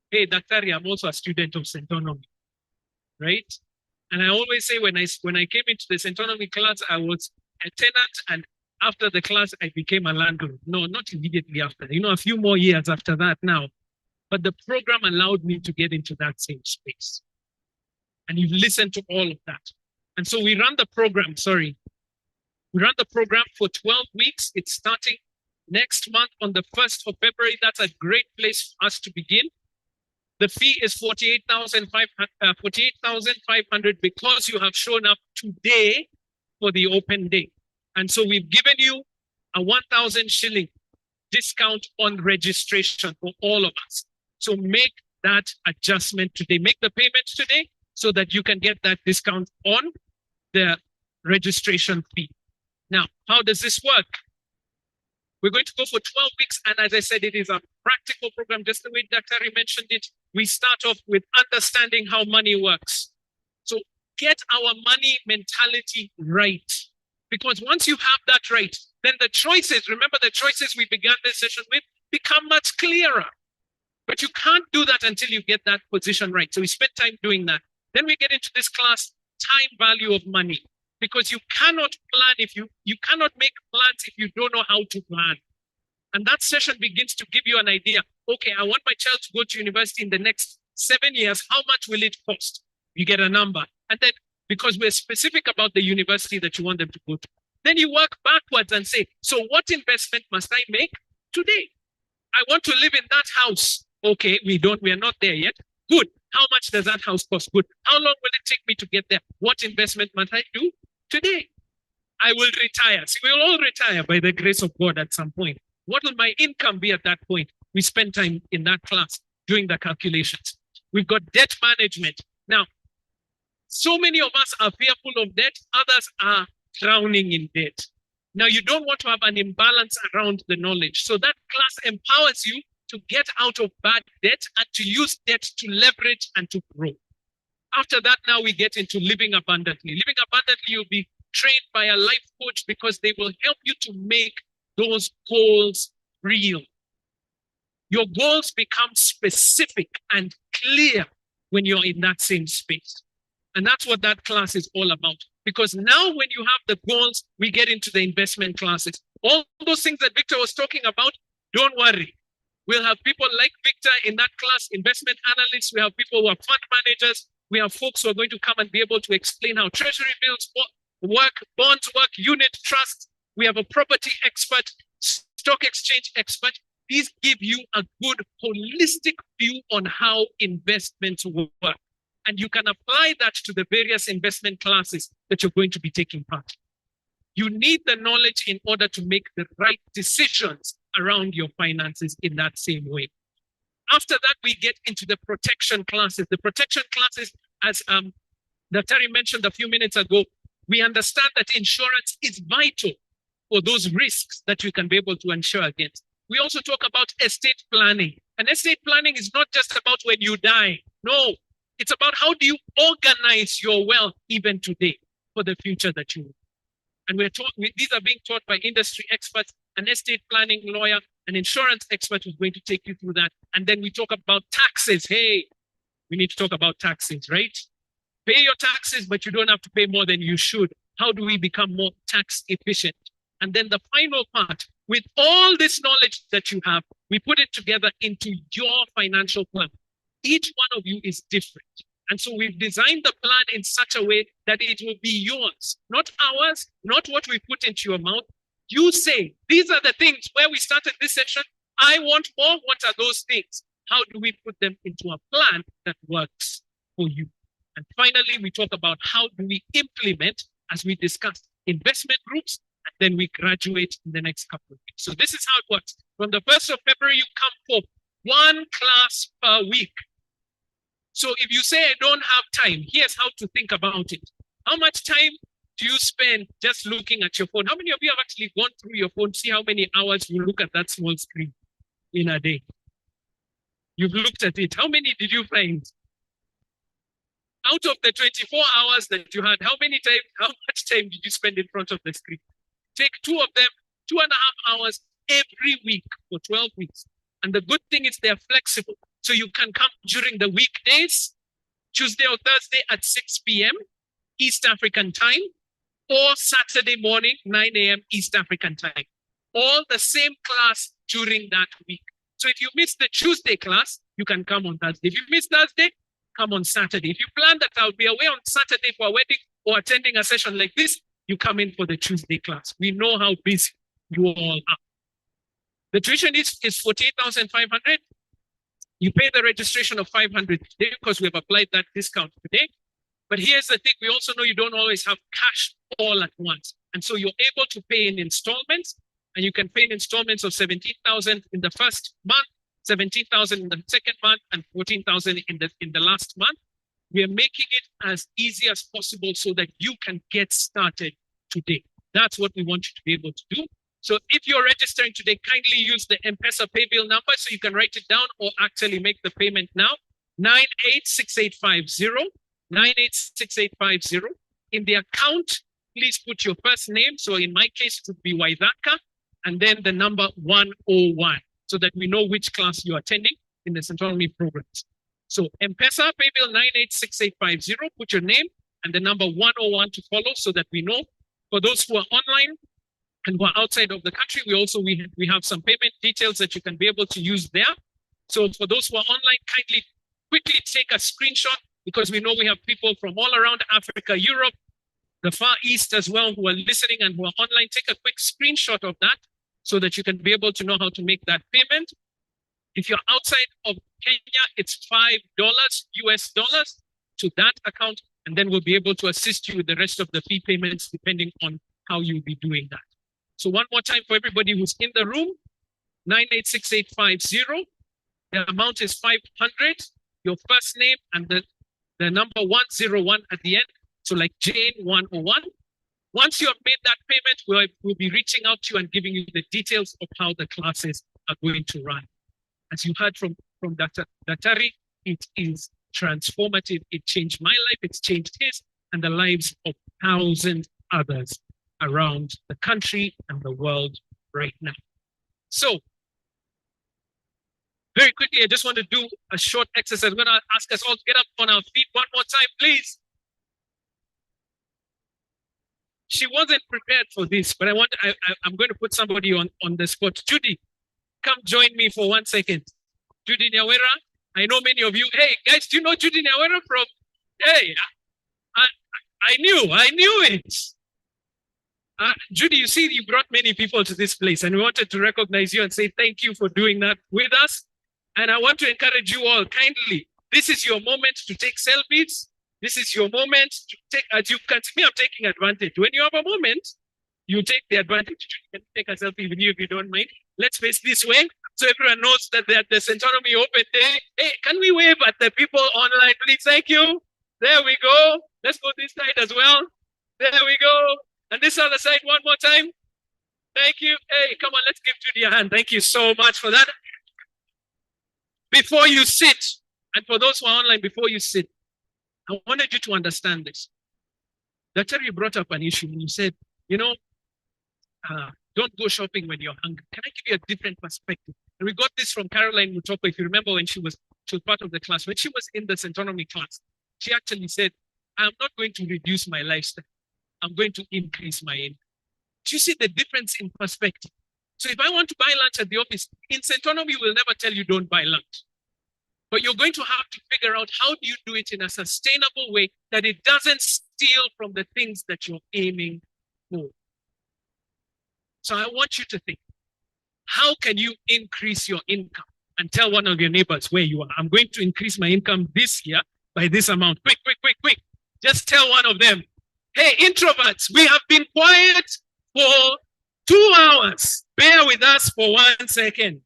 Hey, Daktari, I'm also a student of Centonomy, right? And I always say when I came into the Centonomy class, I was a tenant, and after the class, I became a landlord. No, not immediately after, a few more years after that now. But the program allowed me to get into that same space. And you've listened to all of that. And so we run the program, We run the program for 12 weeks. It's starting next month on the 1st of February. That's a great place for us to begin. The fee is 48,500 because you have shown up today for the open day. And so we've given you a 1,000 shilling discount on registration for all of us. So make that adjustment today. Make the payment today so that you can get that discount on the registration fee. Now, how does this work? We're going to go for 12 weeks. And as I said, it is a practical program, just the way Daktari mentioned it. We start off with understanding how money works. So get our money mentality right. Because once you have that right, then the choices, remember the choices we began this session with, become much clearer. But you can't do that until you get that position right. So we spend time doing that. Then we get into this class, time value of money. Because you cannot plan you cannot make plans if you don't know how to plan. And that session begins to give you an idea. Okay, I want my child to go to university in the next 7 years. How much will it cost? You get a number. And then because we're specific about the university that you want them to go to, then you work backwards and say, so what investment must I make today? I want to live in that house. Okay, we are not there yet. Good. How much does that house cost? Good. How long will it take me to get there? What investment must I do today? I will retire. See, we'll all retire by the grace of God at some point. What will my income be at that point? We spend time in that class doing the calculations. We've got debt management. Now, so many of us are fearful of debt. Others are drowning in debt. Now, you don't want to have an imbalance around the knowledge. So that class empowers you to get out of bad debt and to use debt to leverage and to grow. After that, now we get into living abundantly. Living abundantly, you'll be trained by a life coach because they will help you to make those goals real. Your goals become specific and clear when you're in that same space. And that's what that class is all about. Because now when you have the goals, we get into the investment classes. All those things that Victor was talking about, don't worry. We'll have people like Victor in that class, investment analysts. We have people who are fund managers. We have folks who are going to come and be able to explain how treasury bills work, bonds work, unit trusts. We have a property expert, stock exchange expert. These give you a good holistic view on how investments work. And you can apply that to the various investment classes that you're going to be taking part in. You need the knowledge in order to make the right decisions around your finances in that same way. After that, we get into the protection classes. The protection classes, as Daktari mentioned a few minutes ago, we understand that insurance is vital for those risks that you can be able to insure against. we also talk about estate planning. And estate planning is not just about when you die. No, it's about how do you organize your wealth even today for the future that you want. And these are being taught by industry experts, an estate planning lawyer, an insurance expert who's going to take you through that. And then we talk about taxes. Hey, we need to talk about taxes, right? Pay your taxes, but you don't have to pay more than you should. How do we become more tax efficient? And then the final part, with all this knowledge that you have, we put it together into your financial plan. Each one of you is different. And so we've designed the plan in such a way that it will be yours, not ours, not what we put into your mouth. You say, these are the things where we started this session. I want more. What are those things? How do we put them into a plan that works for you? And finally, we talk about how do we implement, as we discussed, investment groups, and then we graduate in the next couple of weeks. So this is how it works. From the 1st of February, you come for 1 class per week. So if you say, I don't have time, here's how to think about it. How much time do you spend just looking at your phone? How many of you have actually gone through your phone, see how many hours you look at that small screen in a day? You've looked at it. How many did you find? Out of the 24 hours that you had, how much time did you spend in front of the screen? Take 2 of them, 2.5 hours every week for 12 weeks. And the good thing is they're flexible. So you can come during the weekdays, Tuesday or Thursday at 6 p.m. East African time, or Saturday morning, 9 a.m. East African time. All the same class during that week. So if you miss the Tuesday class, you can come on Thursday. If you miss Thursday, come on Saturday. If you plan that I'll be away on Saturday for a wedding or attending a session like this, you come in for the Tuesday class. We know how busy you all are. The tuition is 48,500. You pay the registration of 500 today because we have applied that discount today. But here's the thing, we also know you don't always have cash all at once. And so you're able to pay in installments, and you can pay in installments of 17,000 in the first month, 17,000 in the second month, and 14,000 in the last month. We are making it as easy as possible so that you can get started today. That's what we want you to be able to do. So if you're registering today, kindly use the M-Pesa pay bill number so you can write it down or actually make the payment now. 986850, 986850. In the account, please put your first name. So in my case, it would be Waithaka, and then the number 101, so that we know which class you're attending in the Centonomy programs. So M-Pesa pay bill 986850, put your name and the number 101 to follow so that we know. For those who are online and who are outside of the country, we have some payment details that you can be able to use there. So for those who are online, kindly quickly take a screenshot, because we know we have people from all around Africa, Europe, the Far East as well, who are listening and who are online. Take a quick screenshot of that so that you can be able to know how to make that payment. If you're outside of Kenya, it's $5 US dollars to that account, and then we'll be able to assist you with the rest of the fee payments depending on how you'll be doing that. So one more time for everybody who's in the room, 986850. The amount is 500. Your first name and the number 101 at the end. So like Jane 101. Once you have made that payment, we'll be reaching out to you and giving you the details of how the classes are going to run. As you heard from Dr. Datari, it is transformative. It changed my life, it's changed his, and the lives of thousands others around the country and the world right now. So, very quickly, I just want to do a short exercise. I'm going to ask us all to get up on our feet one more time, please. She wasn't prepared for this, but I'm going to put somebody on the spot. Judy, come join me for 1 second. Judy Nyawera, I know many of you. Hey, guys, do you know Judy Nyawera from? Hey, I knew it. Judy, you see, you brought many people to this place, and we wanted to recognize you and say thank you for doing that with us. And I want to encourage you all kindly. This is your moment to take selfies. This is your moment to take, as you can see, I'm taking advantage. When you have a moment, you take the advantage. You can take a selfie with you if you don't mind. Let's face this way so everyone knows that they're at the Centonomy Open Day. Hey, can we wave at the people online, please? Thank you. There we go. Let's go this side as well. There we go. And this other side one more time. Thank you. Hey, come on, let's give Judy a hand. Thank you so much for that. Before you sit, and for those who are online, before you sit, I wanted you to understand this. That's you brought up an issue when you said, don't go shopping when you're hungry. Can I give you a different perspective? And we got this from Caroline Mutoko, if you remember when she was part of the class. When she was in the Centonomy class, she actually said, I'm not going to reduce my lifestyle. I'm going to increase my income. Do you see the difference in perspective? So if I want to buy lunch at the office, in Centonomy, we'll never tell you don't buy lunch. But you're going to have to figure out how do you do it in a sustainable way that it doesn't steal from the things that you're aiming for. So I want you to think, how can you increase your income? And tell one of your neighbors where you are. I'm going to increase my income this year by this amount. Quick, quick, quick, quick. Just tell one of them, hey, introverts, we have been quiet for 2 hours. Bear with us for 1 second.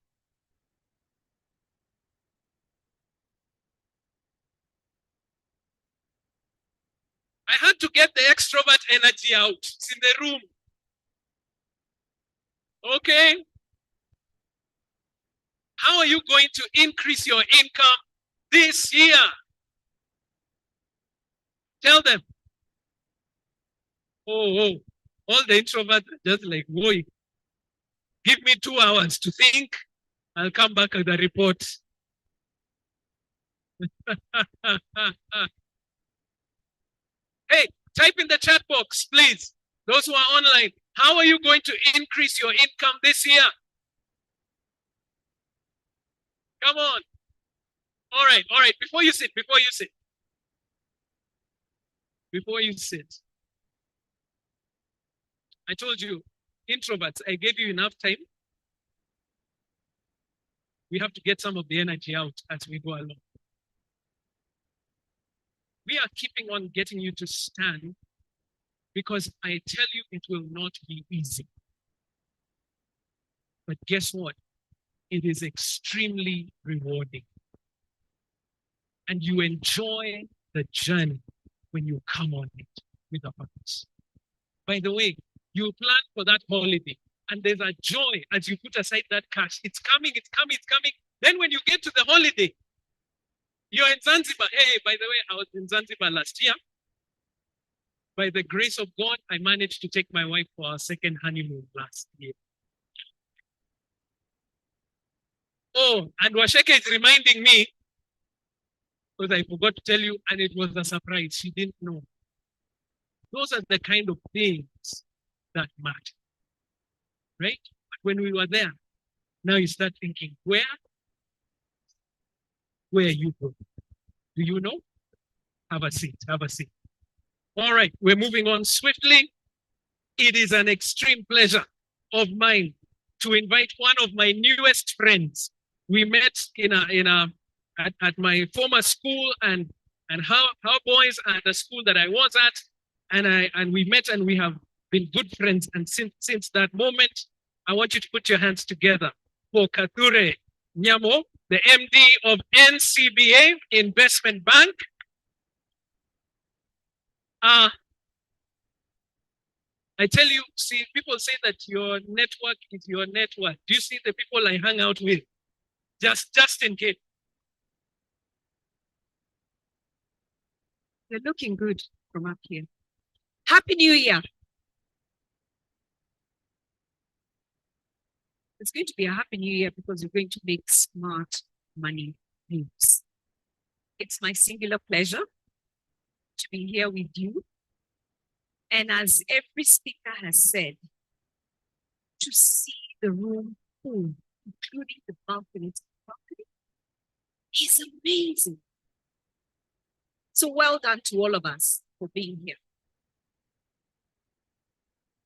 I had to get the extrovert energy out. It's in the room. Okay. How are you going to increase your income this year? Tell them. Oh, all the introverts just like, boy, give me 2 hours to think. I'll come back with a report. Hey, type in the chat box, please. Those who are online, how are you going to increase your income this year? Come on. All right. Before you sit. I told you, introverts, I gave you enough time. We have to get some of the energy out as we go along. We are keeping on getting you to stand because I tell you it will not be easy. But guess what? It is extremely rewarding. And you enjoy the journey when you come on it with a purpose. By the way, you plan for that holiday and there's a joy as you put aside that cash. It's coming. Then when you get to the holiday, you're in Zanzibar. Hey, by the way, I was in Zanzibar last year. By the grace of God, I managed to take my wife for our second honeymoon last year. Oh, and Waceke is reminding me, because I forgot to tell you, and it was a surprise. She didn't know. Those are the kind of things that matter, right? When we were there, now you start thinking, where are you going? Do you know? Have a seat. All right, we're moving on swiftly. It is an extreme pleasure of mine to invite one of my newest friends. We met at my former school and her boys at the school that I was at, and we met and we have been good friends. And since that moment, I want you to put your hands together for Kathure Nyamu, the MD of NCBA Investment Bank. I tell you, see, people say that your network is your network. Do you see the people I hang out with? Just in case. You're looking good from up here. Happy New Year. It's going to be a happy new year because you're going to make smart money moves. It's my singular pleasure to be here with you. And as every speaker has said, to see the room full, including the balconies, is amazing. So well done to all of us for being here.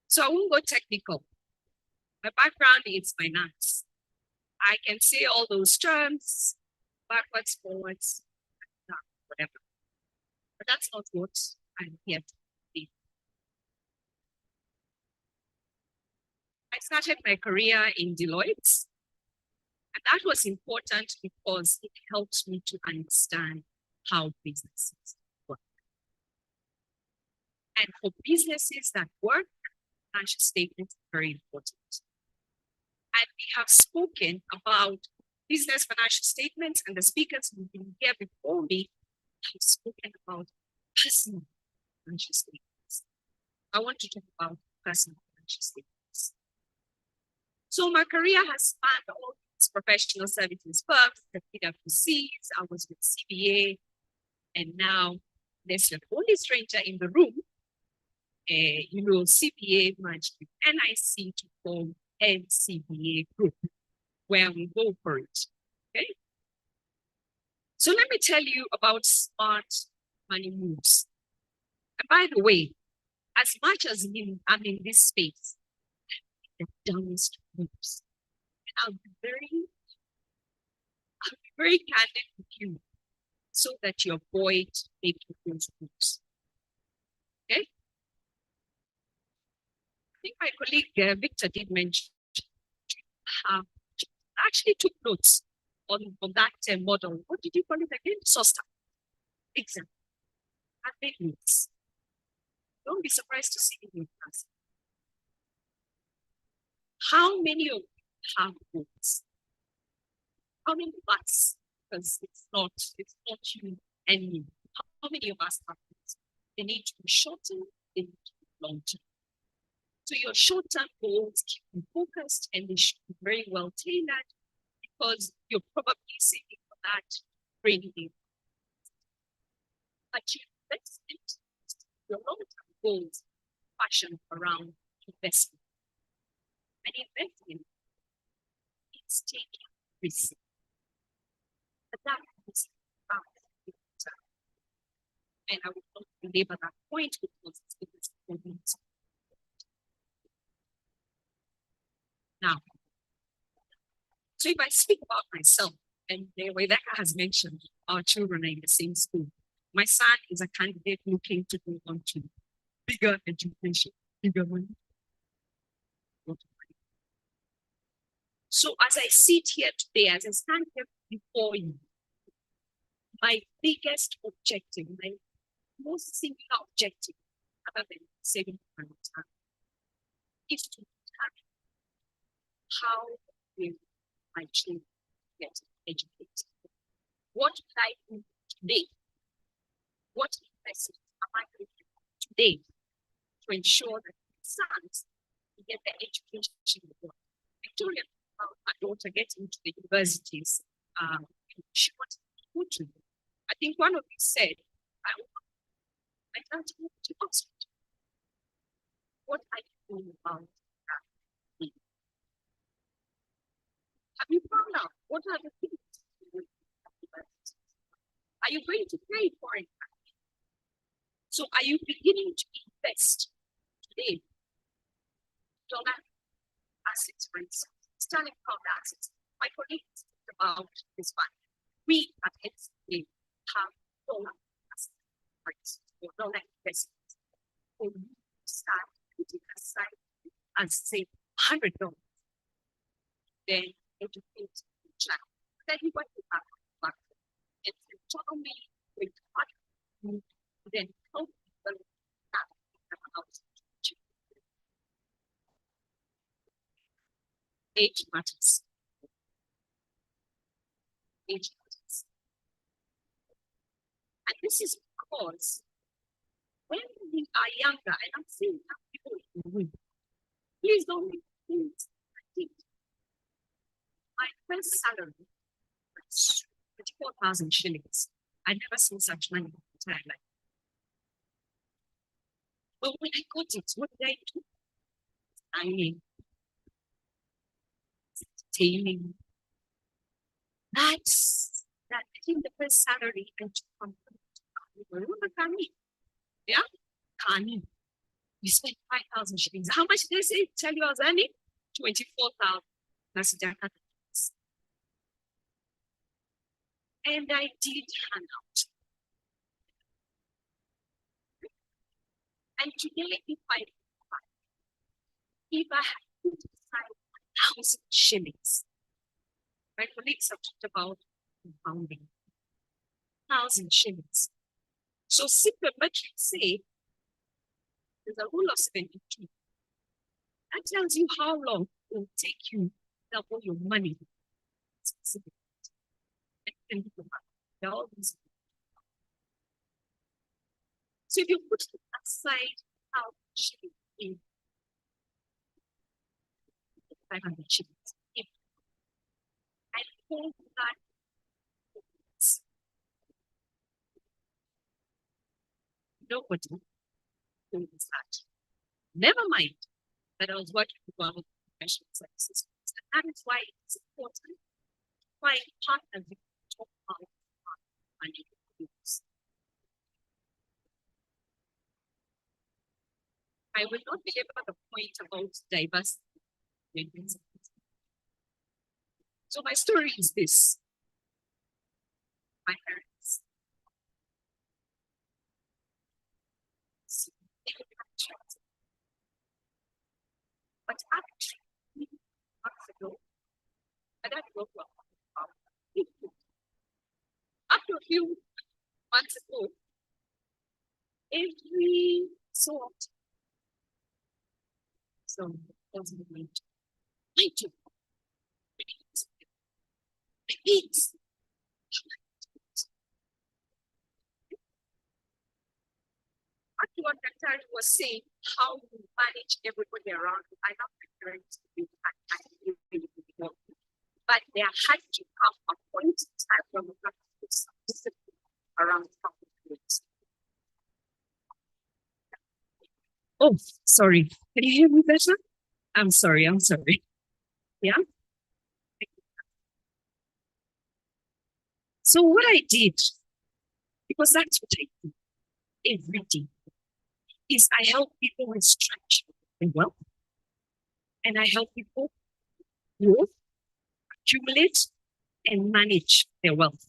So I won't go technical. My background is finance. I can say all those terms, backwards, forwards, whatever. But that's not what I'm here to be. I started my career in Deloitte, and that was important because it helped me to understand how businesses work. And for businesses that work, financial statements are very important. And we have spoken about business financial statements, and the speakers who've been here before me have spoken about personal financial statements. I want to talk about personal financial statements. So my career has spanned all these professional services firms, the PwCs, I was with CBA, and now there's the only stranger in the room. CBA merged with NIC to form NCBA Group, where we go for it. Okay. So let me tell you about smart money moves. And by the way, as much as I'm in this space, the dumbest moves. And I'll be very candid with you so that you avoid making those moves. Okay? I think my colleague Victor did mention actually took notes on that model. What did you call it again? SOSTA. Exactly. And make notes. Don't be surprised to see it in class. How many of you have notes? How many of us? Because it's not you and me. How many of us have notes? They need to be short-term, they need to be long-term. So your short-term goals keep you focused and they should be very well tailored because you're probably saving for that rainy day. But your investment, your long-term goals, passion around investment. And investment is taking risk. But that is and I will not belabor that point because it's important. Now, so if I speak about myself, and the way that has mentioned, our children are in the same school. My son is a candidate looking to go on to bigger education, bigger money. So as I sit here today, as I stand here before you, my biggest objective, my most singular objective, other than saving my time, is to determine how will my children get educated. What will I do today? What investment am I going to do today to ensure that my sons get the education they want? Victoria, my daughter getting into the universities she wanted to go to. I think one of you said, I plan to move to Oxford. What are you doing about that? Have you found out what are the things are you going to pay for it? So are you beginning to invest today? Dollar assets, for instance, sterling pound assets. My colleagues talked about this one. We at NCBA have dollar assets, for instance, or dollar investments. For you to start putting aside and say $100, then educate the child. Then you want to have back. And Centonomy with you then help people that age matters. Age matters. And this is because when we are younger, and I'm saying that people in the room, please don't make things like it. My first salary was 24,000 shillings. I never seen such money in my entire life. But when I got it, what did I do? Tailing. That's that. I think the first salary I took from remember Kani? Yeah, Kani. You spent 5,000 shillings. How much did they say? Tell you I was earning 24,000. That's Jakarta. And I did hand out. And today, if I had put aside 1,000 shillings, my colleagues have talked about compounding 1,000 shillings. So simple metrics say there's a rule of 72. That tells you how long it will take you double your money. Specificity. And there are all these. So if you put aside how cheap in 500 shillings, if I hold that, nobody knows that. Never mind that I was working with government professional services. And that is why it's important to find partners who can talk about money use. I will not belabor the point about diversity. So my story is this. My parents. But actually, months ago, my dad broke up. After a few months ago, every so often, so that's the point. I do. It's actually what Kathure was saying, how you manage everybody around you. I have my parents to be but there had to come a point in time when we have to put some discipline around conflict. Oh, sorry. Can you hear me better? I'm sorry. Yeah. So what I did, because that's what I do every day, is I help people with structure and wealth. And I help people grow, accumulate, and manage their wealth.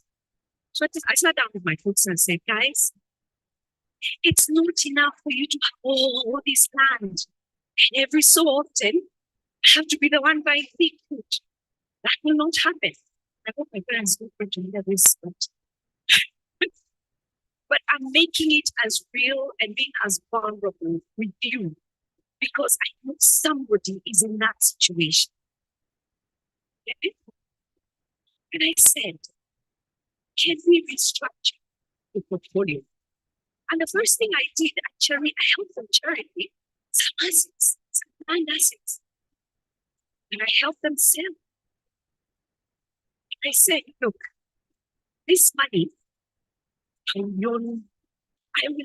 So I sat down with my folks and said, guys, it's not enough for you to have all this land. And every so often, I have to be the one buying big food. That will not happen. I hope my parents don't want to hear this, but I'm making it as real and being as vulnerable with you because I know somebody is in that situation. Okay? And I said, can we restructure the portfolio? And the first thing I did, actually, I helped them charity some assets, some land assets. And I helped them sell. I said, look, this money, I will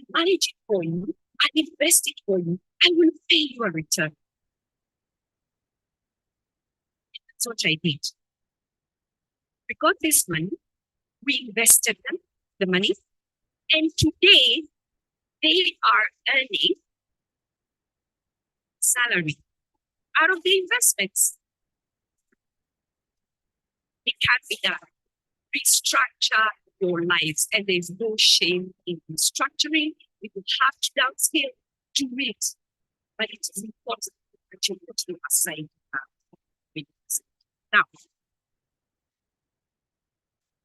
manage it for you, I invest it for you, I will pay you a return. That's what I did. We got this money, we invested them, the money, and today they are earning salary out of the investments. It can be done. Restructure your lives, and there's no shame in restructuring. If you have to downscale, do it. But it is important that you put them aside. Now,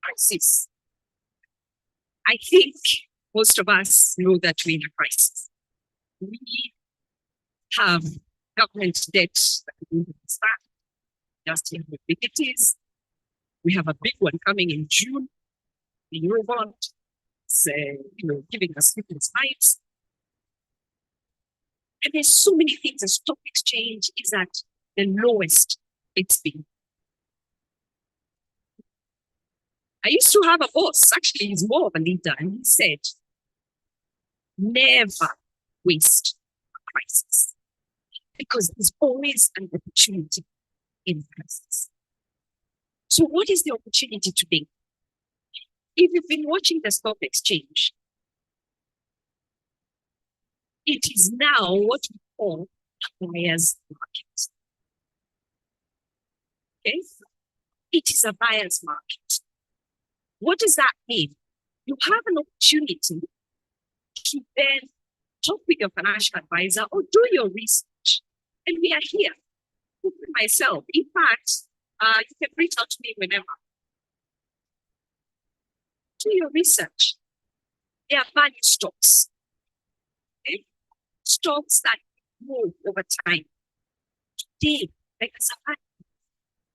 crisis. I think most of us know that we're in a crisis. We have government debt that we need to start. Just how big it is. We have a big one coming in June. The Eurobond is giving us sleepless nights. And there's so many things. The stock exchange is at the lowest it's been. I used to have a boss, actually he's more of a leader, and he said, never waste a crisis because there's always an opportunity in crisis. So what is the opportunity today? If you've been watching the stock exchange, it is now what we call a buyer's market. Okay? It is a buyer's market. What does that mean? You have an opportunity to then talk with your financial advisor or do your research. And we are here. Myself, in fact, you can reach out to me whenever. Do your research. They are value stocks. Okay? Stocks that move over time. Today, like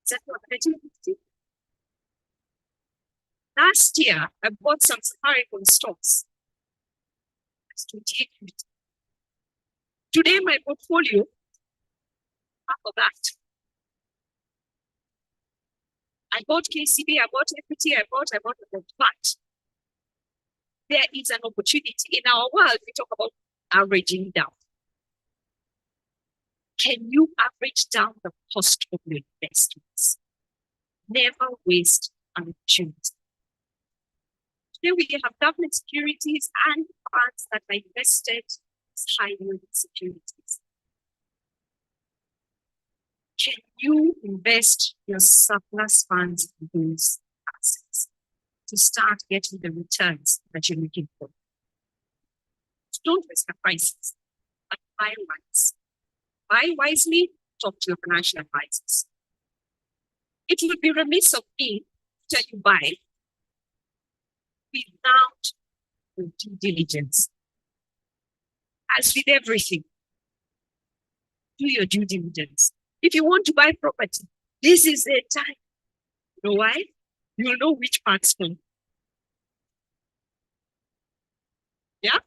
Is that what 1350? Last year, I bought some Safaricom stocks. That's 2850. Today, my portfolio, half of that. I bought KCB, I bought equity, I bought, but there is an opportunity. In our world, we talk about averaging down. Can you average down the cost of your investments? Never waste an opportunity. Today we have government securities and funds that are invested as high-yield securities. Can you invest your surplus funds in those assets to start getting the returns that you're looking for? So don't waste the prices, but buy wise. Buy wisely, talk to your financial advisors. It would be remiss of me to tell you buy without the due diligence. As with everything, do your due diligence. If you want to buy property, this is the time. You know why? You'll know which parts from. Yeah?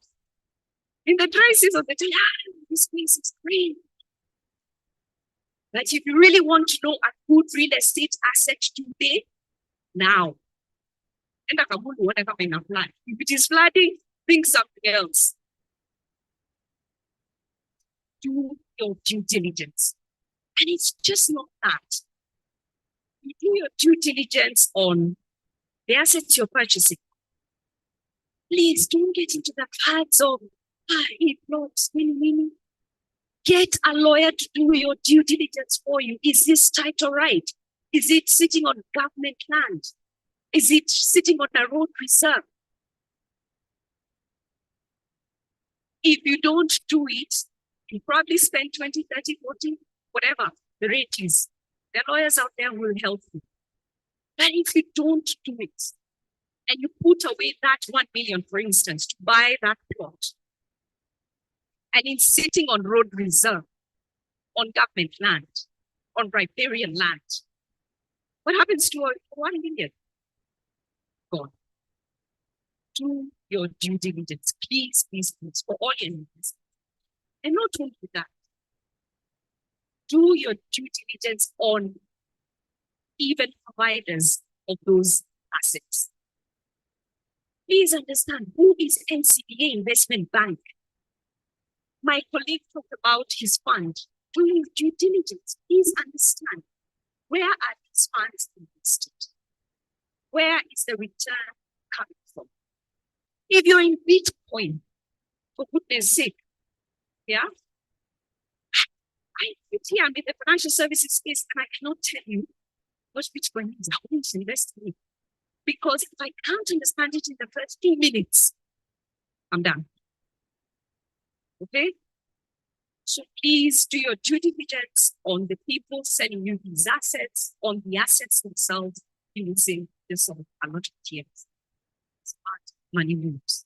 In the dry season, they tell you, this place is great. But if you really want to know a good real estate asset today, now. If it is flooding, think something else. Do your due diligence. And it's just not that. You do your due diligence on the assets you're purchasing. Please don't get into the paths of plots, mini. Get a lawyer to do your due diligence for you. Is this title right? Is it sitting on government land? Is it sitting on a road reserve? If you don't do it, you probably spend 20, 30, 40, whatever the rate is. There are lawyers out there who will help you. But if you don't do it, and you put away that 1 million, for instance, to buy that plot, and it's sitting on road reserve, on government land, on riparian land, what happens to 1 million? Gone. Do your due diligence, please, for all your needs. And not only that, do your due diligence on even providers of those assets. Please understand, who is NCBA Investment Bank? My colleague talked about his fund. Do your due diligence. Please understand, where are these funds invested? Where is the return coming from? If you're in Bitcoin, for goodness sake, yeah? I'm in the financial services space and I cannot tell you what Bitcoin means. I won't invest in it. Because if I can't understand it in the first 2 minutes, I'm done. Okay? So please do your due diligence on the people selling you these assets, on the assets themselves. You will save yourself a lot of tears. Smart money moves.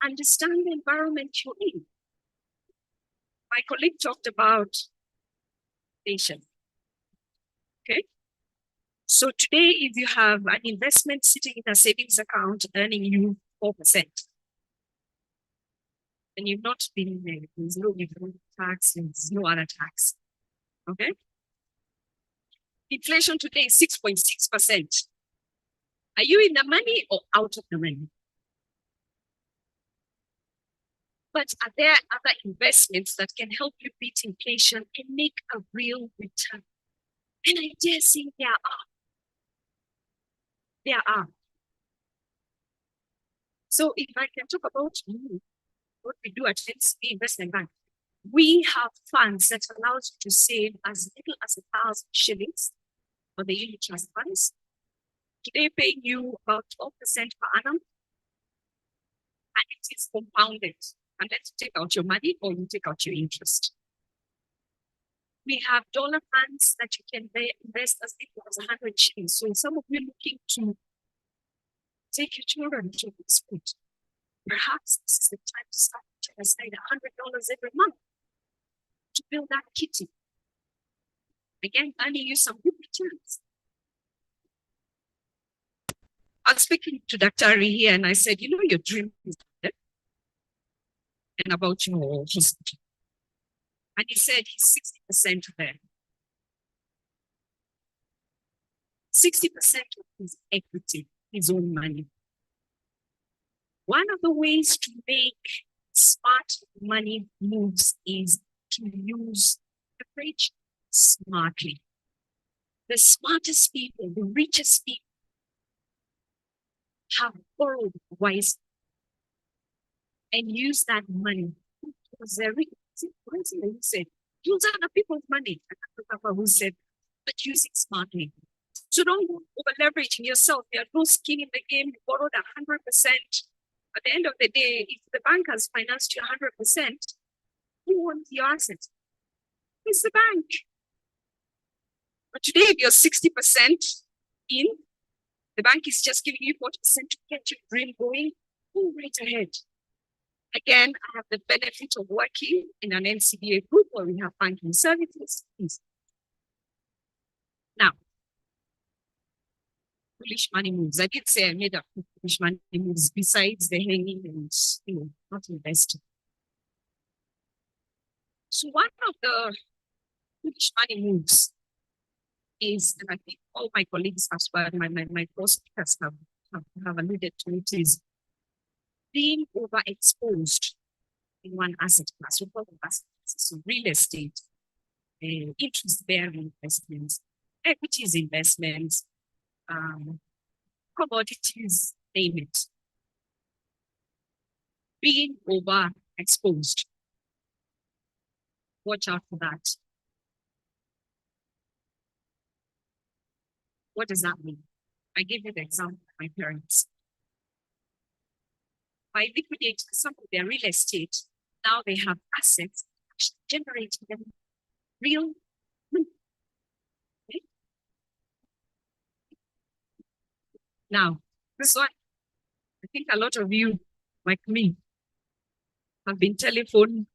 Understand the environment you're in. My colleague talked about inflation. Okay? So today, if you have an investment sitting in a savings account earning you 4%, and you've not been there, there's no withholding tax, there's no other tax. Okay? Inflation today is 6.6%. Are you in the money or out of the money? But are there other investments that can help you beat inflation and make a real return? And I dare say there are. There are. So if I can talk about what we do at NCBA Investment Bank, we have funds that allows you to save as little as 1,000 shillings for the unit trust funds. Today paying you about 12% per annum, and it is compounded. Unless you take out your money or you take out your interest. We have dollar funds that you can invest as little as 100 shillings. So some of you are looking to take your children to school. Perhaps this is the time to start to aside $100 every month to build that kitty. Again, earning you some good returns. I was speaking to Dr. Ari here and I said, you know, your dream is dead and about your hospital. And he said he's 60% there. 60% of his equity, his own money. One of the ways to make smart money moves is to use leverage smartly. The smartest people, the richest people have borrowed wisely and used that money. Because they're rich. Who said, use other people's money. Who said, but use it smartly. So don't over leveraging yourself. There's no skin in the game. You borrowed 100%. At the end of the day, if the bank has financed you 100%, who owns your assets? It's the bank. But today, if you're 60% in, the bank is just giving you 40% to get your dream going. Go right ahead. Again, I have the benefit of working in an NCBA group where we have banking services. Now, foolish money moves. I did say I made up foolish money moves besides the hanging and, you know, not investing. So one of the foolish money moves is, and I think all my colleagues have spoken, my co-speakers have alluded to it, is being overexposed in one asset class. We call them asset classes. So real estate, interest-bearing investments, equities investments, commodities, name it. Being overexposed. Watch out for that. What does that mean? I give you the example of my parents. By liquidating some of their real estate, now they have assets generating them real money. Okay? Now, this one, I think a lot of you, like me, have been telephone,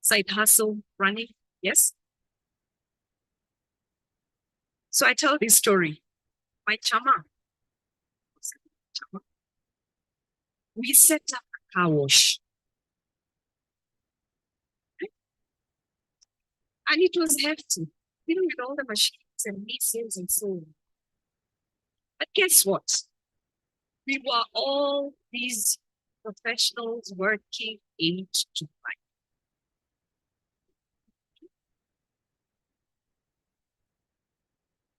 side hustle, running, yes? So I tell this story. My chama, we set up a car wash. And it was hefty, you know, with all the machines and leases and so on. But guess what? We were all these professionals working 8 to 5.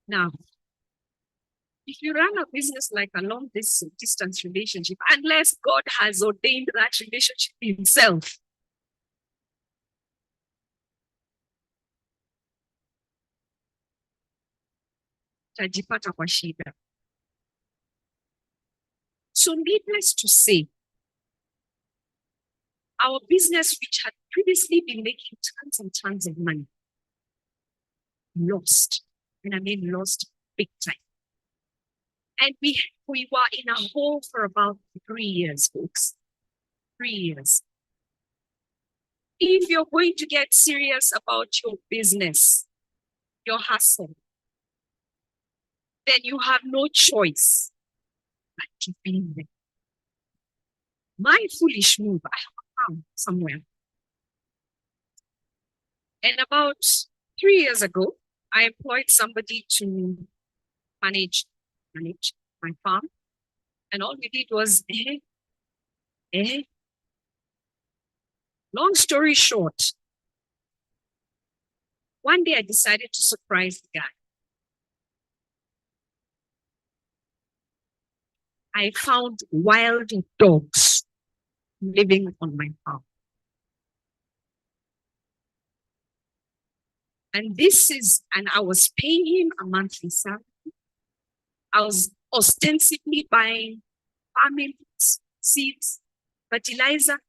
Now, if you run a business like a long distance relationship, unless God has ordained that relationship himself, tajipata kwa shida. So needless to say, our business, which had previously been making tons and tons of money, lost. And I mean lost big time. And we were in a hole for about 3 years, folks. 3 years. If you're going to get serious about your business, your hustle, then you have no choice but to be there. My foolish move, I found somewhere. And about 3 years ago, I employed somebody to manage my farm. And all we did was, long story short, one day I decided to surprise the guy. I found wild dogs living on my farm. And I was paying him a monthly salary. I was ostensibly buying farming seeds, fertilizer.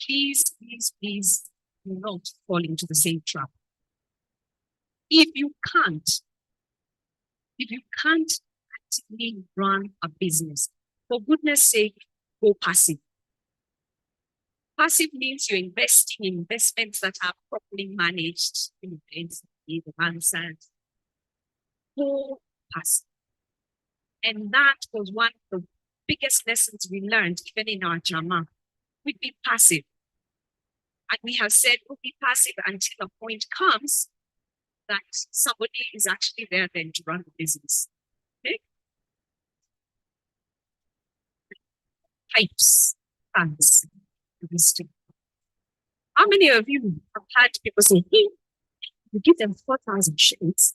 Please, please, please do not fall into the same trap. If you can't actively run a business, for goodness sake, go passive. Passive means you're investing in investments that are properly managed, in the NCBA, the Mansard, for passive. And that was one of the biggest lessons we learned, even in our Jama. We'd be passive. And we have said we'll be passive until a point comes that somebody is actually there then to run the business. Okay? Types, funds. How many of you have had people say, hey, you give them 4,000 shillings,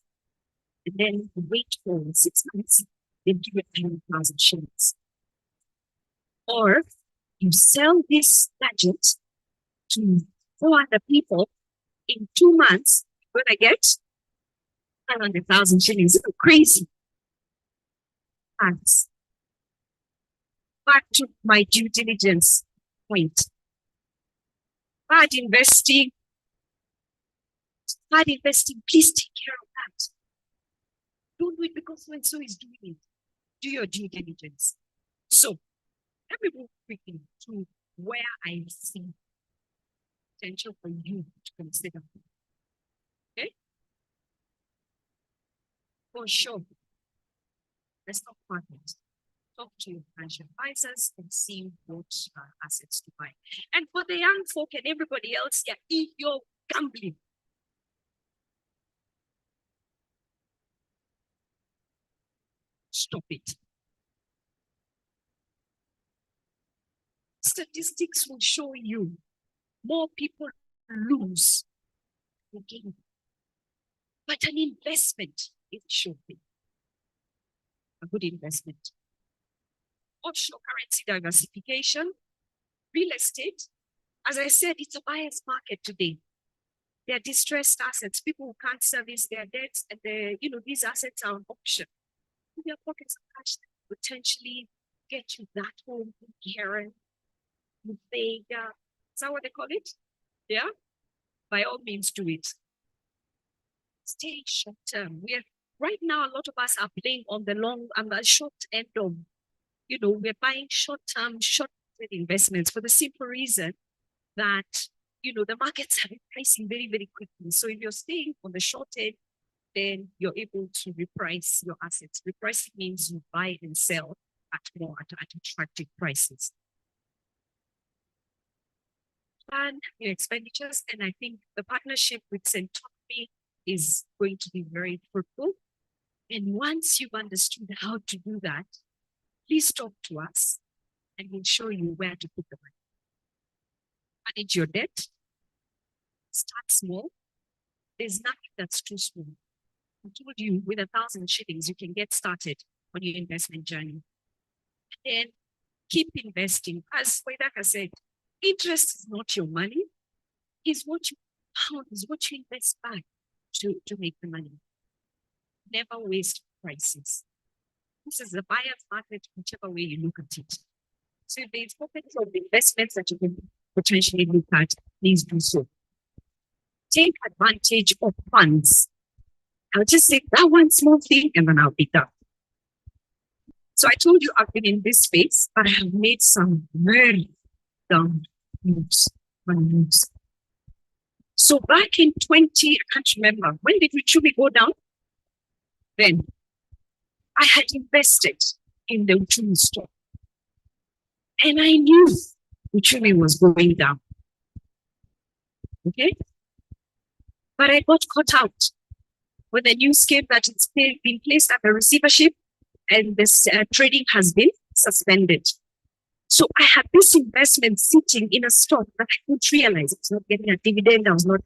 and then you wait for 6 months, then give it 100,000 shillings? Or you sell this gadget to 400 people in 2 months, you're going to get 500,000 shillings. It's crazy. Thanks. Back to my due diligence point. Bad investing, please take care of that. Don't do it because when so is doing it. Do your due diligence. So let me move quickly to where I see potential for you to consider. Okay? For sure. Let's talk partners. Talk to your financial advisors and see what assets to buy. And for the young folk and everybody else here, if you're gambling, stop it. Statistics will show you more people lose than gain. But an investment is sure thing. A good investment. Offshore currency diversification, real estate. As I said, it's a buyer's market today. There are distressed assets, people who can't service their debts, and these assets are on auction. Their pockets of cash that potentially get you that home in Karen, in Vega. Is that what they call it? Yeah? By all means, do it. Stay short term. Right now, a lot of us are playing on the long and the short end of, we're buying short-term, short-term investments for the simple reason that, the markets are repricing very, very quickly. So if you're staying on the short end, then you're able to reprice your assets. Repricing means you buy and sell at attractive prices. Plan your expenditures, and I think the partnership with Centonomy is going to be very fruitful. And once you've understood how to do that, please talk to us and we'll show you where to put the money. Manage your debt. Start small. There's nothing that's too small. I told you with 1,000 shillings, you can get started on your investment journey. And then keep investing. As Waithaka said, interest is not your money. It's what you pound, is what you invest back to make the money. Never waste prices. This is a buyer's market, whichever way you look at it. So if there's pockets of investments that you can potentially look at, please do so. Take advantage of funds. I'll just say that one small thing and then I'll be done. So I told you I've been in this space, but I have made some very dumb moves. So back in 20, I can't remember, when did Uchumi go down? Then I had invested in the Uchumi stock. And I knew Uchumi was going down. Okay? But I got caught out when the news came that it's been placed under receivership and this trading has been suspended. So I had this investment sitting in a stock that I couldn't realize it's not getting a dividend. I was not.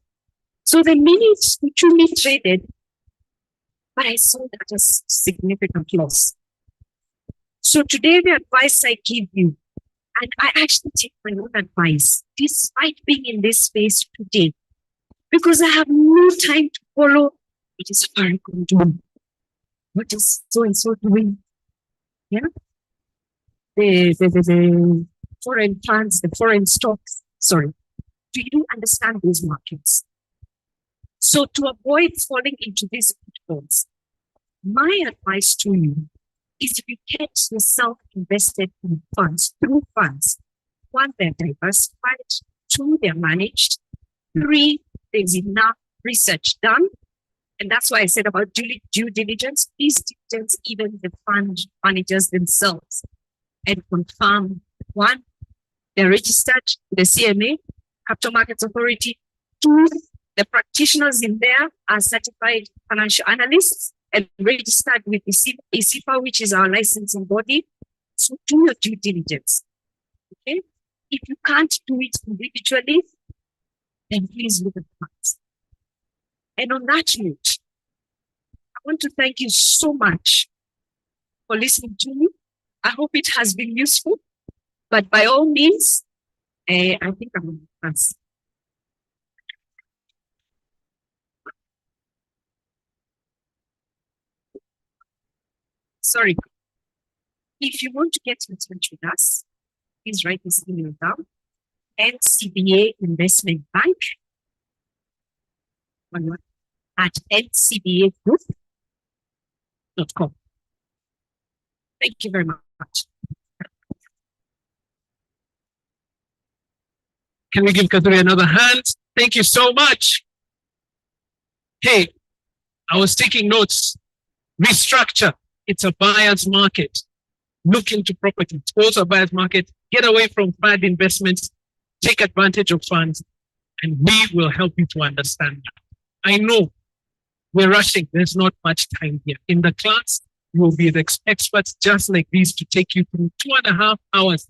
So the minute Uchumi traded, but I saw that as significant loss. So today the advice I give you, and I actually take my own advice, despite being in this space today, because I have no time to follow what is Farrakhan doing, what is so-and-so doing. Yeah? The foreign funds, the foreign stocks. Sorry. Do you understand these markets? So to avoid falling into these pitfalls, my advice to you is if you get yourself invested in funds, through funds, one, they're diversified, 2, they're managed. 3, there's enough research done. And that's why I said about due diligence. Please diligence even the fund managers themselves and confirm, 1, they're registered with the CMA, Capital Markets Authority. 2, the practitioners in there are certified financial analysts and registered with the ICIFA, which is our licensing body. So do your due diligence. Okay? If you can't do it individually, then please look at the funds. And on that note, I want to thank you so much for listening to me. I hope it has been useful, but by all means, I think I'm answering. Sorry. If you want to get in touch with us, please write this email down. NCBA Investment Bank at ncbagroup.com. Thank you very much. Can we give Kathure another hand? Thank you so much. Hey, I was taking notes. Restructure. It's a buyer's market. Look into property. It's also a buyer's market. Get away from bad investments. Take advantage of funds. And we will help you to understand that. I know we're rushing. There's not much time here. In the class, you will be the experts just like these to take you through 2.5 hours.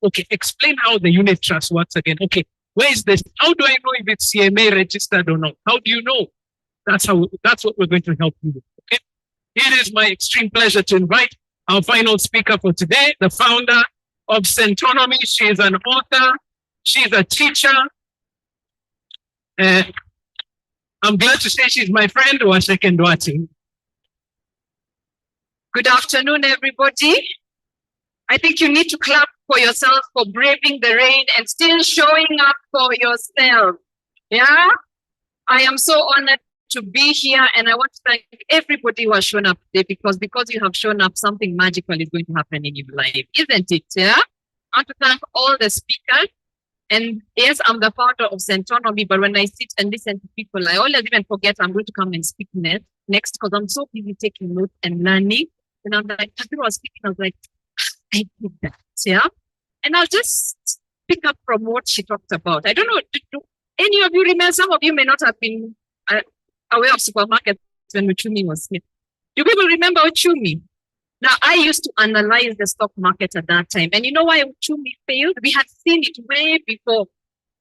Okay, explain how the unit trust works again. Okay, where is this? How do I know if it's CMA registered or not? How do you know? That's what we're going to help you with. Okay. It is my extreme pleasure to invite our final speaker for today, the founder of Centonomy. She is an author. She's a teacher. I'm glad to say she's my friend, Waceke Nduati. Good afternoon, everybody. I think you need to clap for yourself for braving the rain and still showing up for yourself. Yeah? I am so honored to be here, and I want to thank everybody who has shown up today because you have shown up, something magical is going to happen in your life, isn't it? Yeah? I want to thank all the speakers. And yes, I'm the founder of Centonomy, but when I sit and listen to people, I always even forget I'm going to come and speak next because I'm so busy taking notes and learning. And I'm like, Kathure was speaking, I was like, I did that, yeah? And I'll just pick up from what she talked about. I don't know, do any of you remember? Some of you may not have been aware of supermarkets when Uchumi was here. Do people remember Uchumi? Now, I used to analyze the stock market at that time. And you know why Uchumi failed? We had seen it way before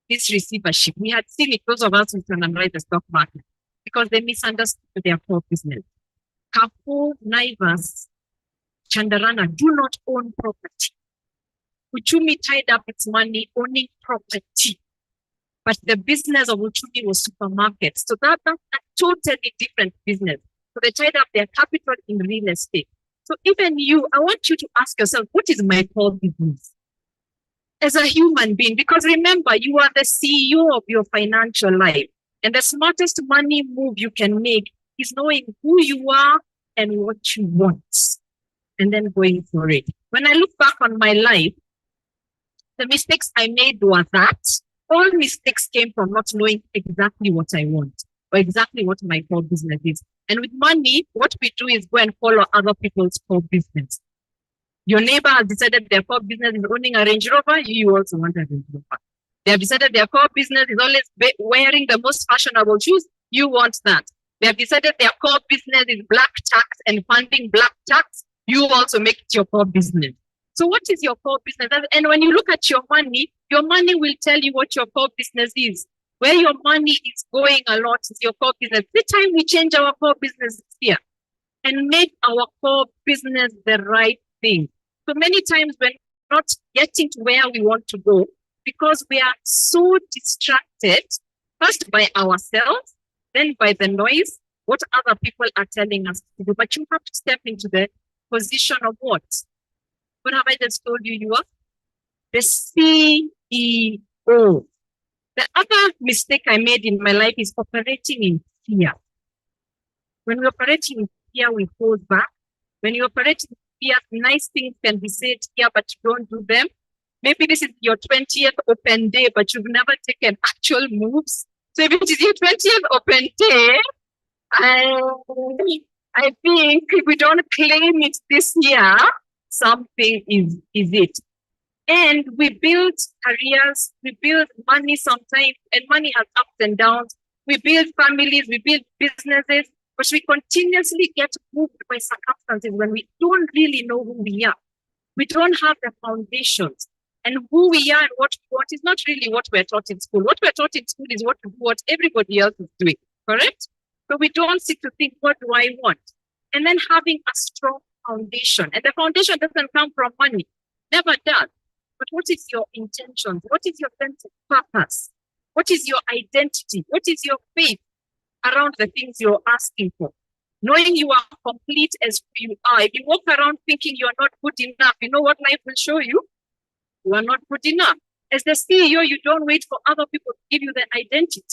this receivership. We had seen it, those of us who analyze the stock market, because they misunderstood their core business. Kathure, Naivas, Chandarana do not own property. Uchumi tied up its money owning property. But the business of Uchumi was supermarkets. So that's a totally different business. So they tied up their capital in real estate. So even you, I want you to ask yourself, what is my core business? As a human being, because remember, you are the CEO of your financial life. And the smartest money move you can make is knowing who you are and what you want, and then going for it. When I look back on my life, the mistakes I made were that all mistakes came from not knowing exactly what I want or exactly what my core business is. And with money, what we do is go and follow other people's core business. Your neighbor has decided their core business is owning a Range Rover, you also want a Range Rover. They have decided their core business is always wearing the most fashionable shoes, you want that. They have decided their core business is black tax and funding black tax, you also make it your core business. So what is your core business? And when you look at your money will tell you what your core business is. Where your money is going a lot is your core business. The time we change our core business here and make our core business the right thing. So many times we're not getting to where we want to go because we are so distracted, first by ourselves, then by the noise, what other people are telling us to do. But you have to step into the position of what? What have I just told you? You are the CEO. The other mistake I made in my life is operating in fear. When we operate in fear, we hold back. When you operate in fear, nice things can be said here, but you don't do them. Maybe this is your 20th open day, but you've never taken actual moves. So if it is your 20th open day, I think if we don't claim it this year, something is it. And we build careers, we build money sometimes, and money has ups and downs. We build families, we build businesses, but we continuously get moved by circumstances when we don't really know who we are. We don't have the foundations. And who we are and what we want is not really what we're taught in school. What we're taught in school is what everybody else is doing, correct? So we don't sit to think, what do I want? And then having a strong foundation. And the foundation doesn't come from money, never does. But what is your intention? What is your sense of purpose? What is your identity? What is your faith around the things you're asking for? Knowing you are complete as who you are. If you walk around thinking you're not good enough, you know what life will show you? You are not good enough. As the CEO, you don't wait for other people to give you the identity.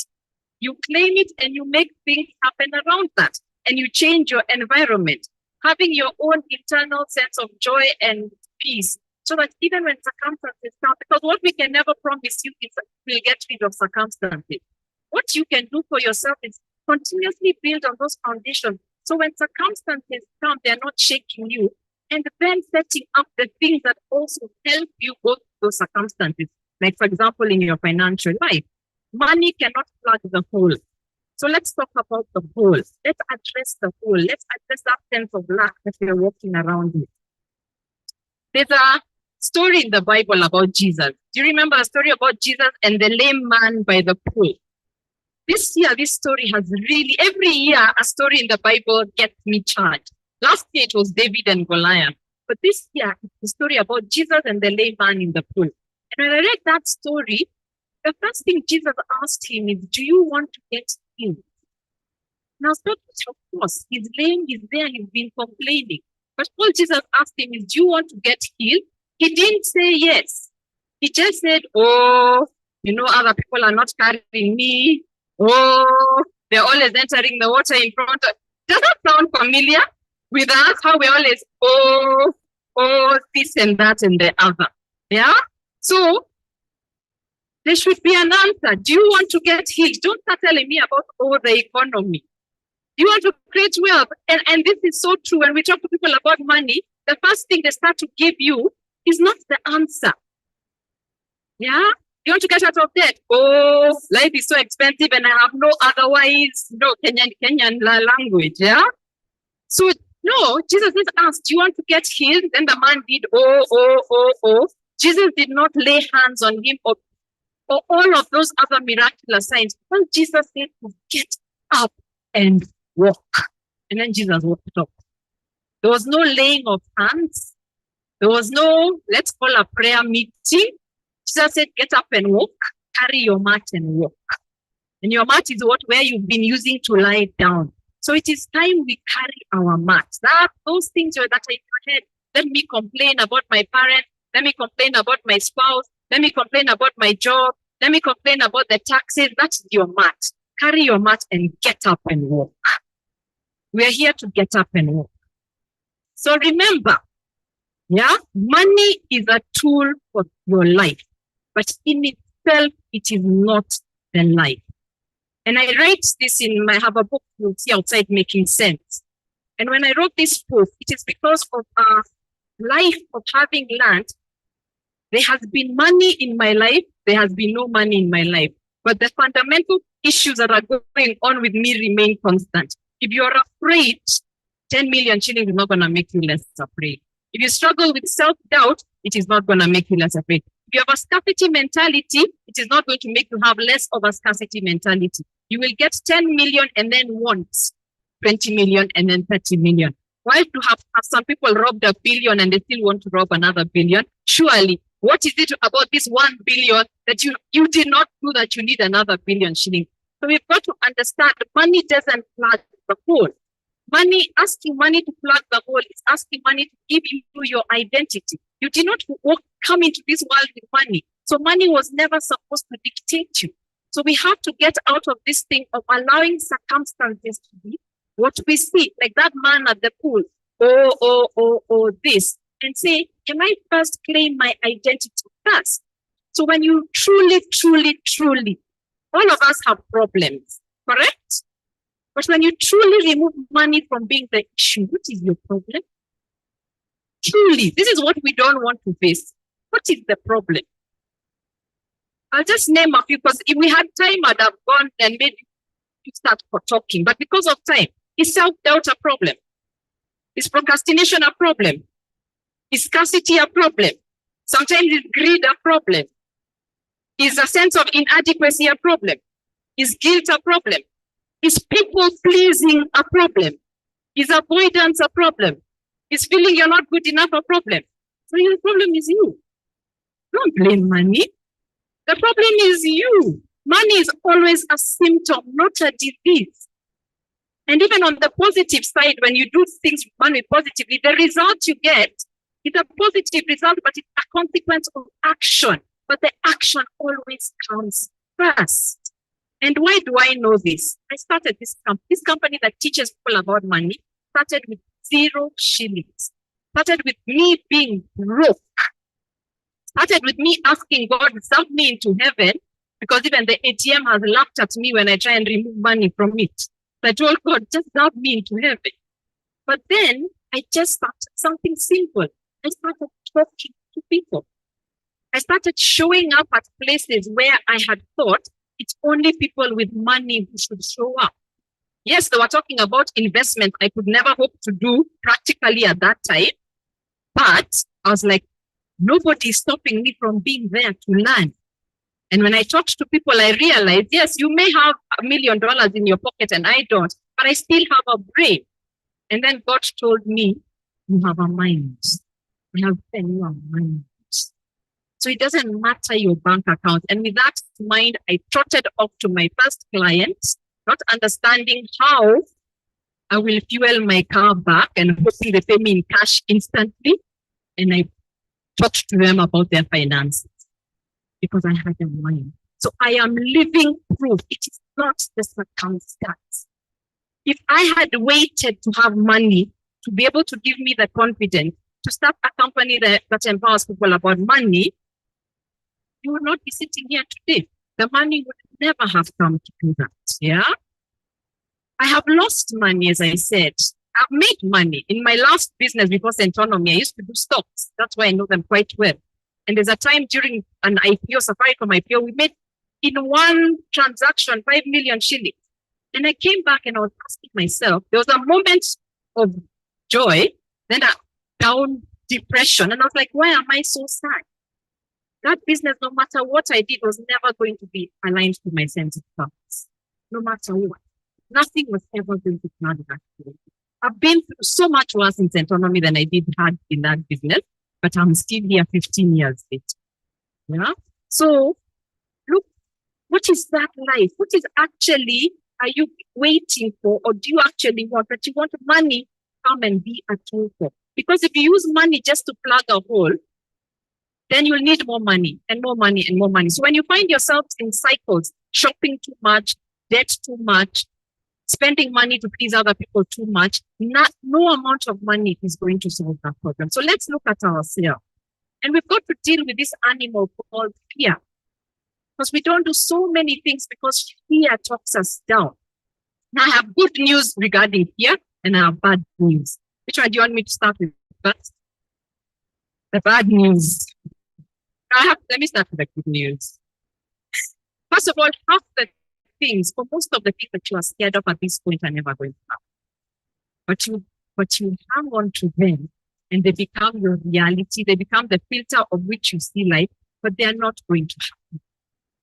You claim it and you make things happen around that. And you change your environment, having your own internal sense of joy and peace. So that even when circumstances come, because what we can never promise you is that we'll get rid of circumstances. What you can do for yourself is continuously build on those foundations. So when circumstances come, they're not shaking you. And then setting up the things that also help you go through those circumstances. Like, for example, in your financial life, money cannot plug the hole. So let's talk about the hole. Let's address the hole. Let's address that sense of lack that we're walking around with. There's a story in the Bible about Jesus. Do you remember a story about Jesus and the lame man by the pool? This year, this story has really, every year, a story in the Bible gets me charged. Last year, it was David and Goliath. But this year, it's the story about Jesus and the lame man in the pool. And when I read that story, the first thing Jesus asked him is, do you want to get healed? Now, of course, he's lame, he's there, he's been complaining. But all Jesus asked him is, do you want to get healed? He didn't say yes. He just said, oh, you know, other people are not carrying me. Oh, they're always entering the water in front of. Does that sound familiar with us? How we always, oh, this and that and the other. Yeah? So, there should be an answer. Do you want to get healed? Don't start telling me about, the economy. You want to create wealth. And this is so true. When we talk to people about money, the first thing they start to give you is not the answer. Yeah? You want to get out of debt? Oh, life is so expensive and I have no otherwise, no Kenyan language. Yeah? So, no, Jesus is asked, do you want to get healed? Then the man did, oh. Jesus did not lay hands on him or all of those other miraculous signs. Well, Jesus said to get up and walk. And then Jesus walked up. There was no laying of hands. There was no, let's call a prayer meeting. Jesus said, get up and walk, carry your mat and walk. And your mat is where you've been using to lie down. So it is time we carry our mat. Those things that are in your head. Let me complain about my parents. Let me complain about my spouse. Let me complain about my job. Let me complain about the taxes. That's your mat. Carry your mat and get up and walk. We are here to get up and walk. So remember, yeah, money is a tool for your life, but in itself, it is not the life. And I write this I have a book you'll see outside, Making Sense. And when I wrote this book, it is because of a life of having learned there has been money in my life, there has been no money in my life. But the fundamental issues that are going on with me remain constant. If you're afraid, 10 million shillings is not going to make you less afraid. If you struggle with self-doubt, it is not going to make you less afraid. If you have a scarcity mentality, it is not going to make you have less of a scarcity mentality. You will get 10 million and then want 20 million and then 30 million. Why to have some people robbed $1 billion and they still want to rob another billion? Surely, what is it about this 1 billion that you did not do that you need another billion shillings? So we've got to understand money doesn't plug the hole. Asking money to plug the hole is asking money to give you your identity. You did not come into this world with money. So money was never supposed to dictate you. So we have to get out of this thing of allowing circumstances to be what we see, like that man at the pool, this, and say, can I first claim my identity? trust. So when you truly, all of us have problems, correct? But when you truly remove money from being the issue, what is your problem? Truly, this is what we don't want to face. What is the problem? I'll just name a few, because if we had time, I'd have gone and made you start for talking. But because of time, is self-doubt a problem? Is procrastination a problem? Is scarcity a problem? Sometimes is greed a problem? Is a sense of inadequacy a problem? Is guilt a problem? Is people pleasing a problem? Is avoidance a problem? Is feeling you're not good enough a problem? So your problem is you. Don't blame money. The problem is you. Money is always a symptom, not a disease. And even on the positive side, when you do things with money positively, the result you get is a positive result, but it's a consequence of action. But the action always comes first. And why do I know this? I started this company that teaches people about money, started with 0 shillings, started with me being broke, started with me asking God to send me into heaven, because even the ATM has laughed at me when I try and remove money from it. I told God, just dump me into heaven. But then I just started something simple. I started talking to people. I started showing up at places where I had thought it's only people with money who should show up. Yes, they were talking about investment I could never hope to do practically at that time. But I was like, nobody is stopping me from being there to learn. And when I talked to people, I realized, yes, you may have $1 million in your pocket and I don't, but I still have a brain. And then God told me, you have a mind. You have a mind. So it doesn't matter your bank account. And with that in mind, I trotted off to my first client, not understanding how I will fuel my car back and hoping they pay me in cash instantly. And I talked to them about their finances because I had a mind. So I am living proof. It is not the circumstance. If I had waited to have money to be able to give me the confidence to start a company that empowers people about money, you would not be sitting here today. The money would never have come to do that. Yeah. I have lost money, as I said. I've made money. In my last business before Centonomy, I used to do stocks. That's why I know them quite well. And there's a time during an IPO, Safaricom IPO, we made in one transaction 5 million shillings. And I came back and I was asking myself, there was a moment of joy, then a down depression. And I was like, why am I so sad? That business, no matter what I did, was never going to be aligned to my sense of purpose. No matter what. Nothing was ever going to plan that way. I've been through so much worse in Centonomy than I did had in that business, but I'm still here 15 years later. Yeah. So look, what is that life? What is actually are you waiting for, or do you actually want? But you want money come and be a tool for. Because if you use money just to plug a hole, then you'll need more money and more money and more money. So when you find yourself in cycles, shopping too much, debt too much, spending money to please other people too much, no amount of money is going to solve that problem. So let's look at ourselves. And we've got to deal with this animal called fear. Because we don't do so many things because fear talks us down. Now I have good news regarding fear and I have bad news. Which one do you want me to start with first? The bad news. Let me start with the good news. First of all, half the things, for most of the things that you are scared of at this point are never going to happen. But you hang on to them and they become your reality. They become the filter of which you see life, but they are not going to happen.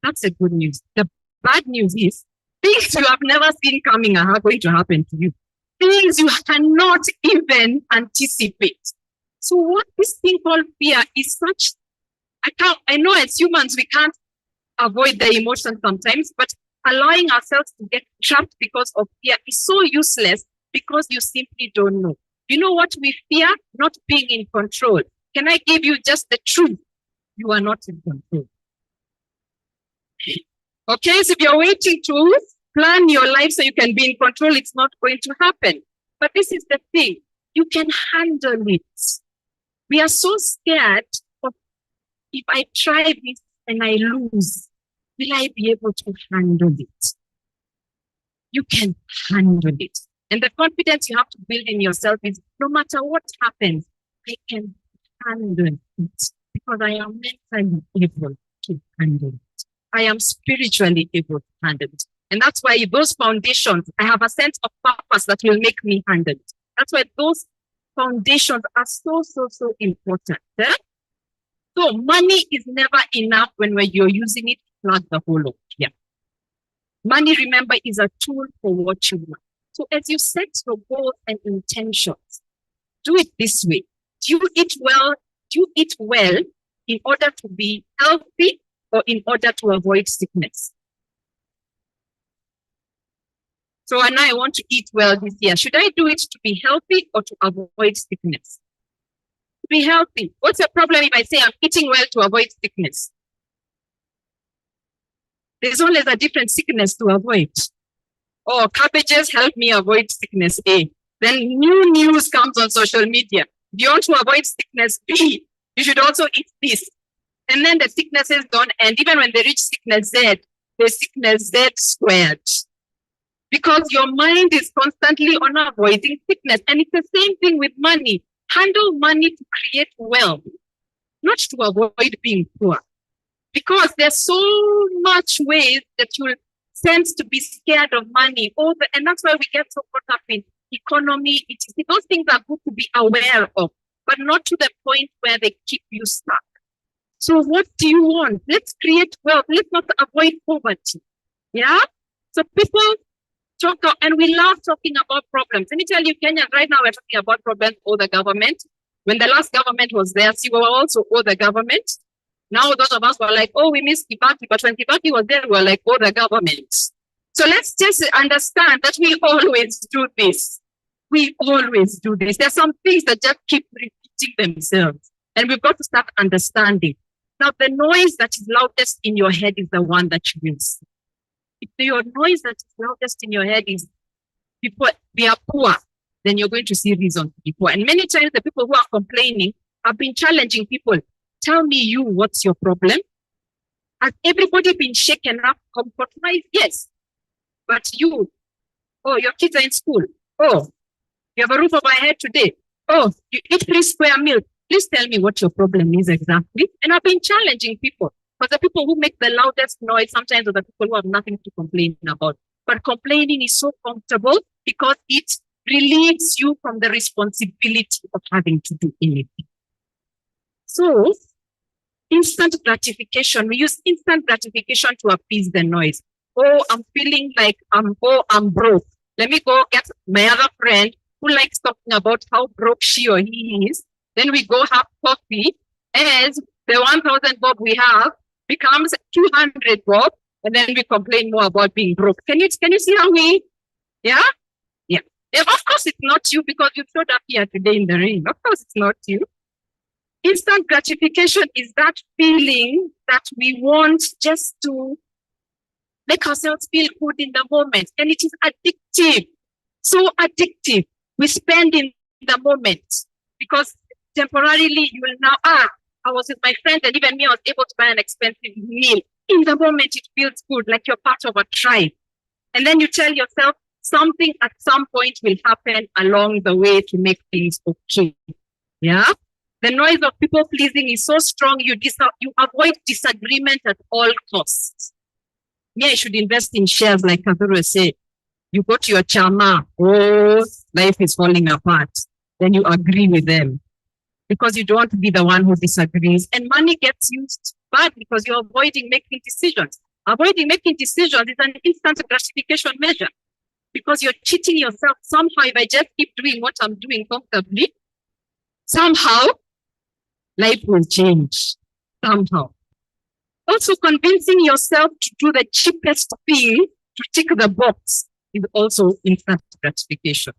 That's the good news. The bad news is things you have never seen coming are going to happen to you. Things you cannot even anticipate. So what this thing called fear is such, I know as humans, we can't avoid the emotion sometimes, but allowing ourselves to get trapped because of fear is so useless because you simply don't know. You know what we fear? Not being in control. Can I give you just the truth? You are not in control. Okay, so if you're waiting to plan your life so you can be in control, it's not going to happen. But this is the thing. You can handle it. We are so scared of if I try this and I lose, will I be able to handle it? You can handle it. And the confidence you have to build in yourself is no matter what happens, I can handle it because I am mentally able to handle it. I am spiritually able to handle it. And that's why those foundations, I have a sense of purpose that will make me handle it. That's why those foundations are so important. Eh? So money is never enough when you're using it to plug the hole of here. Money, remember, is a tool for what you want. So as you set your goals and intentions, do it this way. Do you eat well? Do you eat well in order to be healthy or in order to avoid sickness? So now I want to eat well this year. Should I do it to be healthy or to avoid sickness? To be healthy. What's the problem if I say I'm eating well to avoid sickness? There's always a different sickness to avoid. Oh, cabbages help me avoid sickness A. Then new news comes on social media. If you want to avoid sickness B, you should also eat this. And then the sicknesses don't end. Even when they reach sickness Z, the sickness Z squared. Because your mind is constantly on avoiding sickness. And it's the same thing with money. Handle money to create wealth, not to avoid being poor. Because there's so much ways that you'll sense to be scared of money. And that's why we get so caught up in economy. Those things are good to be aware of, but not to the point where they keep you stuck. So what do you want? Let's create wealth. Let's not avoid poverty. Yeah? So people talk, and we love talking about problems. Let me tell you, Kenya, right now we're talking about problems for the government. When the last government was there, we were also all the government. Now those of us were like, oh, we miss Kibaki, but when Kibaki was there, we were like, oh, the government. So let's just understand that we always do this. We always do this. There's some things that just keep repeating themselves. And we've got to start understanding. Now, the noise that is loudest in your head is the one that you will see. If your noise that is loudest in your head is people, we are poor, then you're going to see reason to be poor. And many times the people who are complaining have been challenging people. Tell me you, what's your problem? Has everybody been shaken up, comfortized? Yes. But you, oh, your kids are in school. Oh, you have a roof over your head today. Oh, you eat 3 square meals. Please tell me what your problem is exactly. And I've been challenging people. Because the people who make the loudest noise sometimes are the people who have nothing to complain about. But complaining is so comfortable because it relieves you from the responsibility of having to do anything. So, instant gratification. We use instant gratification to appease the noise. Oh, I'm feeling like I'm broke. Let me go get my other friend who likes talking about how broke she or he is. Then we go have coffee, and the 1,000 bob we have becomes 200 bob, and then we complain more about being broke. Can you see how we, yeah? Of course it's not you because you showed up here today in the rain. Of course it's not you. Instant gratification is that feeling that we want just to make ourselves feel good in the moment. And it is addictive. So addictive. We spend in the moment because temporarily you will now, I was with my friend and even me, I was able to buy an expensive meal. In the moment, it feels good, like you're part of a tribe. And then you tell yourself something at some point will happen along the way to make things okay. Yeah? The noise of people pleasing is so strong, you avoid disagreement at all costs. I should invest in shares like Kathure said. You go to your chama, oh, life is falling apart. Then you agree with them because you don't want to be the one who disagrees. And money gets used bad because you're avoiding making decisions. Avoiding making decisions is an instant gratification measure because you're cheating yourself. Somehow, if I just keep doing what I'm doing comfortably, somehow life will change. Somehow. Also, convincing yourself to do the cheapest thing to tick the box is also instant gratification.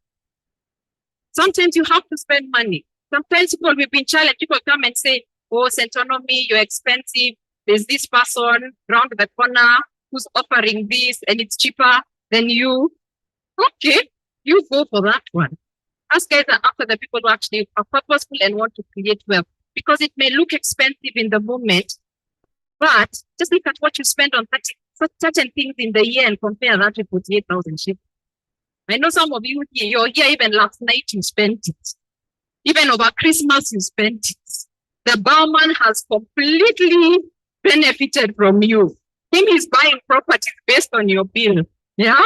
Sometimes you have to spend money. Sometimes we've been challenged. People come and say, oh, Centonomy, you're expensive. There's this person around the corner who's offering this and it's cheaper than you. Okay, you go for that one. Us guys are after the people who actually are purposeful and want to create wealth. because it may look expensive in the moment, but just look at what you spend on certain things in the year and compare that with 48,000 shillings. I know some of you here, you're here even last night you spent it. Even over Christmas you spent it. The barman has completely benefited from you. Him is buying properties based on your bill. Yeah?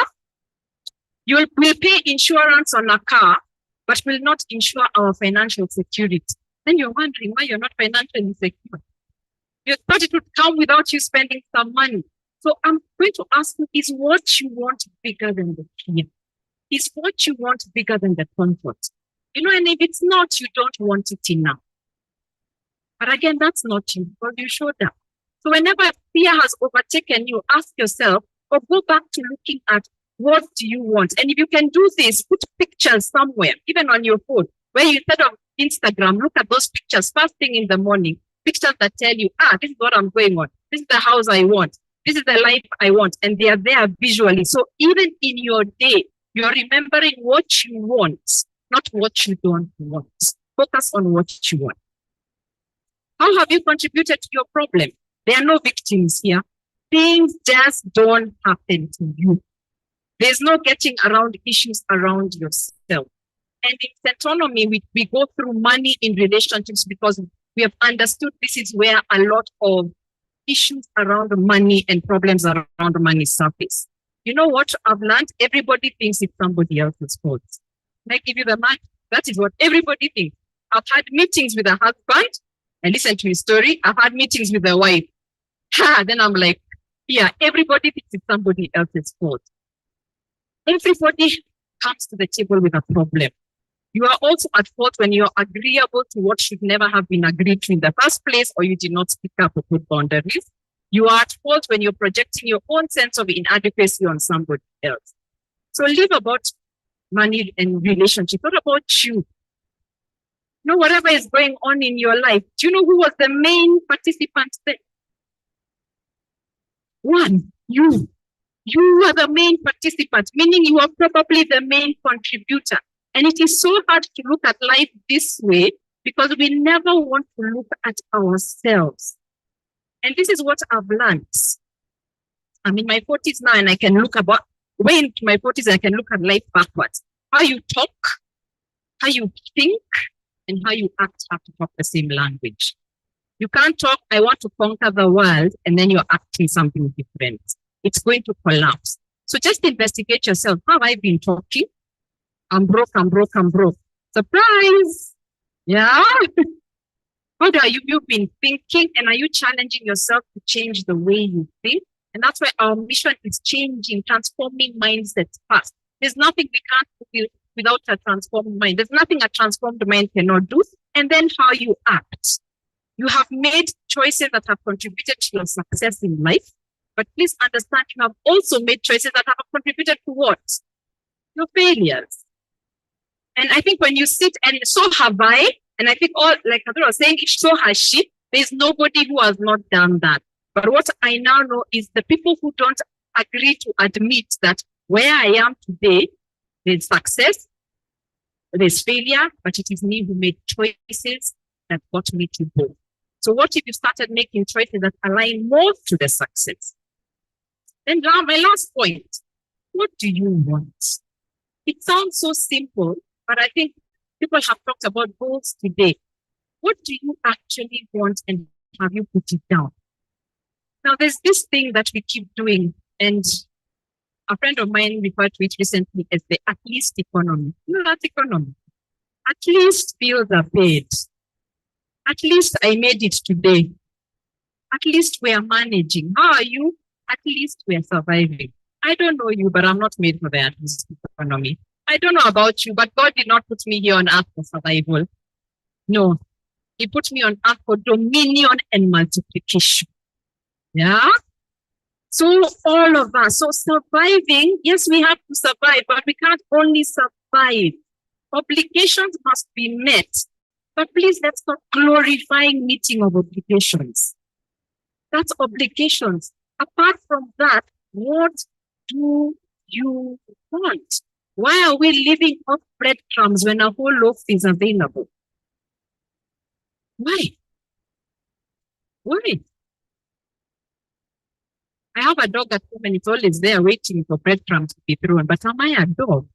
You will pay insurance on a car, but will not insure our financial security. Then you're wondering why you're not financially secure. You thought it would come without you spending some money. So I'm going to ask you, is what you want bigger than the fear? Is what you want bigger than the comfort? You know, and if it's not, you don't want it enough. But again, that's not you, because you showed up. So whenever fear has overtaken you, ask yourself, or go back to looking at what do you want? And if you can do this, put pictures somewhere, even on your phone, where you instead of Instagram, look at those pictures first thing in the morning, pictures that tell you, this is what I'm going on. This is the house I want. This is the life I want. And they are there visually. So even in your day, you're remembering what you want, not what you don't want. Focus on what you want. How have you contributed to your problem? There are no victims here. Things just don't happen to you. There's no getting around issues around yourself. And in Centonomy, we go through money in relationships because we have understood this is where a lot of issues around money and problems around money surface. You know what I've learned? Everybody thinks it's somebody else's fault. Can I give you the math? That is what everybody thinks. I've had meetings with a husband and listen to his story. I've had meetings with a wife. Then I'm like, yeah, everybody thinks it's somebody else's fault. Everybody comes to the table with a problem. You are also at fault when you're agreeable to what should never have been agreed to in the first place, or you did not speak up or put boundaries. You are at fault when you're projecting your own sense of inadequacy on somebody else. So leave about money and relationship. What about you? You know, whatever is going on in your life, do you know who was the main participant there? One, you. You are the main participant, meaning you are probably the main contributor. And it is so hard to look at life this way because we never want to look at ourselves. And this is what I've learned. I'm in my 40s now and I can look way into my 40s and I can look at life backwards. How you talk, how you think, and how you act have to talk the same language. You can't talk, I want to conquer the world, and then you're acting something different. It's going to collapse. So just investigate yourself. How have I been talking? I'm broke. Surprise! Yeah. What are you've been thinking, and are you challenging yourself to change the way you think? And that's why our mission is changing, transforming mindsets fast. There's nothing we can't do without a transformed mind. There's nothing a transformed mind cannot do. And then how you act. You have made choices that have contributed to your success in life. But please understand, you have also made choices that have contributed to what? Your failures. And I think when you sit and so have I, and I think all, like Kathure was saying, so has she, there's nobody who has not done that. But what I now know is the people who don't agree to admit that where I am today, there's success, there's failure, but it is me who made choices that got me to go. So what if you started making choices that align more to the success? Then now my last point, what do you want? It sounds so simple, but I think people have talked about goals today. What do you actually want, and have you put it down? Now there's this thing that we keep doing, and a friend of mine referred to it recently as the at least economy. You know that economy? At least bills are paid. At least I made it today. At least we are managing. How are you? At least we are surviving. I don't know you, but I'm not made for the at least economy. I don't know about you, but God did not put me here on earth for survival. No, He put me on earth for dominion and multiplication. Yeah? So all of us, so surviving, yes, we have to survive, but we can't only survive. Obligations must be met. But please, let's stop glorifying meeting of obligations. That's obligations. Apart from that, what do you want? Why are we living off breadcrumbs when a whole loaf is available? Why? Why? I have a dog at home and it's always there waiting for breadcrumbs to be thrown. But am I a dog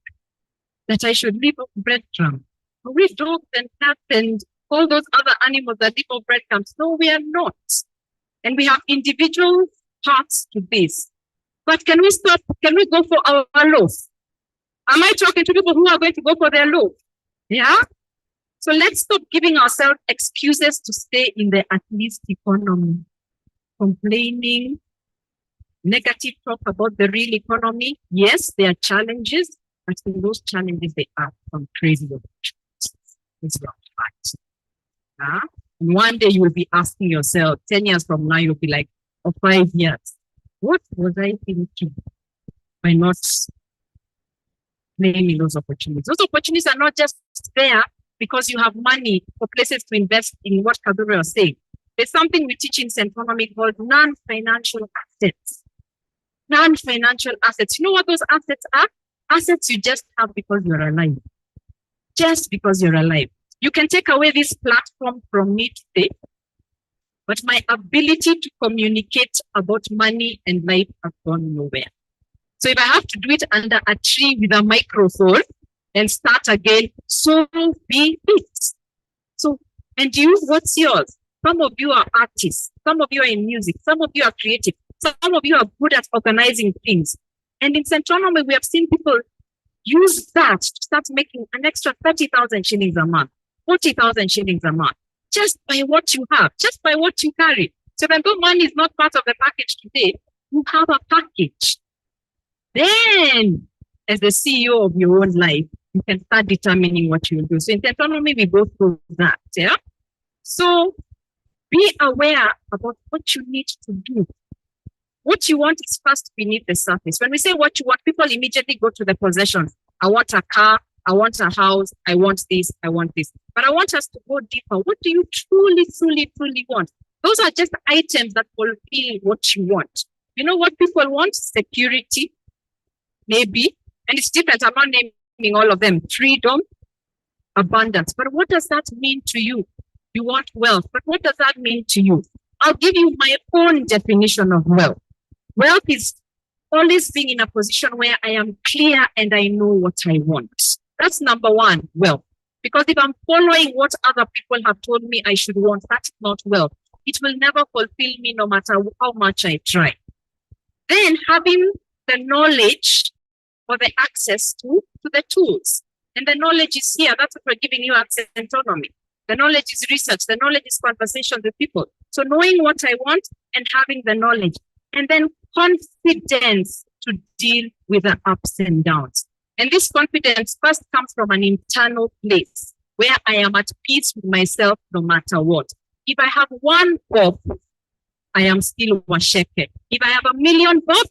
that I should leave off breadcrumbs? Are we dogs and cats and all those other animals that leave off breadcrumbs? No, we are not. And we have individual parts to this. But can we stop? Can we go for our loaf? Am I talking to people who are going to go for their loaf? Yeah? So let's stop giving ourselves excuses to stay in the at least economy. Complaining, negative talk about the real economy. Yes, there are challenges, but in those challenges, they are some crazy opportunities. It's not right. Yeah? And one day you will be asking yourself, 10 years from now, you'll be like, or 5 years, what was I thinking by not claiming those opportunities? Those opportunities are not just there because you have money for places to invest in what Kathure was saying. There's something we teach in Centonomy called non-financial assets. Non-financial assets. You know what those assets are? Assets you just have because you're alive. Just because you're alive. You can take away this platform from me today, but my ability to communicate about money and life has gone nowhere. So if I have to do it under a tree with a microphone and start again, so be it. So, and you, what's yours? Some of you are artists. Some of you are in music. Some of you are creative. Some of you are good at organizing things. And in Centonomy, we have seen people use that to start making an extra 30,000 shillings a month, 40,000 shillings a month, just by what you have, just by what you carry. So even though money is not part of the package today, you have a package. Then, as the CEO of your own life, you can start determining what you will do. So in Centonomy, we go through that. Yeah. So be aware about what you need to do. What you want is first beneath the surface. When we say what you want, people immediately go to the possessions. I want a car, I want a house, I want this, I want this. But I want us to go deeper. What do you truly, truly, truly want? Those are just items that fulfill what you want. You know what people want? Security, maybe. And it's different. I'm not naming all of them. Freedom, abundance. But what does that mean to you? You want wealth, but what does that mean to you? I'll give you my own definition of wealth. Wealth is always being in a position where I am clear and I know what I want. That's number one, wealth. Because if I'm following what other people have told me I should want, that's not wealth. It will never fulfill me no matter how much I try. Then having the knowledge or the access to the tools. And the knowledge is here. That's what we're giving you at Centonomy. The knowledge is research. The knowledge is conversation with people. So knowing what I want and having the knowledge. And then confidence to deal with the ups and downs. And this confidence first comes from an internal place where I am at peace with myself no matter what. If I have one bob, I am still Waceke. If I have 1 million bob,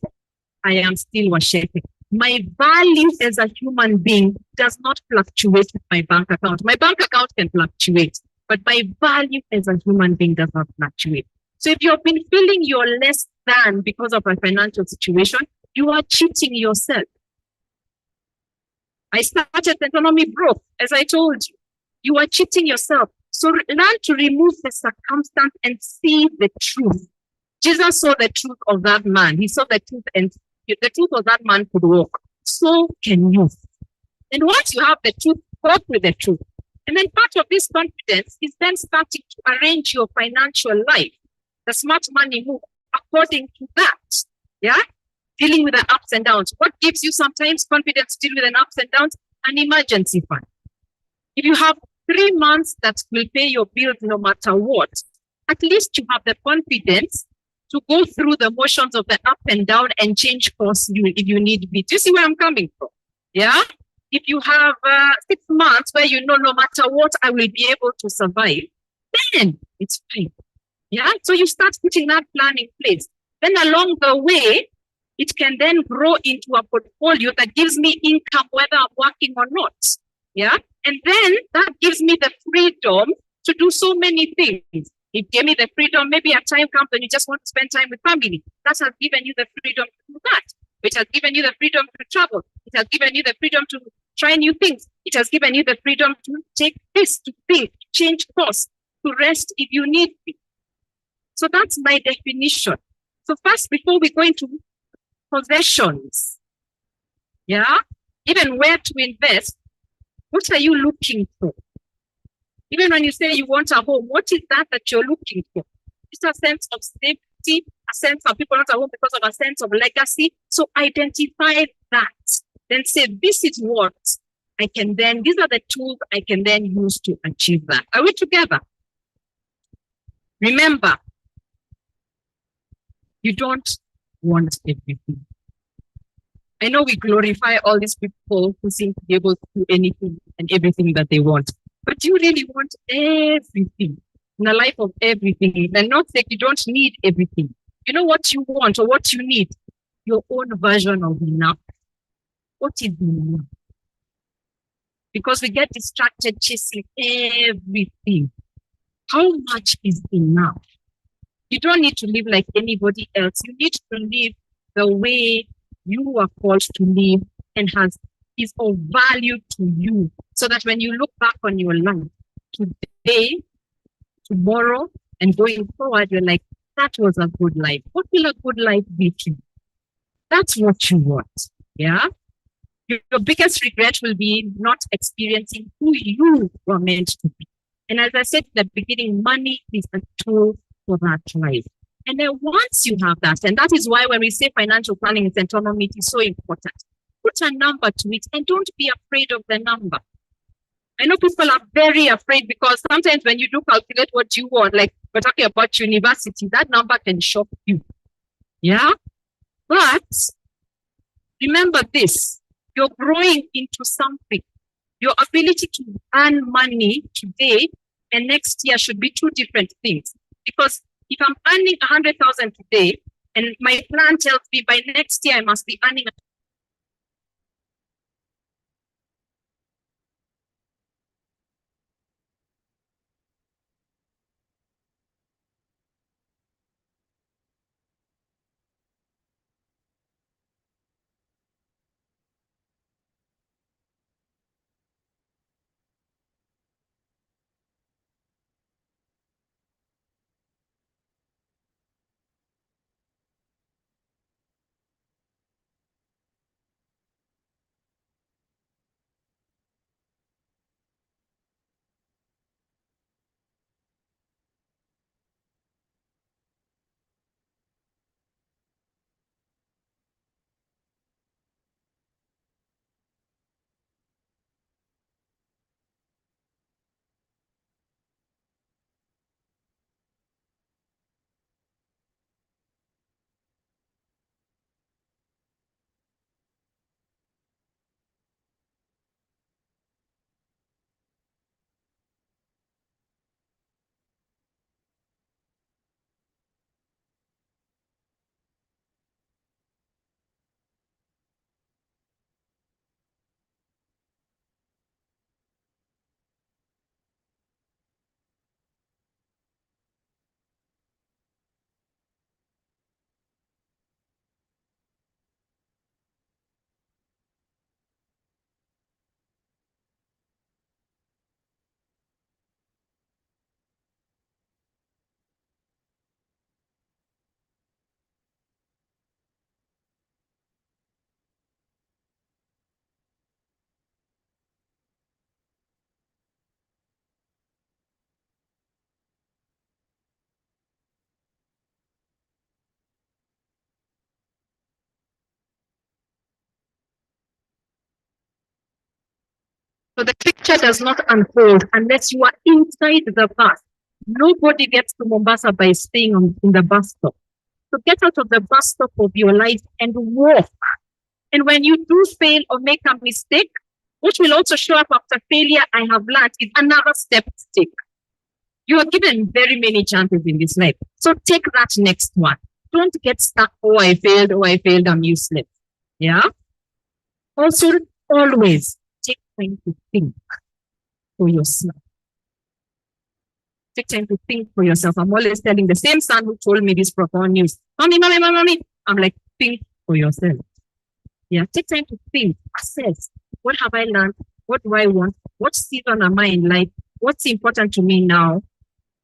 I am still Waceke. My value as a human being does not fluctuate with my bank account. My bank account can fluctuate, but my value as a human being does not fluctuate. So if you've been feeling you're less than because of a financial situation, you are cheating yourself. I started Centonomy broke, as I told you. You are cheating yourself. So learn to remove the circumstance and see the truth. Jesus saw the truth of that man. He saw the truth, and the truth of that man could walk. So can you. And once you have the truth, work with the truth. And then part of this confidence is then starting to arrange your financial life. The smart money move according to that. Yeah? Dealing with the ups and downs. What gives you sometimes confidence to deal with the ups and downs? An emergency fund. If you have 3 months that will pay your bills no matter what, at least you have the confidence to go through the motions of the up and down and change course if you need be. Do you see where I'm coming from? Yeah? If you have 6 months where you know no matter what I will be able to survive, then it's fine. Yeah? So you start putting that plan in place. Then along the way, it can then grow into a portfolio that gives me income whether I'm working or not. Yeah? And then that gives me the freedom to do so many things. It gave me the freedom. Maybe a time comes when you just want to spend time with family. That has given you the freedom to do that. It has given you the freedom to travel. It has given you the freedom to try new things. It has given you the freedom to take this, to think, change course. to rest if you need me. So that's my definition. So first, before we go into possessions, yeah, even where to invest, what are you looking for? Even when you say you want a home, what is that you're looking for? It's a sense of safety, a sense of people want a home because of a sense of legacy. So identify that. Then say, this is what I can then, these are the tools I can then use to achieve that. Are we together? Remember, you don't want everything. I know we glorify all these people who seem to be able to do anything and everything that they want, but you really want everything in a life of everything, and not that you don't need everything. You know what you want or what you need? Your own version of enough. What is enough? Because we get distracted chasing everything. How much is enough? You don't need to live like anybody else. You need to live the way you are called to live and is of value to you. So that when you look back on your life today, tomorrow, and going forward, you're like, that was a good life. What will a good life be to you? That's what you want. Yeah? Your biggest regret will be not experiencing who you were meant to be. And as I said in the beginning, money is a tool for that life. And then once you have that, and that is why when we say financial planning in Centonomy, it is so important. Put a number to it and don't be afraid of the number. I know people are very afraid because sometimes when you do calculate what you want, like we're talking about university, that number can shock you. Yeah? But remember this, you're growing into something. Your ability to earn money today and next year should be two different things. Because if I'm earning 100,000 today, and my plan tells me by next year I must be earning. So the picture does not unfold unless you are inside the bus. Nobody gets to Mombasa by staying in the bus stop. So get out of the bus stop of your life and walk. And when you do fail or make a mistake, which will also show up after failure, I have learned, is another step to take. You are given very many chances in this life. So take that next one. Don't get stuck, oh, I failed, I'm useless. Yeah? Also, always take time to think for yourself. Take time to think for yourself. I'm always telling the same son who told me this profound news. Mommy. I'm like, think for yourself. Yeah, take time to think, assess. What have I learned? What do I want? What season am I in life? What's important to me now?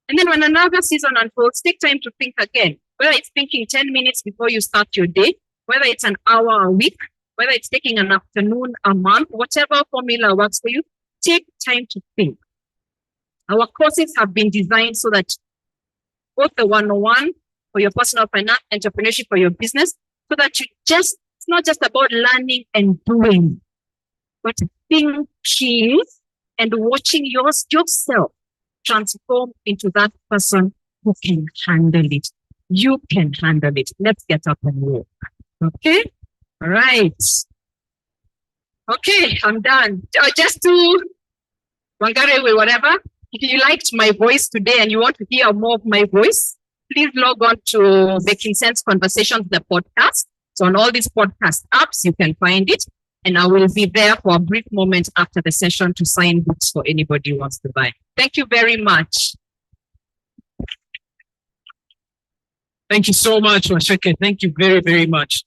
And then when another season unfolds, take time to think again, whether it's thinking 10 minutes before you start your day, whether it's an hour a week, whether it's taking an afternoon a month, whatever formula works for you, take time to think. Our courses have been designed so that both the 101 for your personal finance, entrepreneurship for your business, so that it's not just about learning and doing, but thinking and watching yourself transform into that person who can handle it. You can handle it. Let's get up and walk. Okay? All right. Okay, I'm done. Just to Wangare, whatever. If you liked my voice today and you want to hear more of my voice, please log on to Making Sense Conversations, the podcast. So on all these podcast apps, you can find it. And I will be there for a brief moment after the session to sign books for anybody who wants to buy. Thank you very much. Thank you so much, Waceke. Thank you very, very much.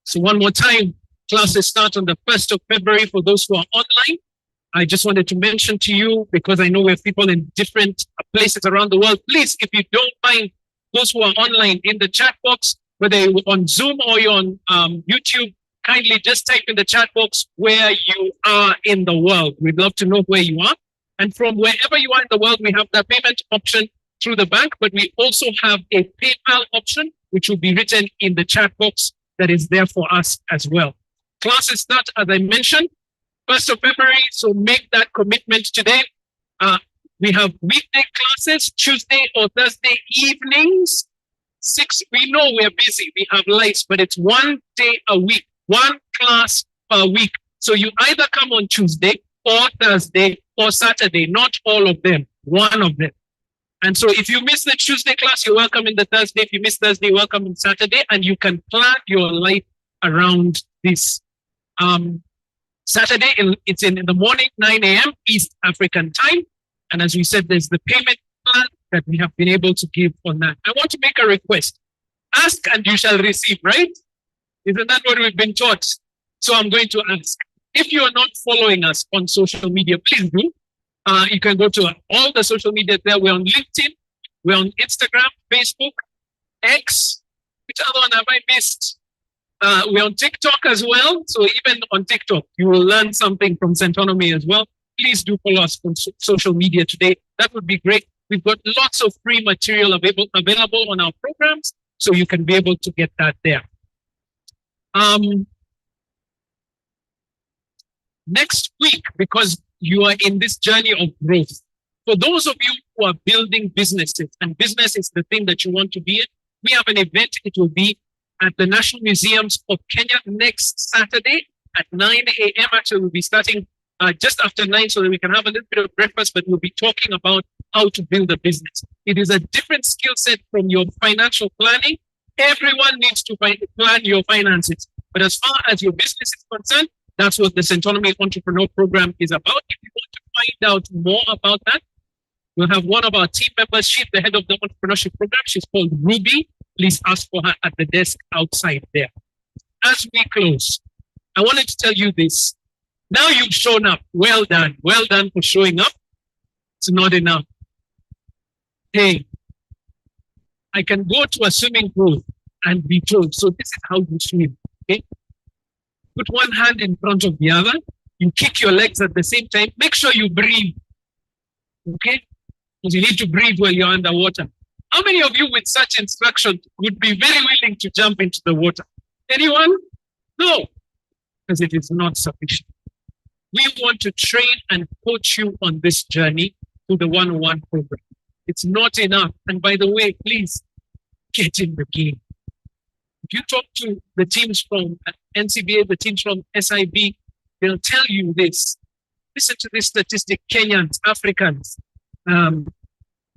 So one more time, classes start on the 1st of February for those who are online. I just wanted to mention to you, because I know we have people in different places around the world, please, if you don't mind, those who are online in the chat box, whether you're on Zoom or you're on YouTube, kindly just type in the chat box where you are in the world. We'd love to know where you are. And from wherever you are in the world, we have the payment option through the bank, but we also have a PayPal option, which will be written in the chat box that is there for us as well. Classes start, as I mentioned, 1st of February, so make that commitment today. We have weekday classes, Tuesday or Thursday evenings. We know we're busy, we have lights, but it's 1 day a week, 1 class per week. So you either come on Tuesday or Thursday or Saturday, not all of them, one of them. And so if you miss the Tuesday class, you're welcome in the Thursday. If you miss Thursday, welcome in Saturday, and you can plan your life around this. Saturday, it's in the morning, 9 a.m. East African time. And as we said, there's the payment plan that we have been able to give on that. I want to make a request. Ask and you shall receive, right? Isn't that what we've been taught? So I'm going to ask. If you are not following us on social media, please do. You can go to all the social media there. We're on LinkedIn, we're on Instagram, Facebook, X. Which other one have I missed? We're on TikTok as well. So even on TikTok, you will learn something from Centonomy as well. Please do follow us on social media today. That would be great. We've got lots of free material available on our programs, so you can be able to get that there. Next week, because you are in this journey of growth, for those of you who are building businesses, and business is the thing that you want to be in, we have an event. It will be at the National Museums of Kenya next Saturday at 9 a.m. Actually, we'll be starting just after 9 so that we can have a little bit of breakfast, but we'll be talking about how to build a business. It is a different skill set from your financial planning. Everyone needs to plan your finances. But as far as your business is concerned, that's what the Centonomy Entrepreneur Program is about. If you want to find out more about that, we'll have one of our team members. She's the head of the entrepreneurship program. She's called Ruby. Please ask for her at the desk outside there. As we close, I wanted to tell you this. Now you've shown up. Well done. Well done for showing up. It's not enough. Hey, I can go to a swimming pool and be told, so this is how you swim. Okay? Put one hand in front of the other. You kick your legs at the same time. Make sure you breathe. Okay? Because you need to breathe while you're underwater. How many of you with such instruction would be very willing to jump into the water? Anyone? No, because it is not sufficient. We want to train and coach you on this journey through the 101 program. It's not enough. And by the way, please get in the game. If you talk to the teams from NCBA, the teams from SIB, they'll tell you this. Listen to this statistic, Kenyans, Africans.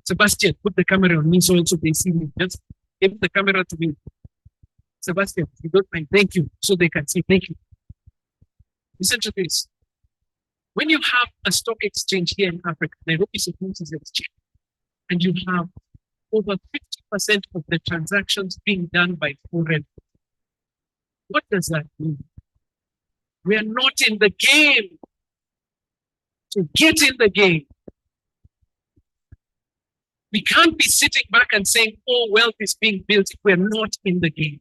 Sebastian, put the camera on me so also they see me. Just give the camera to me. Sebastian, if you don't mind, thank you, so they can see. Thank you. Listen to this. When you have a stock exchange here in Africa, Nairobi Securities Exchange, and you have over 50% of the transactions being done by foreign, what does that mean? We are not in the game. So get in the game. We can't be sitting back and saying, oh, wealth is being built if we're not in the game.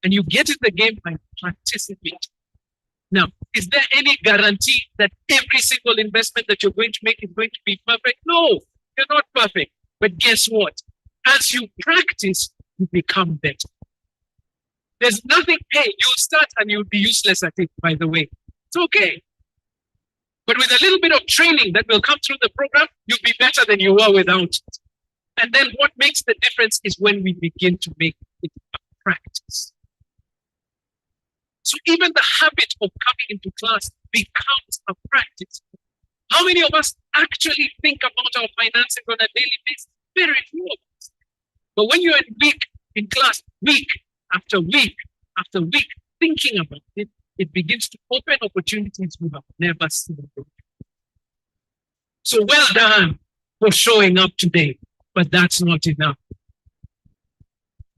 And you get in the game by participating. Now, is there any guarantee that every single investment that you're going to make is going to be perfect? No, you're not perfect. But guess what? As you practice, you become better. There's nothing, hey, you'll start and you'll be useless at it, by the way. It's okay. But with a little bit of training that will come through the program, you'll be better than you were without it. And then what makes the difference is when we begin to make it a practice. So even the habit of coming into class becomes a practice. How many of us actually think about our finances on a daily basis? Very few of us. But when you're in class, week after week after week, thinking about it, it begins to open opportunities you have never seen before. So well done for showing up today, but that's not enough.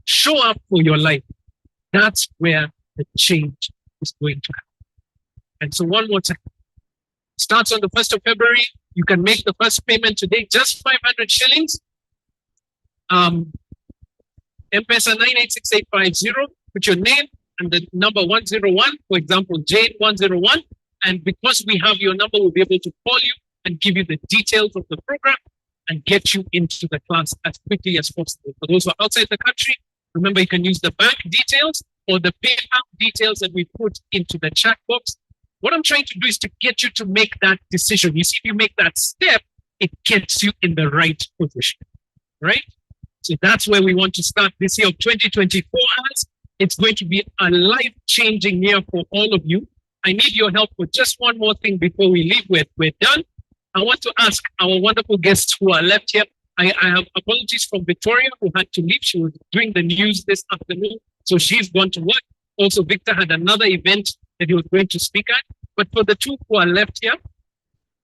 Show up for your life. That's where the change is going to happen. And so one more time. Starts on the 1st of February. You can make the first payment today, just 500 shillings. M-Pesa 986850. Put your name and the number 101, for example, Jade 101. And because we have your number, we'll be able to call you and give you the details of the program and get you into the class as quickly as possible. For those who are outside the country, remember you can use the bank details or the PayPal details that we put into the chat box. What I'm trying to do is to get you to make that decision. You see, if you make that step, it gets you in the right position, right? So that's where we want to start this year of 2024 as. It's going to be a life-changing year for all of you. I need your help with just one more thing before we leave. We're done. I want to ask our wonderful guests who are left here. I have apologies from Victoria, who had to leave. She was doing the news this afternoon, so she's gone to work. Also, Victor had another event that he was going to speak at. But for the two who are left here,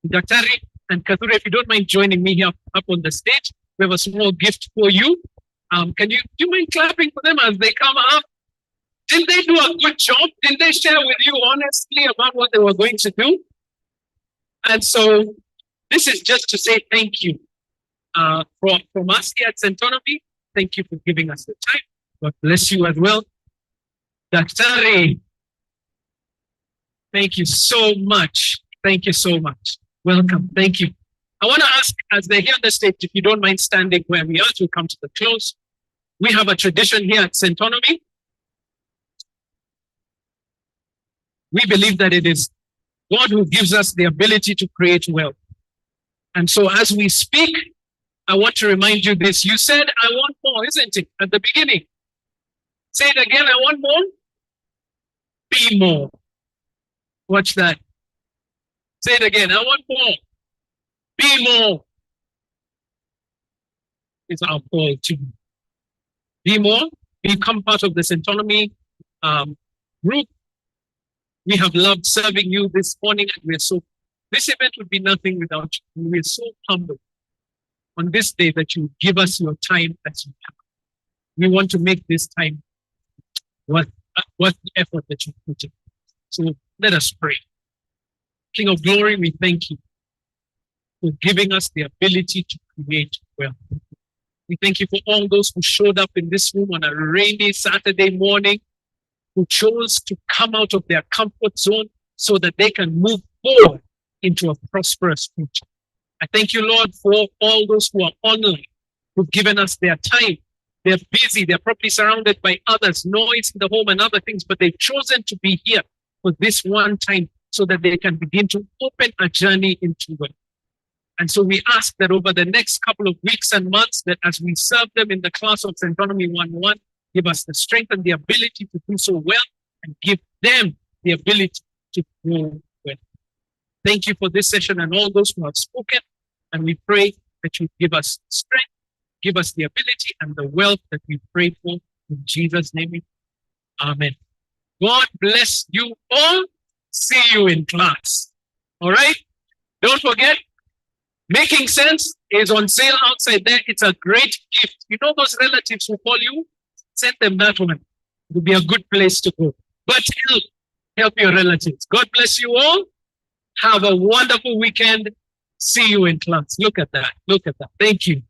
Kathure and Kathure, if you don't mind joining me here up on the stage, we have a small gift for you. Do you mind clapping for them as they come up? Didn't they do a good job? Didn't they share with you honestly about what they were going to do? And so this is just to say thank you from us here at Centonomy. Thank you for giving us the time. God bless you as well. Kathure, thank you so much. Thank you so much. Welcome. Thank you. I want to ask, as they're here on the stage, if you don't mind standing where we are to come to the close. We have a tradition here at Centonomy. We believe that it is God who gives us the ability to create wealth. And so as we speak, I want to remind you this. You said, I want more, isn't it? At the beginning. Say it again, I want more. Be more. Watch that. Say it again, I want more. Be more. It's our call to be more. Become part of the Centonomy group. We have loved serving you this morning, and this event would be nothing without you. We're so humbled on this day that you give us your time as you have. We want to make this time worth the effort that you put in. So let us pray. King of glory, we thank you for giving us the ability to create wealth. We thank you for all those who showed up in this room on a rainy Saturday morning, who chose to come out of their comfort zone so that they can move forward into a prosperous future. I thank you, Lord, for all those who are online, who've given us their time. They're busy, they're probably surrounded by others, noise in the home and other things, but they've chosen to be here for this one time so that they can begin to open a journey into wealth. And so we ask that over the next couple of weeks and months, that as we serve them in the class of Centonomy 101, give us the strength and the ability to do so well, and give them the ability to grow well. Thank you for this session and all those who have spoken. And we pray that you give us strength, give us the ability and the wealth that we pray for. In Jesus' name, amen. God bless you all. See you in class. All right? Don't forget, Making Sense is on sale outside there. It's a great gift. You know those relatives who call you? Send them that one. It will be a good place to go. But help your relatives. God bless you all. Have a wonderful weekend. See you in class. Look at that. Look at that. Thank you.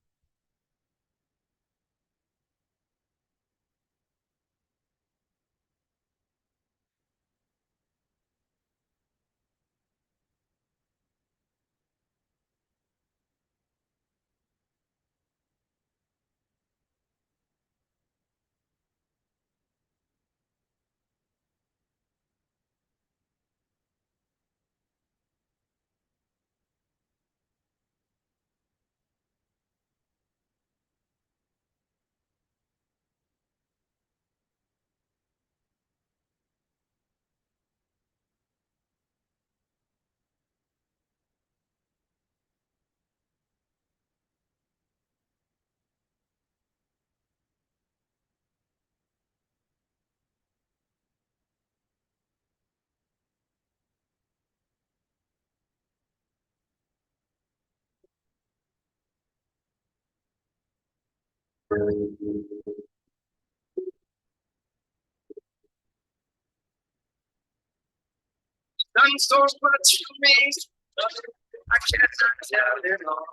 Done so much for me. I cannot tell it all.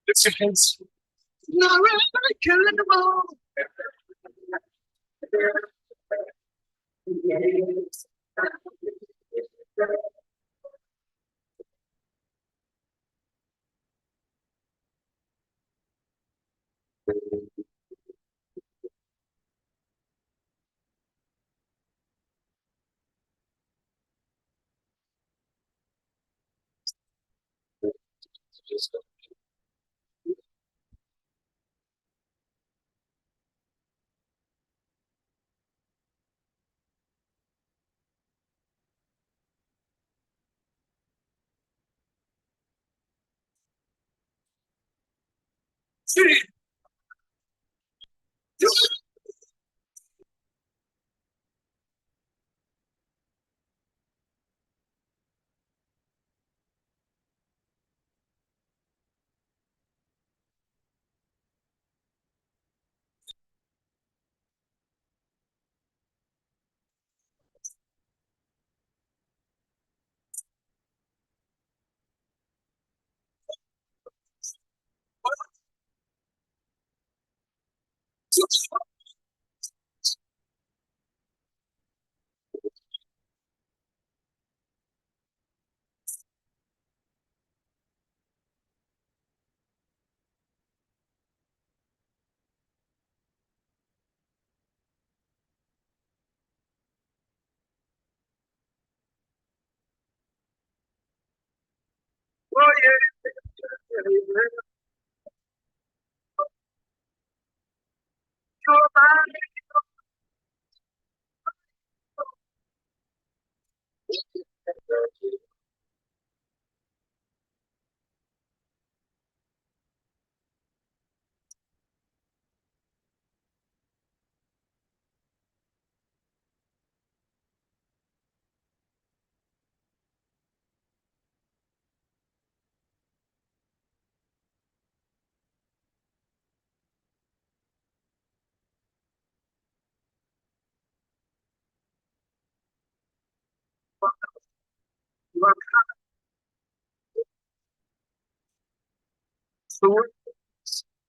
Lift your hands.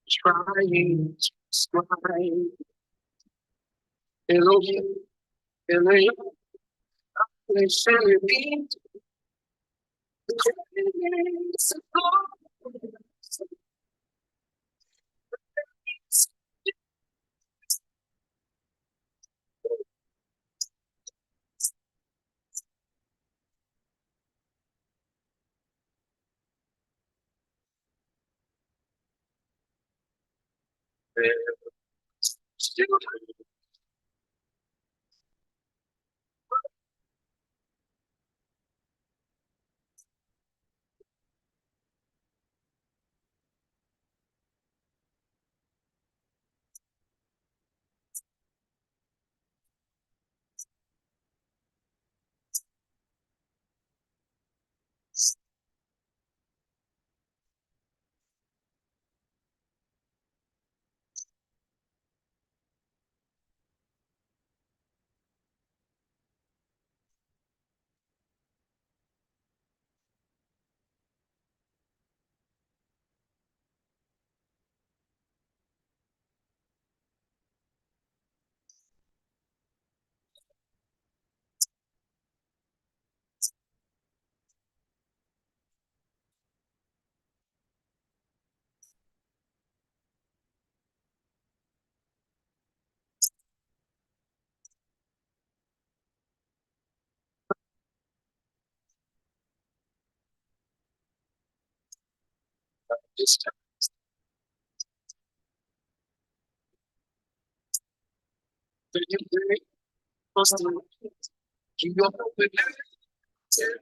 Trying, trying. Elohim, Elohim, they say me. This time. Did you hear me? First of all, you go with that.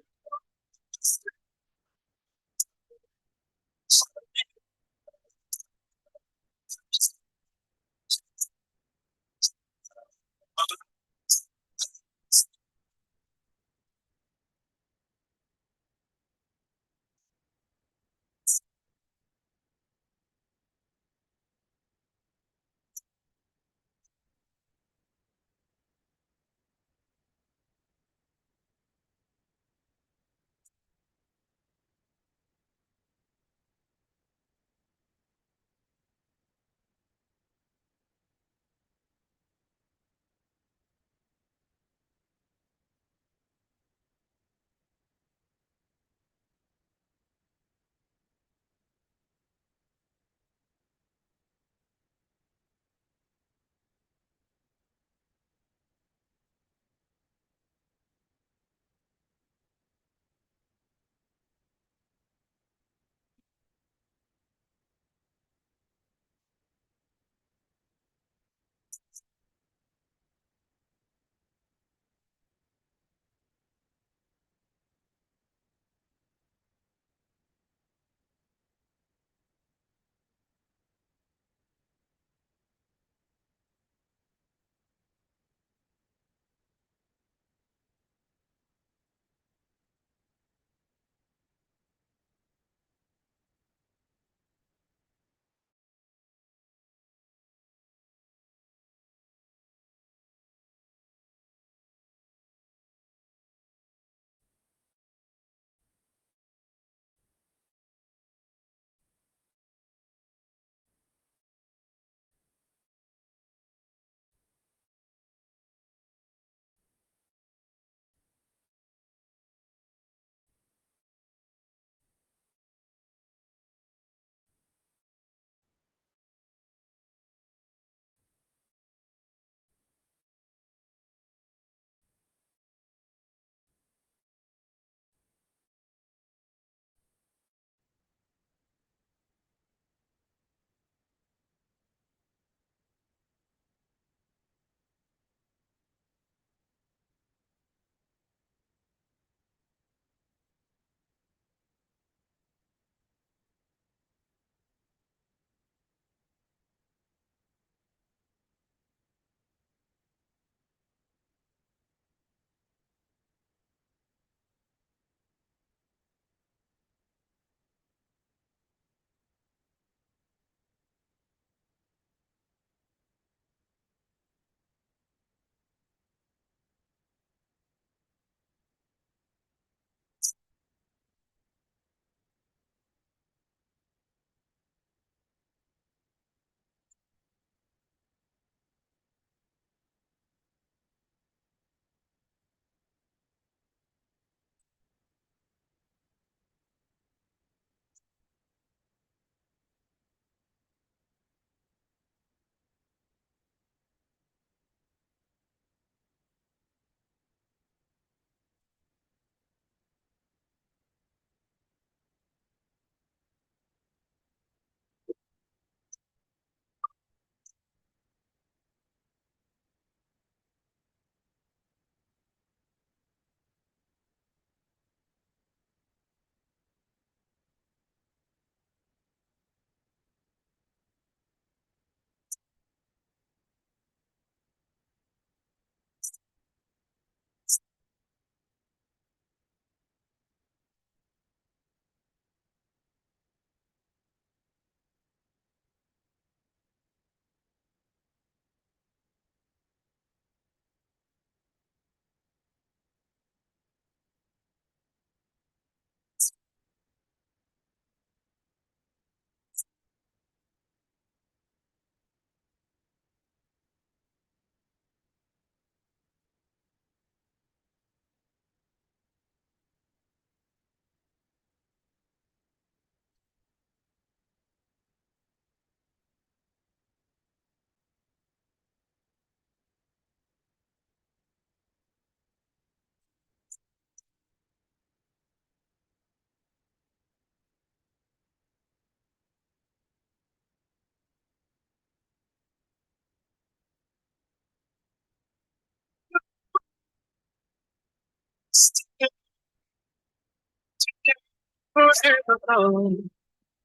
Forever.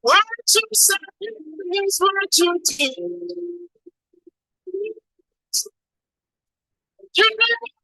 What you say is what you do. You never